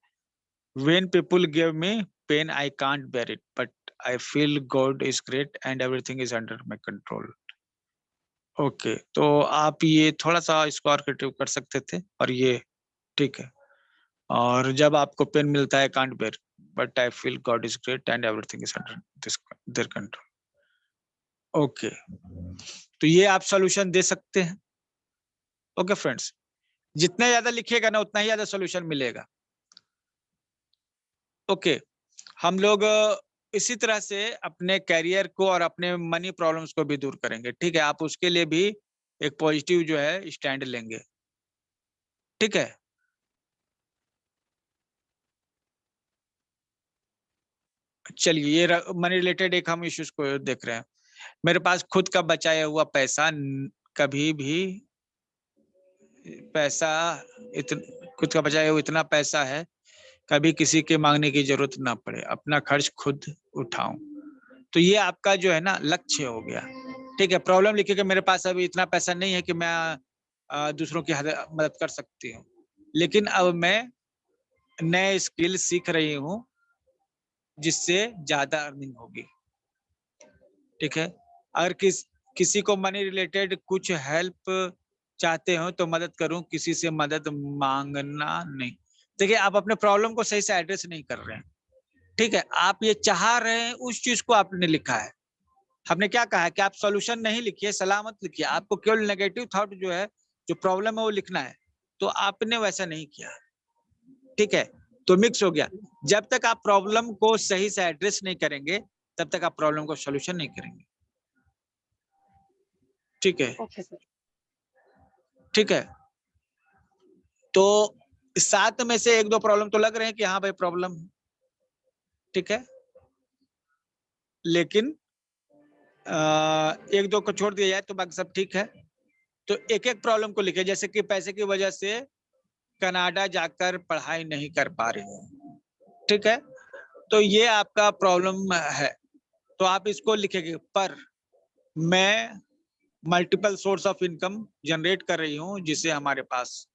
Speaker 1: When people give me pain, I can't bear it, but I feel God is great and everything is under my control. Okay, तो आप ये थोड़ा सा इसको आर्केटिव कर सकते थे, और ये ठीक है। और जब आपको पेन मिलता है, can't bear, but I feel God is great and everything is under their control. Okay, तो ये आप सॉल्यूशन दे सकते हैं। ओके फ्रेंड्स, जितना ज्यादा लिखिएगा ना, उतना ही ज्यादा सॉल्यूशन मिलेगा। ओके, हम लोग इसी तरह से अपने कैरियर को और अपने मनी प्रॉब्लम्स को भी दूर करेंगे। ठीक है, आप उसके लिए भी एक पॉजिटिव जो है स्टैंड लेंगे। ठीक है, चलिए, ये मनी रिलेटेड एक हम इश्यूज को देख रहे हैं। मेरे पास खुद का बचाया हुआ पैसा, कभी भी पैसा खुद का बचाया हुआ इतना पैसा है, कभी किसी के मांगने की जरूरत ना पड़े, अपना खर्च खुद उठाऊं। तो ये आपका जो है ना लक्ष्य हो गया। ठीक है, प्रॉब्लम लिखिए कि मेरे पास अभी इतना पैसा नहीं है कि मैं दूसरों की मदद कर सकती हूँ, लेकिन अब मैं नए स्किल सीख रही हूँ जिससे ज्यादा अर्निंग होगी। ठीक है, अगर किसी को मनी रिलेटेड कुछ हेल्प चाहते हो तो मदद करूं, किसी से मदद मांगना नहीं। देखिए, आप अपने प्रॉब्लम को सही से एड्रेस नहीं कर रहे हैं। ठीक है, आप ये चाह रहे हैं, उस चीज को आपने लिखा है। हमने क्या कहा है कि आप सॉल्यूशन नहीं लिखिए, सलाह मत लिखिए, आपको केवल नेगेटिव थॉट जो है, जो प्रॉब्लम है वो लिखना है। तो आपने वैसा नहीं किया। ठीक है, तो मिक्स हो गया। जब तक आप प्रॉब्लम को सही से एड्रेस नहीं करेंगे, तब तक आप प्रॉब्लम को सॉल्यूशन नहीं करेंगे। ठीक है, ठीक है। तो 7 में से 1-2 प्रॉब्लम तो लग रहे हैं कि हाँ भाई प्रॉब्लम है। ठीक है, लेकिन 1-2 को छोड़ दिया जाए तो बाकी सब ठीक है। तो एक प्रॉब्लम को लिखे, जैसे कि पैसे की वजह से कनाडा जाकर पढ़ाई नहीं कर पा रही हूँ। ठीक है, तो ये आपका प्रॉब्लम है। तो आप इसको लिखेंगे, पर मैं multiple source of income generate कर रही हूँ जिससे हमारे पास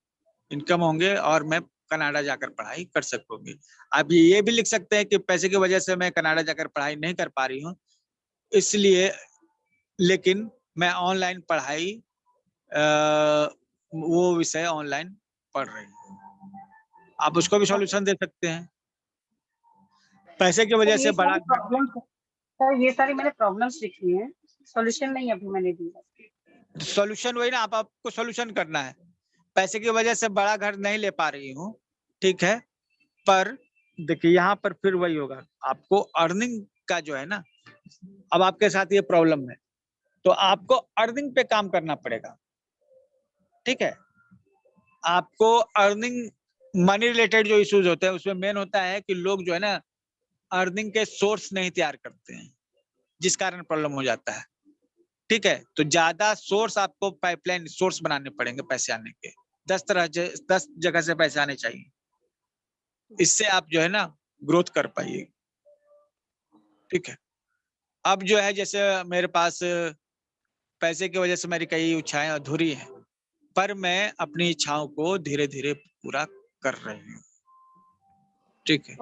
Speaker 1: इनकम होंगे और मैं कनाडा जाकर पढ़ाई कर सकूंगी। आप ये भी लिख सकते हैं कि पैसे की वजह से मैं कनाडा जाकर पढ़ाई नहीं कर पा रही हूँ, इसलिए लेकिन मैं ऑनलाइन पढ़ाई वो विषय ऑनलाइन पढ़ रही हूँ। आप उसको भी सॉल्यूशन दे सकते हैं। पैसे की वजह से बड़ा
Speaker 5: सर, ये सारी मैंने प्रॉब्लम्स लिखी हैं, सॉल्यूशन नहीं अभी मैंने दिया।
Speaker 1: सॉल्यूशन वही ना, आपको सॉल्यूशन करना है। पैसे की वजह से बड़ा घर नहीं ले पा रही हूँ, ठीक है, पर देखिए यहाँ पर फिर वही होगा, आपको अर्निंग का जो है ना, अब आपके साथ ये प्रॉब्लम है तो आपको अर्निंग पे काम करना पड़ेगा। ठीक है, आपको अर्निंग मनी रिलेटेड जो इश्यूज होते हैं उसमें मेन होता है कि लोग जो है ना अर्निंग के सोर्स नहीं तैयार करते हैं, जिस कारण प्रॉब्लम हो जाता है। ठीक है, तो ज्यादा सोर्स आपको पाइपलाइन सोर्स बनाने पड़ेंगे पैसे आने के। 10 जगह से पैसे आने चाहिए, इससे आप जो है ना ग्रोथ कर पाइए। ठीक है, अब जो है जैसे मेरे पास पैसे की वजह से मेरी कई इच्छाएं अधूरी हैं, पर मैं अपनी इच्छाओं को धीरे धीरे पूरा कर रही हूँ। ठीक है,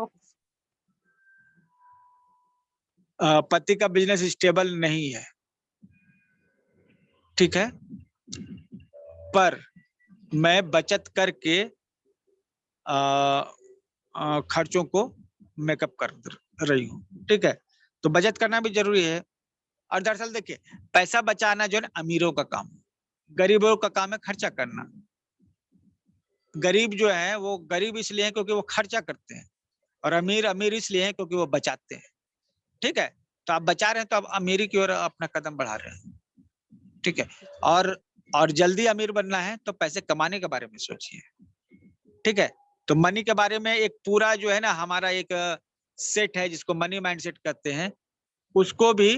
Speaker 1: पति का बिजनेस स्टेबल नहीं है, ठीक है, पर मैं बचत करके खर्चों को मेकअप कर रही हूँ। ठीक है, तो बचत करना भी जरूरी है। और दरअसल देखिए, पैसा बचाना जो है ना अमीरों का काम है, गरीबों का काम है खर्चा करना। गरीब जो है वो गरीब इसलिए है क्योंकि वो खर्चा करते हैं, और अमीर अमीर इसलिए है क्योंकि वो बचाते हैं। ठीक है, तो आप बचा रहे हैं तो आप अमीरी की ओर अपना कदम बढ़ा रहे हैं। ठीक है, और जल्दी अमीर बनना है तो पैसे कमाने के बारे में सोचिए। ठीक है, तो मनी के बारे में एक पूरा जो है ना हमारा एक सेट है जिसको मनी माइंडसेट कहते हैं, उसको भी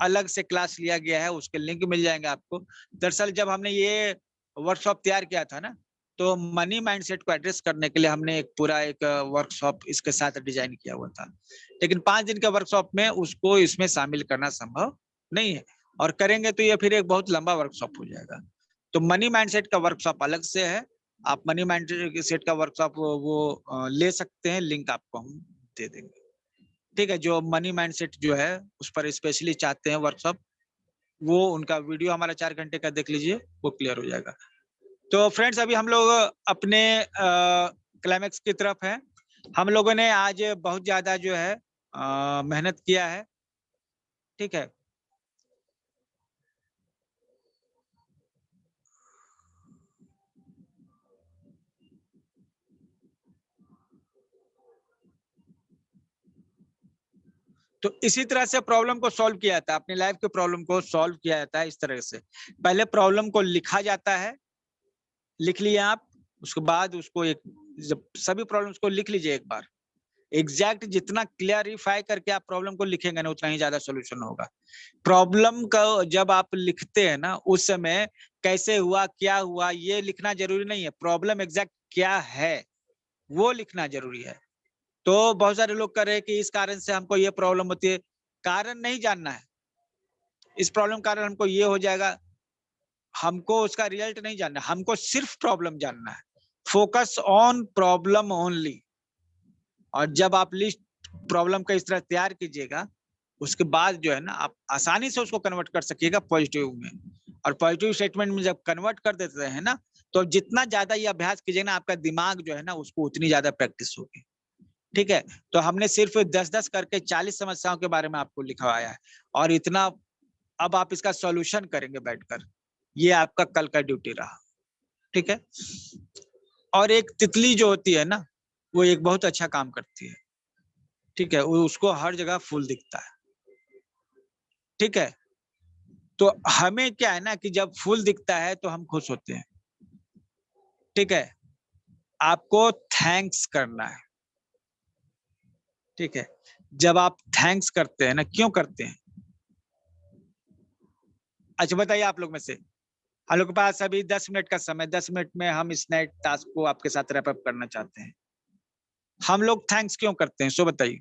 Speaker 1: अलग से क्लास लिया गया है, उसके लिंक मिल जाएंगे आपको। दरअसल जब हमने ये वर्कशॉप तैयार किया था ना, तो मनी माइंडसेट को एड्रेस करने के लिए हमने एक पूरा एक वर्कशॉप इसके साथ डिजाइन किया हुआ था, लेकिन 5 दिन के वर्कशॉप में उसको इसमें शामिल करना संभव नहीं है, और करेंगे तो ये फिर एक बहुत लंबा वर्कशॉप हो जाएगा। तो मनी माइंडसेट का वर्कशॉप अलग से है, आप मनी माइंडसेट का वर्कशॉप वो ले सकते हैं, लिंक आपको हम दे देंगे। ठीक है, जो मनी माइंडसेट जो है उस पर स्पेशली चाहते हैं वर्कशॉप, वो उनका वीडियो हमारा 4 घंटे का देख लीजिए, वो क्लियर हो जाएगा। तो फ्रेंड्स, अभी हम लोग अपने क्लाइमेक्स की तरफ हैं। हम लोगों ने आज बहुत ज्यादा जो है मेहनत किया है। ठीक है, तो इसी तरह से प्रॉब्लम को सॉल्व किया जाता है, अपनी लाइफ के प्रॉब्लम को सॉल्व किया जाता है इस तरह से। पहले प्रॉब्लम को लिखा जाता है, लिख लिया आप, उसके बाद उसको एक, जब सभी प्रॉब्लम्स को लिख लीजिए एक बार, एग्जैक्ट जितना क्लियरिफाई करके आप प्रॉब्लम को लिखेंगे ना, उतना ही ज्यादा सॉल्यूशन होगा। प्रॉब्लम का जब आप लिखते हैं ना, उस समय कैसे हुआ, क्या हुआ, ये लिखना जरूरी नहीं है, प्रॉब्लम एग्जैक्ट क्या है वो लिखना जरूरी है। तो बहुत सारे लोग कह रहे हैं कि इस कारण से हमको ये प्रॉब्लम होती है, कारण नहीं जानना है, इस प्रॉब्लम कारण हमको ये हो जाएगा, हमको उसका रिजल्ट नहीं जानना, हमको सिर्फ प्रॉब्लम जानना है। Focus on problem only. और जब आप लिस्ट प्रॉब्लम का इस तरह तैयार कीजिएगा, उसके बाद जो है ना, आप आसानी से उसको कन्वर्ट कर सकिएगा पॉजिटिव में। और पॉजिटिव स्टेटमेंट में जब कन्वर्ट कर देते हैं ना, तो जितना ज्यादा ये अभ्यास कीजिएगा ना, आपका दिमाग जो है ना, उसको उतनी ज्यादा प्रैक्टिस होगी। ठीक है, तो हमने सिर्फ 10-10 करके 40 समस्याओं के बारे में आपको लिखवाया है, और इतना अब आप इसका सॉल्यूशन करेंगे बैठकर, ये आपका कल का ड्यूटी रहा। ठीक है, और एक तितली जो होती है ना, वो एक बहुत अच्छा काम करती है। ठीक है, उसको हर जगह फूल दिखता है। ठीक है, तो हमें क्या है ना कि जब फूल दिखता है तो हम खुश होते हैं। ठीक है, आपको थैंक्स करना है। ठीक है, जब आप थैंक्स करते हैं ना, क्यों करते हैं? अच्छा बताइए आप लोग में से, हम लोग के पास अभी 10 मिनट का समय, 10 मिनट में हम इस नए टास्क को आपके साथ रैप अप करना चाहते हैं। हम लोग थैंक्स क्यों करते हैं, सो बताइए।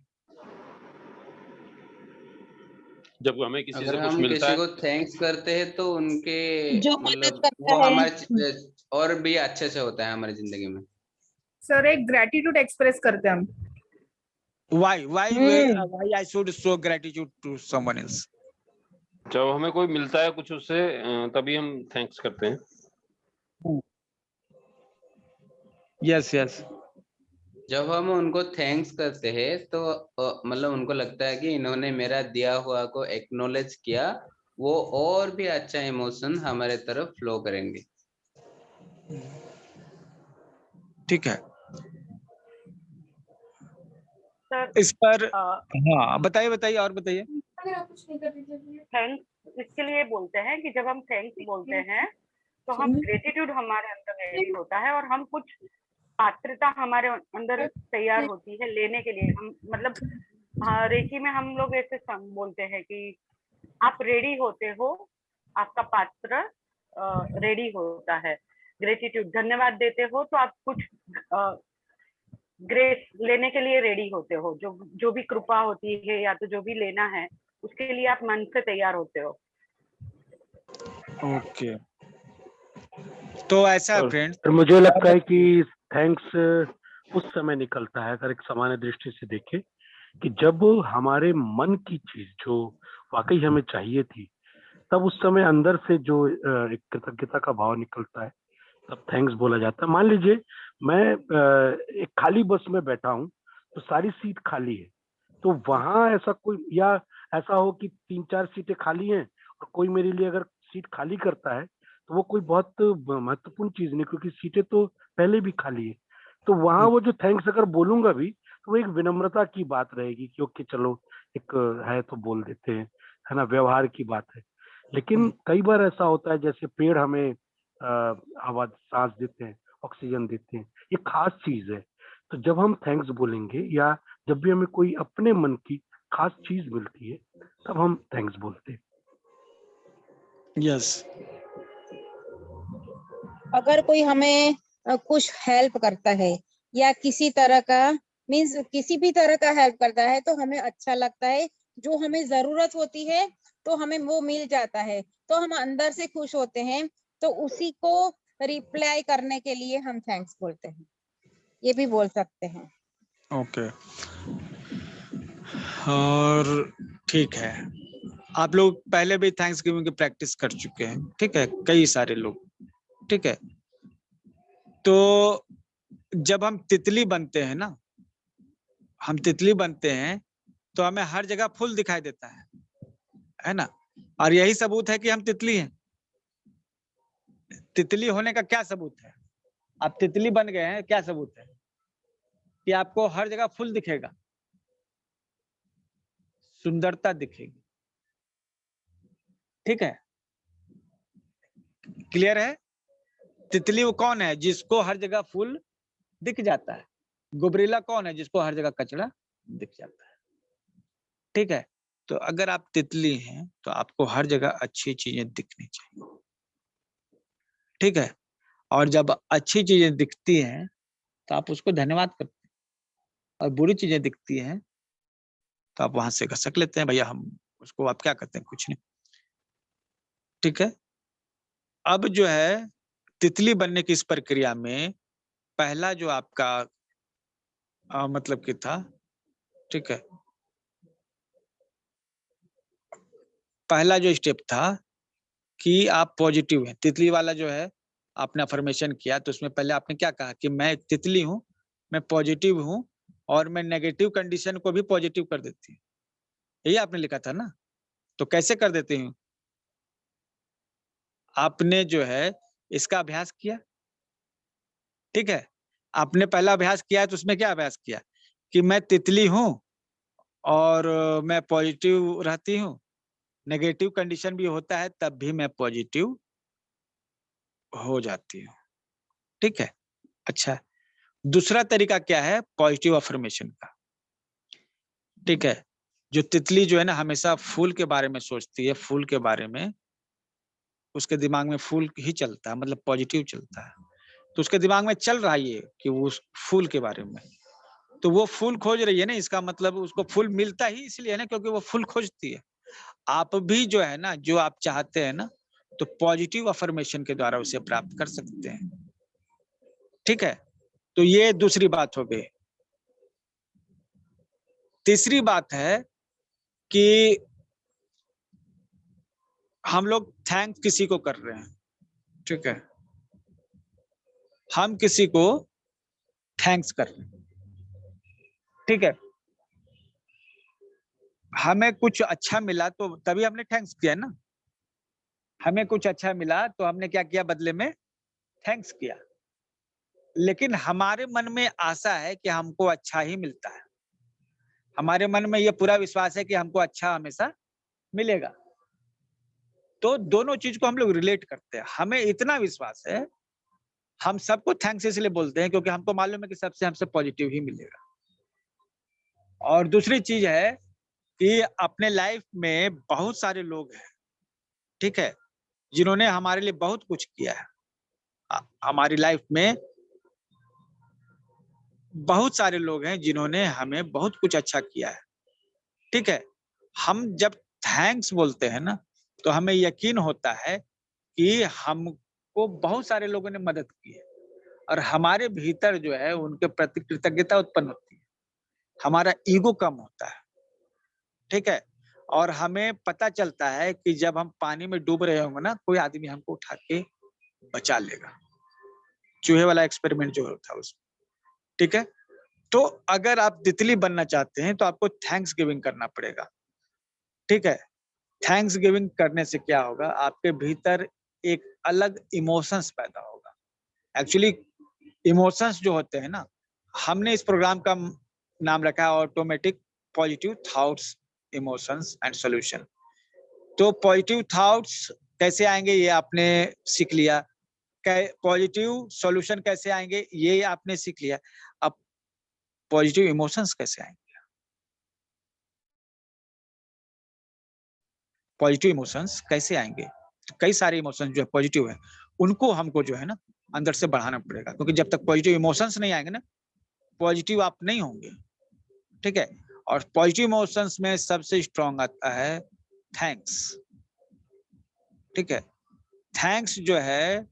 Speaker 11: जब हमें किसी
Speaker 2: अगर
Speaker 11: से कुछ
Speaker 2: हम
Speaker 11: मिलता
Speaker 2: किसी
Speaker 11: है,
Speaker 2: को थैंक्स करते हैं तो उनके
Speaker 7: जो मदद
Speaker 2: मतलब
Speaker 7: करता
Speaker 2: वो
Speaker 7: है।
Speaker 2: हमारे और भी अच्छे से होता है हमारी जिंदगी में।
Speaker 13: सर एक ग्रेटिट्यूड एक्सप्रेस करते हैं हम।
Speaker 1: Why I should show gratitude to someone else?
Speaker 11: जब हमें कोई मिलता है कुछ उससे, तभी हम थैंक्स करते हैं।
Speaker 1: यस यस,
Speaker 2: जब हम उनको थैंक्स करते हैं तो मतलब उनको लगता है कि इन्होंने मेरा दिया हुआ को एक्नॉलेज किया, वो और भी अच्छा इमोशन हमारे तरफ फ्लो करेंगे।
Speaker 1: ठीक है,
Speaker 12: सर
Speaker 1: इस पर हाँ बताइए बताइए और बताइए।
Speaker 12: थैंक्स इसके लिए बोलते हैं कि जब हम थैंक्स बोलते हैं तो हम ग्रेटिट्यूड हमारे अंदर रेडी होता है, और हम कुछ पात्रता हमारे अंदर तैयार होती है लेने के लिए। हम मतलब रेकी में हम लोग ऐसे बोलते हैं कि आप रेडी होते हो, आपका पात्र रेडी होता है। ग्रेटिट्यूड धन्यवाद देते हो तो आप कुछ ग्रेस लेने के लिए रेडी होते हो, जो भी कृपा होती है या तो जो भी लेना है उसके लिए आप मन से तैयार होते हो।
Speaker 1: ओके, तो ऐसा है फ्रेंड्स,
Speaker 3: मुझे लगता है कि थैंक्स उस समय निकलता है, अगर एक सामान्य दृष्टि से देखें, कि जब हमारे मन की चीज जो वाकई हमें चाहिए थी, तब उस समय अंदर से जो एक कृतज्ञता का भाव निकलता है, तब थैंक्स बोला जाता है। मान लीजिए मैं एक खाली बस में बैठा हूँ, तो सारी सीट खाली है, तो वहां ऐसा कोई, या ऐसा हो कि 3-4 सीटें खाली हैं और कोई मेरे लिए अगर सीट खाली करता है, तो वो कोई बहुत महत्वपूर्ण चीज नहीं, क्योंकि सीटें तो पहले भी खाली है। तो वहां वो जो थैंक्स अगर बोलूंगा भी, तो वो एक विनम्रता की बात रहेगी कि ओके चलो एक है तो बोल देते हैं, है ना, व्यवहार की बात है। लेकिन कई बार ऐसा होता है, जैसे पेड़ हमें हवा सांस देते हैं, ऑक्सीजन देते हैं, ये खास चीज है। तो जब हम थैंक्स बोलेंगे, या जब भी हमें कोई अपने मन की खास चीज मिलती है, तब हम थैंक्स बोलते हैं।
Speaker 1: यस,
Speaker 7: अगर कोई हमें कुछ हेल्प करता है या किसी तरह का मीन्स किसी भी तरह का हेल्प करता है तो हमें अच्छा लगता है। जो हमें जरूरत होती है तो हमें वो मिल जाता है तो हम अंदर से खुश होते हैं। तो उसी को रिप्लाई करने के लिए हम थैंक्स बोलते हैं, ये भी बोल सकते हैं।
Speaker 1: ओके। और ठीक है, आप लोग पहले भी थैंक्स गिविंग की प्रैक्टिस कर चुके हैं, ठीक है, कई सारे लोग, ठीक है। तो जब हम तितली बनते हैं ना, हम तितली बनते हैं तो हमें हर जगह फूल दिखाई देता है ना, और यही सबूत है कि हम तितली हैं। तितली होने का क्या सबूत है? आप तितली बन गए हैं, क्या सबूत है? कि आपको हर जगह फूल दिखेगा, सुंदरता दिखेगी, ठीक है, क्लियर है? तितली वो कौन है? जिसको हर जगह फूल दिख जाता है। गुबरीला कौन है? जिसको हर जगह कचरा दिख जाता है, ठीक है। तो अगर आप तितली हैं तो आपको हर जगह अच्छी चीजें दिखनी चाहिए, ठीक है। और जब अच्छी चीजें दिखती हैं तो आप उसको धन्यवाद करते हैं, और बुरी चीजें दिखती हैं तो आप वहां से घसक लेते हैं, भैया हम उसको, आप क्या करते हैं? कुछ नहीं, ठीक है। अब जो है तितली बनने की इस प्रक्रिया में पहला जो आपका मतलब कि था, ठीक है, पहला जो स्टेप था कि आप पॉजिटिव हैं। तितली वाला जो है आपने अफर्मेशन किया तो उसमें पहले आपने क्या कहा कि मैं तितली हूं, मैं पॉजिटिव हूं और मैं नेगेटिव कंडीशन को भी पॉजिटिव कर देती हूँ, यही आपने लिखा था ना। तो कैसे कर देती हूँ? आपने जो है इसका अभ्यास किया, ठीक है। आपने पहला अभ्यास किया है तो उसमें क्या अभ्यास किया कि मैं तितली हूं और मैं पॉजिटिव रहती हूँ, नेगेटिव कंडीशन भी होता है तब भी मैं पॉजिटिव हो जाती हूँ, ठीक है। अच्छा, दूसरा तरीका क्या है पॉजिटिव अफर्मेशन का, ठीक है। जो तितली जो है ना हमेशा फूल के बारे में सोचती है, फूल के बारे में, उसके दिमाग में फूल ही चलता है, मतलब पॉजिटिव चलता है। तो उसके दिमाग में चल रहा है ये कि वो उस फूल के बारे में, तो वो फूल खोज रही है ना, इसका मतलब उसको फूल मिलता ही इसलिए है ना क्योंकि वो फूल खोजती है। आप भी जो है ना, जो आप चाहते हैं ना, तो पॉजिटिव अफर्मेशन के द्वारा उसे प्राप्त कर सकते हैं, ठीक है। तो ये दूसरी बात हो गई। तीसरी बात है कि हम लोग थैंक्स किसी को कर रहे हैं, ठीक है, हम किसी को थैंक्स कर रहे हैं, ठीक है। हमें कुछ अच्छा मिला तो तभी हमने थैंक्स किया ना, हमें कुछ अच्छा मिला तो हमने क्या किया बदले में? थैंक्स किया। लेकिन हमारे मन में आशा है कि हमको अच्छा ही मिलता है, हमारे मन में ये पूरा विश्वास है कि हमको अच्छा हमेशा मिलेगा। तो दोनों चीज को हम लोग रिलेट करते हैं, हमें इतना विश्वास है, हम सबको थैंक्स इसलिए बोलते हैं क्योंकि हमको मालूम है कि सबसे हमसे पॉजिटिव ही मिलेगा। और दूसरी चीज है कि अपने लाइफ में बहुत सारे लोग हैं, ठीक है, जिन्होंने हमारे लिए बहुत कुछ किया है। हमारी लाइफ में बहुत सारे लोग हैं जिन्होंने हमें बहुत कुछ अच्छा किया है, ठीक है। हम जब थैंक्स बोलते हैं ना तो हमें यकीन होता है कि हमको बहुत सारे लोगों ने मदद की है और हमारे भीतर जो है उनके प्रति कृतज्ञता उत्पन्न होती है, हमारा ईगो कम होता है, ठीक है। और हमें पता चलता है कि जब हम पानी में डूब रहे होंगे ना, कोई आदमी हमको उठा के बचा लेगा। चूहे वाला एक्सपेरिमेंट जो था उसमें, ठीक है। तो अगर आप तितली बनना चाहते हैं तो आपको थैंक्स गिविंग करना पड़ेगा, ठीक है। थैंक्स गिविंग करने से क्या होगा, आपके भीतर एक अलग इमोशंस पैदा होगा। एक्चुअली इमोशंस जो होते हैं ना, हमने इस प्रोग्राम का नाम रखा है automatic positive thoughts emotions and solution. तो पॉजिटिव थॉट्स कैसे आएंगे ये आपने सीख लिया, पॉजिटिव सॉल्यूशन कैसे आएंगे ये आपने सीख लिया। अब पॉजिटिव इमोशंस कैसे आएंगे? पॉजिटिव इमोशंस कैसे आएंगे? तो कई सारे इमोशंस जो है पॉजिटिव है, उनको हमको जो है ना अंदर से बढ़ाना पड़ेगा, क्योंकि जब तक पॉजिटिव इमोशंस नहीं आएंगे ना, पॉजिटिव आप नहीं होंगे। ठीक है, और पॉजिटिव इमोशंस में सबसे स्ट्रांग आता है थैंक्स। ठीक है, थैंक्स जो है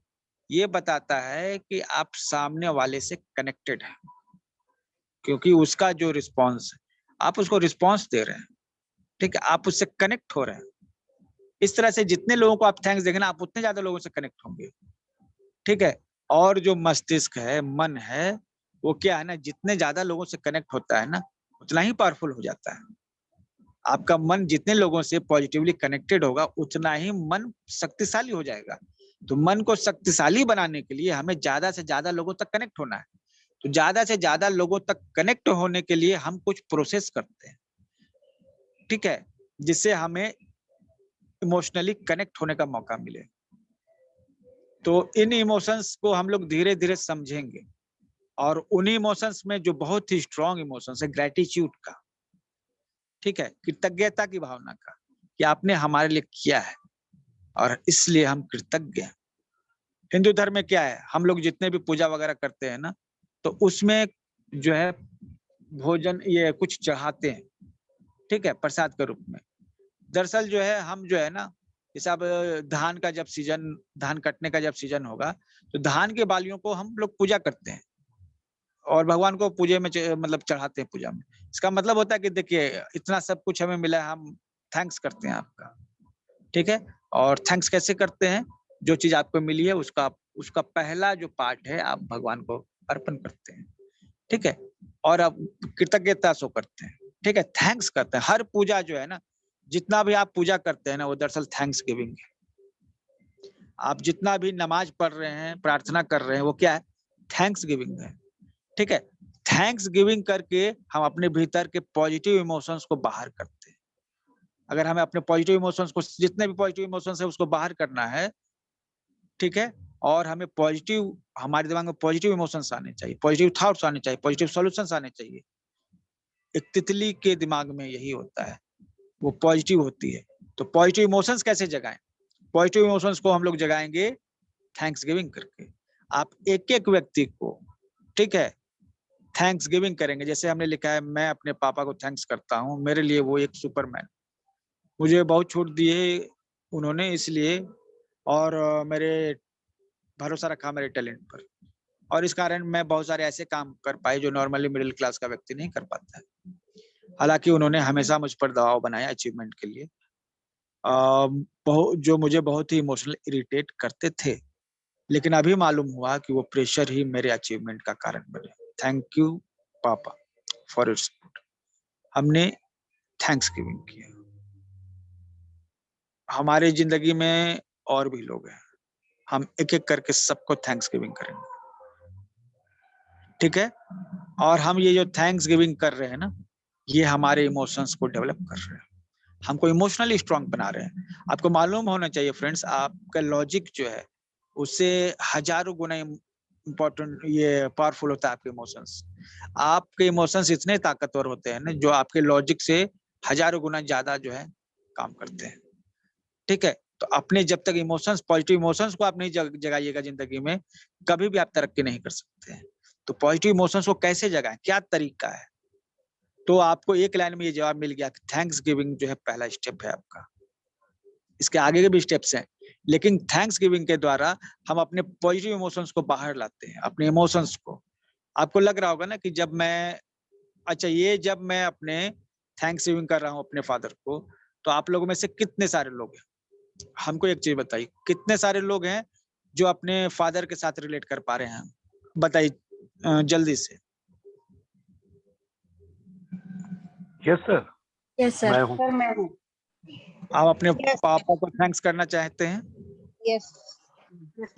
Speaker 1: ये बताता है कि आप सामने वाले से कनेक्टेड हैं, क्योंकि उसका जो रिस्पॉन्स है, आप उसको रिस्पॉन्स दे रहे हैं। ठीक है, आप उससे कनेक्ट हो रहे हैं। इस तरह से जितने लोगों को आप थैंक्स देंगे ना, आप उतने ज्यादा लोगों से कनेक्ट होंगे। ठीक है, और जो मस्तिष्क है, मन है, वो क्या है ना, जितने ज्यादा लोगों से कनेक्ट होता है ना, उतना ही पावरफुल हो जाता है। आपका मन जितने लोगों से पॉजिटिवली कनेक्टेड होगा, उतना ही मन शक्तिशाली हो जाएगा। तो मन को शक्तिशाली बनाने के लिए हमें ज्यादा से ज्यादा लोगों तक कनेक्ट होना है। तो ज्यादा से ज्यादा लोगों तक कनेक्ट होने के लिए हम कुछ प्रोसेस करते हैं। ठीक है, जिससे हमें इमोशनली कनेक्ट होने का मौका मिले। तो इन इमोशंस को हम लोग धीरे धीरे समझेंगे, और उन्हीं इमोशंस में जो बहुत ही स्ट्रॉन्ग इमोशंस है, ग्रेटिट्यूड का, ठीक है, कृतज्ञता की भावना का, कि आपने हमारे लिए किया है और इसलिए हम कृतज्ञ हैं। हिंदू धर्म में क्या है, हम लोग जितने भी पूजा वगैरह करते हैं ना, तो उसमें जो है भोजन ये कुछ चढ़ाते हैं। ठीक है, प्रसाद के रूप में। दरअसल जो है हम जो है ना, जैसे अब धान का जब सीजन, धान कटने का जब सीजन होगा, तो धान के बालियों को हम लोग पूजा करते हैं और भगवान को पूजे में मतलब चढ़ाते हैं पूजा में। इसका मतलब होता है कि देखिए इतना सब कुछ हमें मिला है, हम थैंक्स करते हैं आपका। ठीक है, और थैंक्स कैसे करते हैं, जो चीज आपको मिली है उसका पहला जो पार्ट है आप भगवान को अर्पण करते हैं। ठीक है, और आप कृतज्ञता सो करते हैं। ठीक है, थैंक्स करते हैं। हर पूजा जो है ना, जितना भी आप पूजा करते हैं ना, वो दरअसल थैंक्स गिविंग है। आप जितना भी नमाज पढ़ रहे हैं, प्रार्थना कर रहे हैं, वो क्या है, थैंक्स गिविंग है। ठीक है, थैंक्स गिविंग करके हम अपने भीतर के पॉजिटिव इमोशंस को बाहर करते हैं। अगर हमें अपने पॉजिटिव इमोशंस को, जितने भी पॉजिटिव इमोशंस है उसको बाहर करना है, ठीक है, और हमें पॉजिटिव, हमारे दिमाग में पॉजिटिव इमोशंस आने चाहिए, पॉजिटिव थॉट्स आने चाहिए, पॉजिटिव सॉल्यूशंस आने चाहिए। एक तितली के दिमाग में यही होता है, वो पॉजिटिव होती है। तो पॉजिटिव इमोशंस कैसे जगाएं? पॉजिटिव इमोशंस को हम लोग जगाएंगे थैंक्स गिविंग करके। आप एक एक व्यक्ति को, ठीक है, थैंक्स गिविंग करेंगे। जैसे हमने लिखा है, मैं अपने पापा को थैंक्स करता हूँ, मेरे लिए वो एक सुपरमैन, मुझे बहुत छूट दी है उन्होंने इसलिए, और मेरे भरोसा रखा मेरे टैलेंट पर, और इस कारण मैं बहुत सारे ऐसे काम कर पाए जो नॉर्मली मिडिल क्लास का व्यक्ति नहीं कर पाता है। हालांकि उन्होंने हमेशा मुझ पर दबाव बनाया अचीवमेंट के लिए, जो मुझे बहुत ही इमोशनल इरिटेट करते थे, लेकिन अभी मालूम हुआ कि वो प्रेशर ही मेरे अचीवमेंट का कारण बने। थैंक यू पापा फॉर योर सपोर्ट। हमने थैंक्स गिविंग किया। हमारी जिंदगी में और भी लोग हैं, हम एक एक करके सबको थैंक्स गिविंग करेंगे। ठीक है, और हम ये जो थैंक्स गिविंग कर रहे हैं ना, ये हमारे इमोशंस को डेवलप कर रहे हैं, हमको इमोशनली स्ट्रांग बना रहे हैं। आपको मालूम होना चाहिए फ्रेंड्स, आपका लॉजिक जो है उससे हजारों गुना इम्पोर्टेंट, ये पावरफुल होता है आपके इमोशंस। आपके इमोशंस इतने ताकतवर होते हैं ना, जो आपके लॉजिक से हजारों गुना ज्यादा जो है काम करते हैं। ठीक है, तो अपने जब तक इमोशंस, पॉजिटिव इमोशंस को आप नहीं जगाइएगा जिंदगी में, कभी भी आप तरक्की नहीं कर सकते हैं। तो पॉजिटिव इमोशंस को कैसे जगाएं, क्या तरीका है? तो आपको एक लाइन में ये जवाब मिल गया कि थैंक्स गिविंग जो है पहला स्टेप है आपका। इसके आगे के भी स्टेप्स हैं, लेकिन थैंक्स गिविंग के द्वारा हम अपने पॉजिटिव इमोशंस को बाहर लाते हैं, अपने इमोशंस को। आपको लग रहा होगा ना कि जब मैं, अच्छा ये जब मैं अपने थैंक्स गिविंग कर रहा हूँ अपने फादर को, तो आप लोगों में से कितने सारे लोग हैं, हमको एक चीज बताइए, कितने सारे लोग हैं जो अपने फादर के साथ रिलेट कर पा रहे हैं? बताइए जल्दी से।
Speaker 3: Yes sir.
Speaker 7: Yes sir.
Speaker 3: मैं हूँ।
Speaker 5: सर मैं हूँ।
Speaker 1: आप अपने पापा को थैंक्स करना चाहते हैं?
Speaker 7: Yes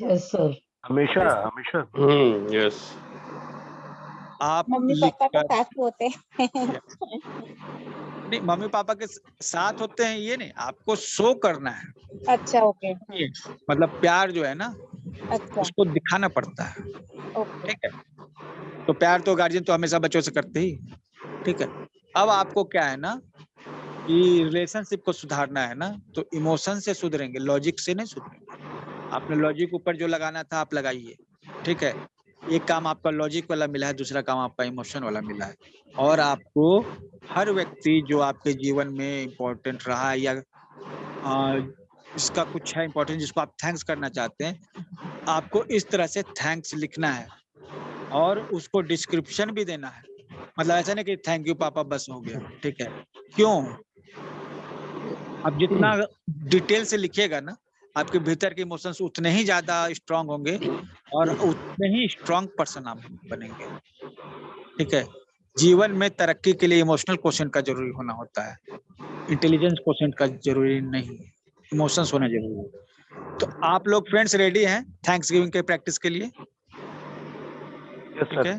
Speaker 6: yes sir.
Speaker 3: हमेशा हमेशा।
Speaker 11: यस।
Speaker 1: आप
Speaker 7: मम्मी पापा के साथ होते हैं।
Speaker 1: नहीं, मम्मी पापा के साथ होते हैं ये नहीं, आपको शो करना है।
Speaker 7: अच्छा ओके।
Speaker 1: मतलब प्यार जो है ना,
Speaker 7: अच्छा
Speaker 1: उसको दिखाना पड़ता है।
Speaker 7: ओके।
Speaker 1: ठीक है, तो प्यार तो गार्जियन तो हमेशा बच्चों से करते ही। ठीक है, अब आपको क्या है ना कि रिलेशनशिप को सुधारना है ना, तो इमोशन से सुधरेंगे, लॉजिक से नहीं सुधरेंगे। आपने लॉजिक ऊपर जो लगाना था आप लगाइए, ठीक है, एक काम आपका लॉजिक वाला मिला है, दूसरा काम आपका इमोशन वाला मिला है। और आपको हर व्यक्ति जो आपके जीवन में इम्पोर्टेंट रहा है या इसका कुछ है इम्पोर्टेंट जिसको आप थैंक्स करना चाहते हैं, आपको इस तरह से थैंक्स लिखना है और उसको डिस्क्रिप्शन भी देना है। मतलब ऐसा नहीं कि थैंक यू पापा बस हो गया, ठीक है। क्यों? अब जितना डिटेल से लिखिएगा ना, आपके भीतर के इमोशंस उतने ही ज्यादा स्ट्रांग होंगे और उतने ही स्ट्रांग पर्सन आप बनेंगे, ठीक है। जीवन में तरक्की के लिए इमोशनल क्वोशेंट का जरूरी होना होता है, इंटेलिजेंस क्वोशेंट का जरूरी नहीं, इमोशंस होना जरूरी है। तो आप लोग फ्रेंड्स रेडी हैं थैंक्स गिविंग के प्रैक्टिस के लिए? ठीक है,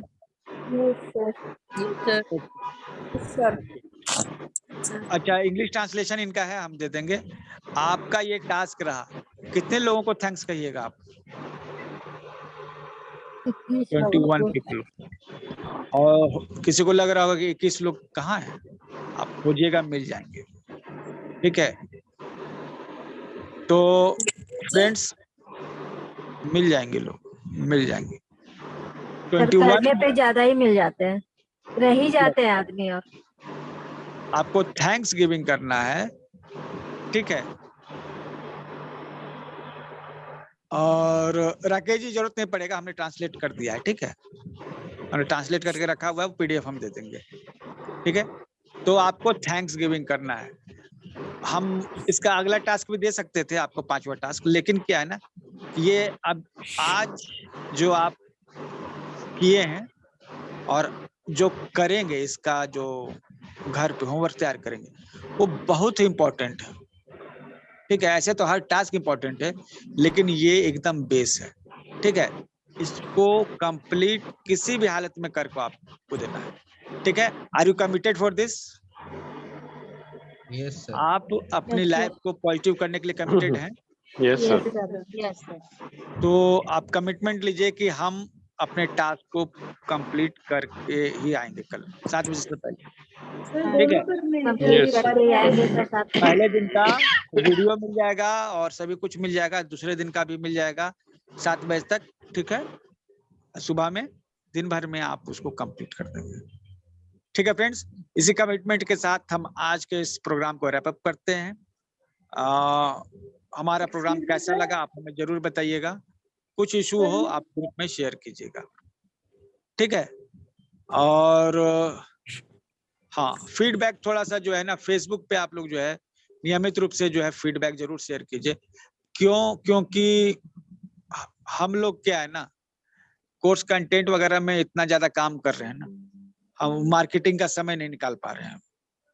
Speaker 1: अच्छा इंग्लिश ट्रांसलेशन इनका है, हम दे देंगे। आपका ये टास्क रहा, कितने लोगों को थैंक्स कहिएगा आप? 21 पीपल। और किसी को लग रहा होगा कि 21 लोग कहाँ हैं, आप खोजिएगा मिल जाएंगे, ठीक है। तो फ्रेंड्स मिल जाएंगे, लोग मिल जाएंगे। 21
Speaker 14: करने पे ज्यादा ही मिल जाते हैं, रह ही जाते हैं आदमी। और
Speaker 1: आपको थैंक्स गिविंग करना है, ठीक है। और राकेश जी जरूरत नहीं पड़ेगा, हमने ट्रांसलेट कर दिया है, ठीक है। हमने ट्रांसलेट करके रखा हुआ है, पीडीएफ हम दे देंगे, ठीक है। तो आपको थैंक्स गिविंग करना है। हम इसका अगला टास्क भी दे सकते थे आपको, 5वां टास्क, लेकिन क्या है ना, ये अब आज जो आप किए हैं और जो करेंगे, इसका जो घर पे होमवर्क तैयार करेंगे, वो बहुत ही इम्पोर्टेंट है, ठीक है। ऐसे तो हर टास्क इम्पोर्टेंट है, लेकिन ये एकदम बेस है, ठीक है। इसको कंप्लीट किसी भी हालत में करके आपको देना है, ठीक है। Are you committed for this?
Speaker 2: Yes sir.
Speaker 1: आप अपनी लाइफ को पॉजिटिव करने के लिए कमिटेड हैं?
Speaker 11: Yes sir.
Speaker 1: तो आप कमिटमेंट लीजिए कि हम अपने टास्क को कंप्लीट करके ही आएंगे कल 7 बजे से पहले, ठीक है। पहले दिन का वीडियो मिल जाएगा और सभी कुछ मिल जाएगा, दूसरे दिन का भी मिल जाएगा 7 बजे तक, ठीक है। सुबह में दिन भर में आप उसको कंप्लीट कर देंगे, ठीक है फ्रेंड्स। इसी कमिटमेंट के साथ हम आज के इस प्रोग्राम को रैप अप करते हैं। हमारा प्रोग्राम कैसा लगा आप हमें जरूर बताइएगा, कुछ इशू हो आप ग्रुप में शेयर कीजिएगा, ठीक है। और हाँ, फीडबैक थोड़ा सा जो है ना, फेसबुक पे आप लोग जो है नियमित रूप से जो है फीडबैक जरूर शेयर कीजिए। क्योंकि हम लोग क्या है ना, कोर्स कंटेंट वगैरह में इतना ज्यादा काम कर रहे हैं ना, हम मार्केटिंग का समय नहीं निकाल पा रहे हैं,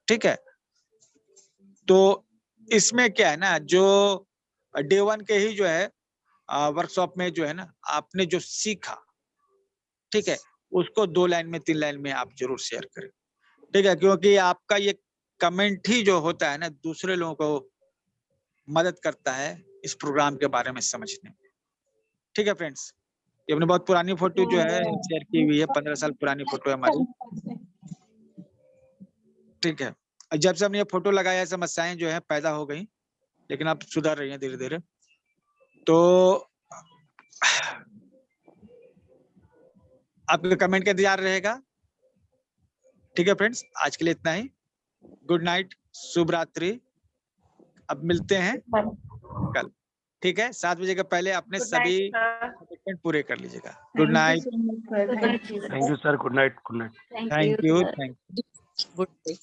Speaker 1: ठीक है। तो इसमें क्या है ना, जो डे 1 के ही जो है वर्कशॉप में जो है ना, आपने जो सीखा, ठीक है, उसको 2 लाइन में 3 लाइन में आप जरूर शेयर करें, ठीक है। क्योंकि आपका ये कमेंट ही जो होता है ना, दूसरे लोगों को मदद करता है इस प्रोग्राम के बारे में समझने में, ठीक है फ्रेंड्स। ये अपनी बहुत पुरानी फोटो जो है शेयर की हुई है, 15 साल पुरानी फोटो है हमारी, ठीक है। जब से हमने ये फोटो लगाया, समस्याएं जो है पैदा हो गई, लेकिन अब सुधर रही हैं धीरे धीरे। तो आपके कमेंट का इंतजार रहेगा, ठीक है फ्रेंड्स। आज के लिए इतना ही, गुड नाइट, शुभ रात्रि। अब मिलते हैं कल, ठीक है। 7 बजे के पहले अपने सभी कमिटमेंट पूरे कर लीजिएगा। Good night,
Speaker 3: thank you sir, good night, good night.
Speaker 1: Thank you, thank you,
Speaker 10: good day.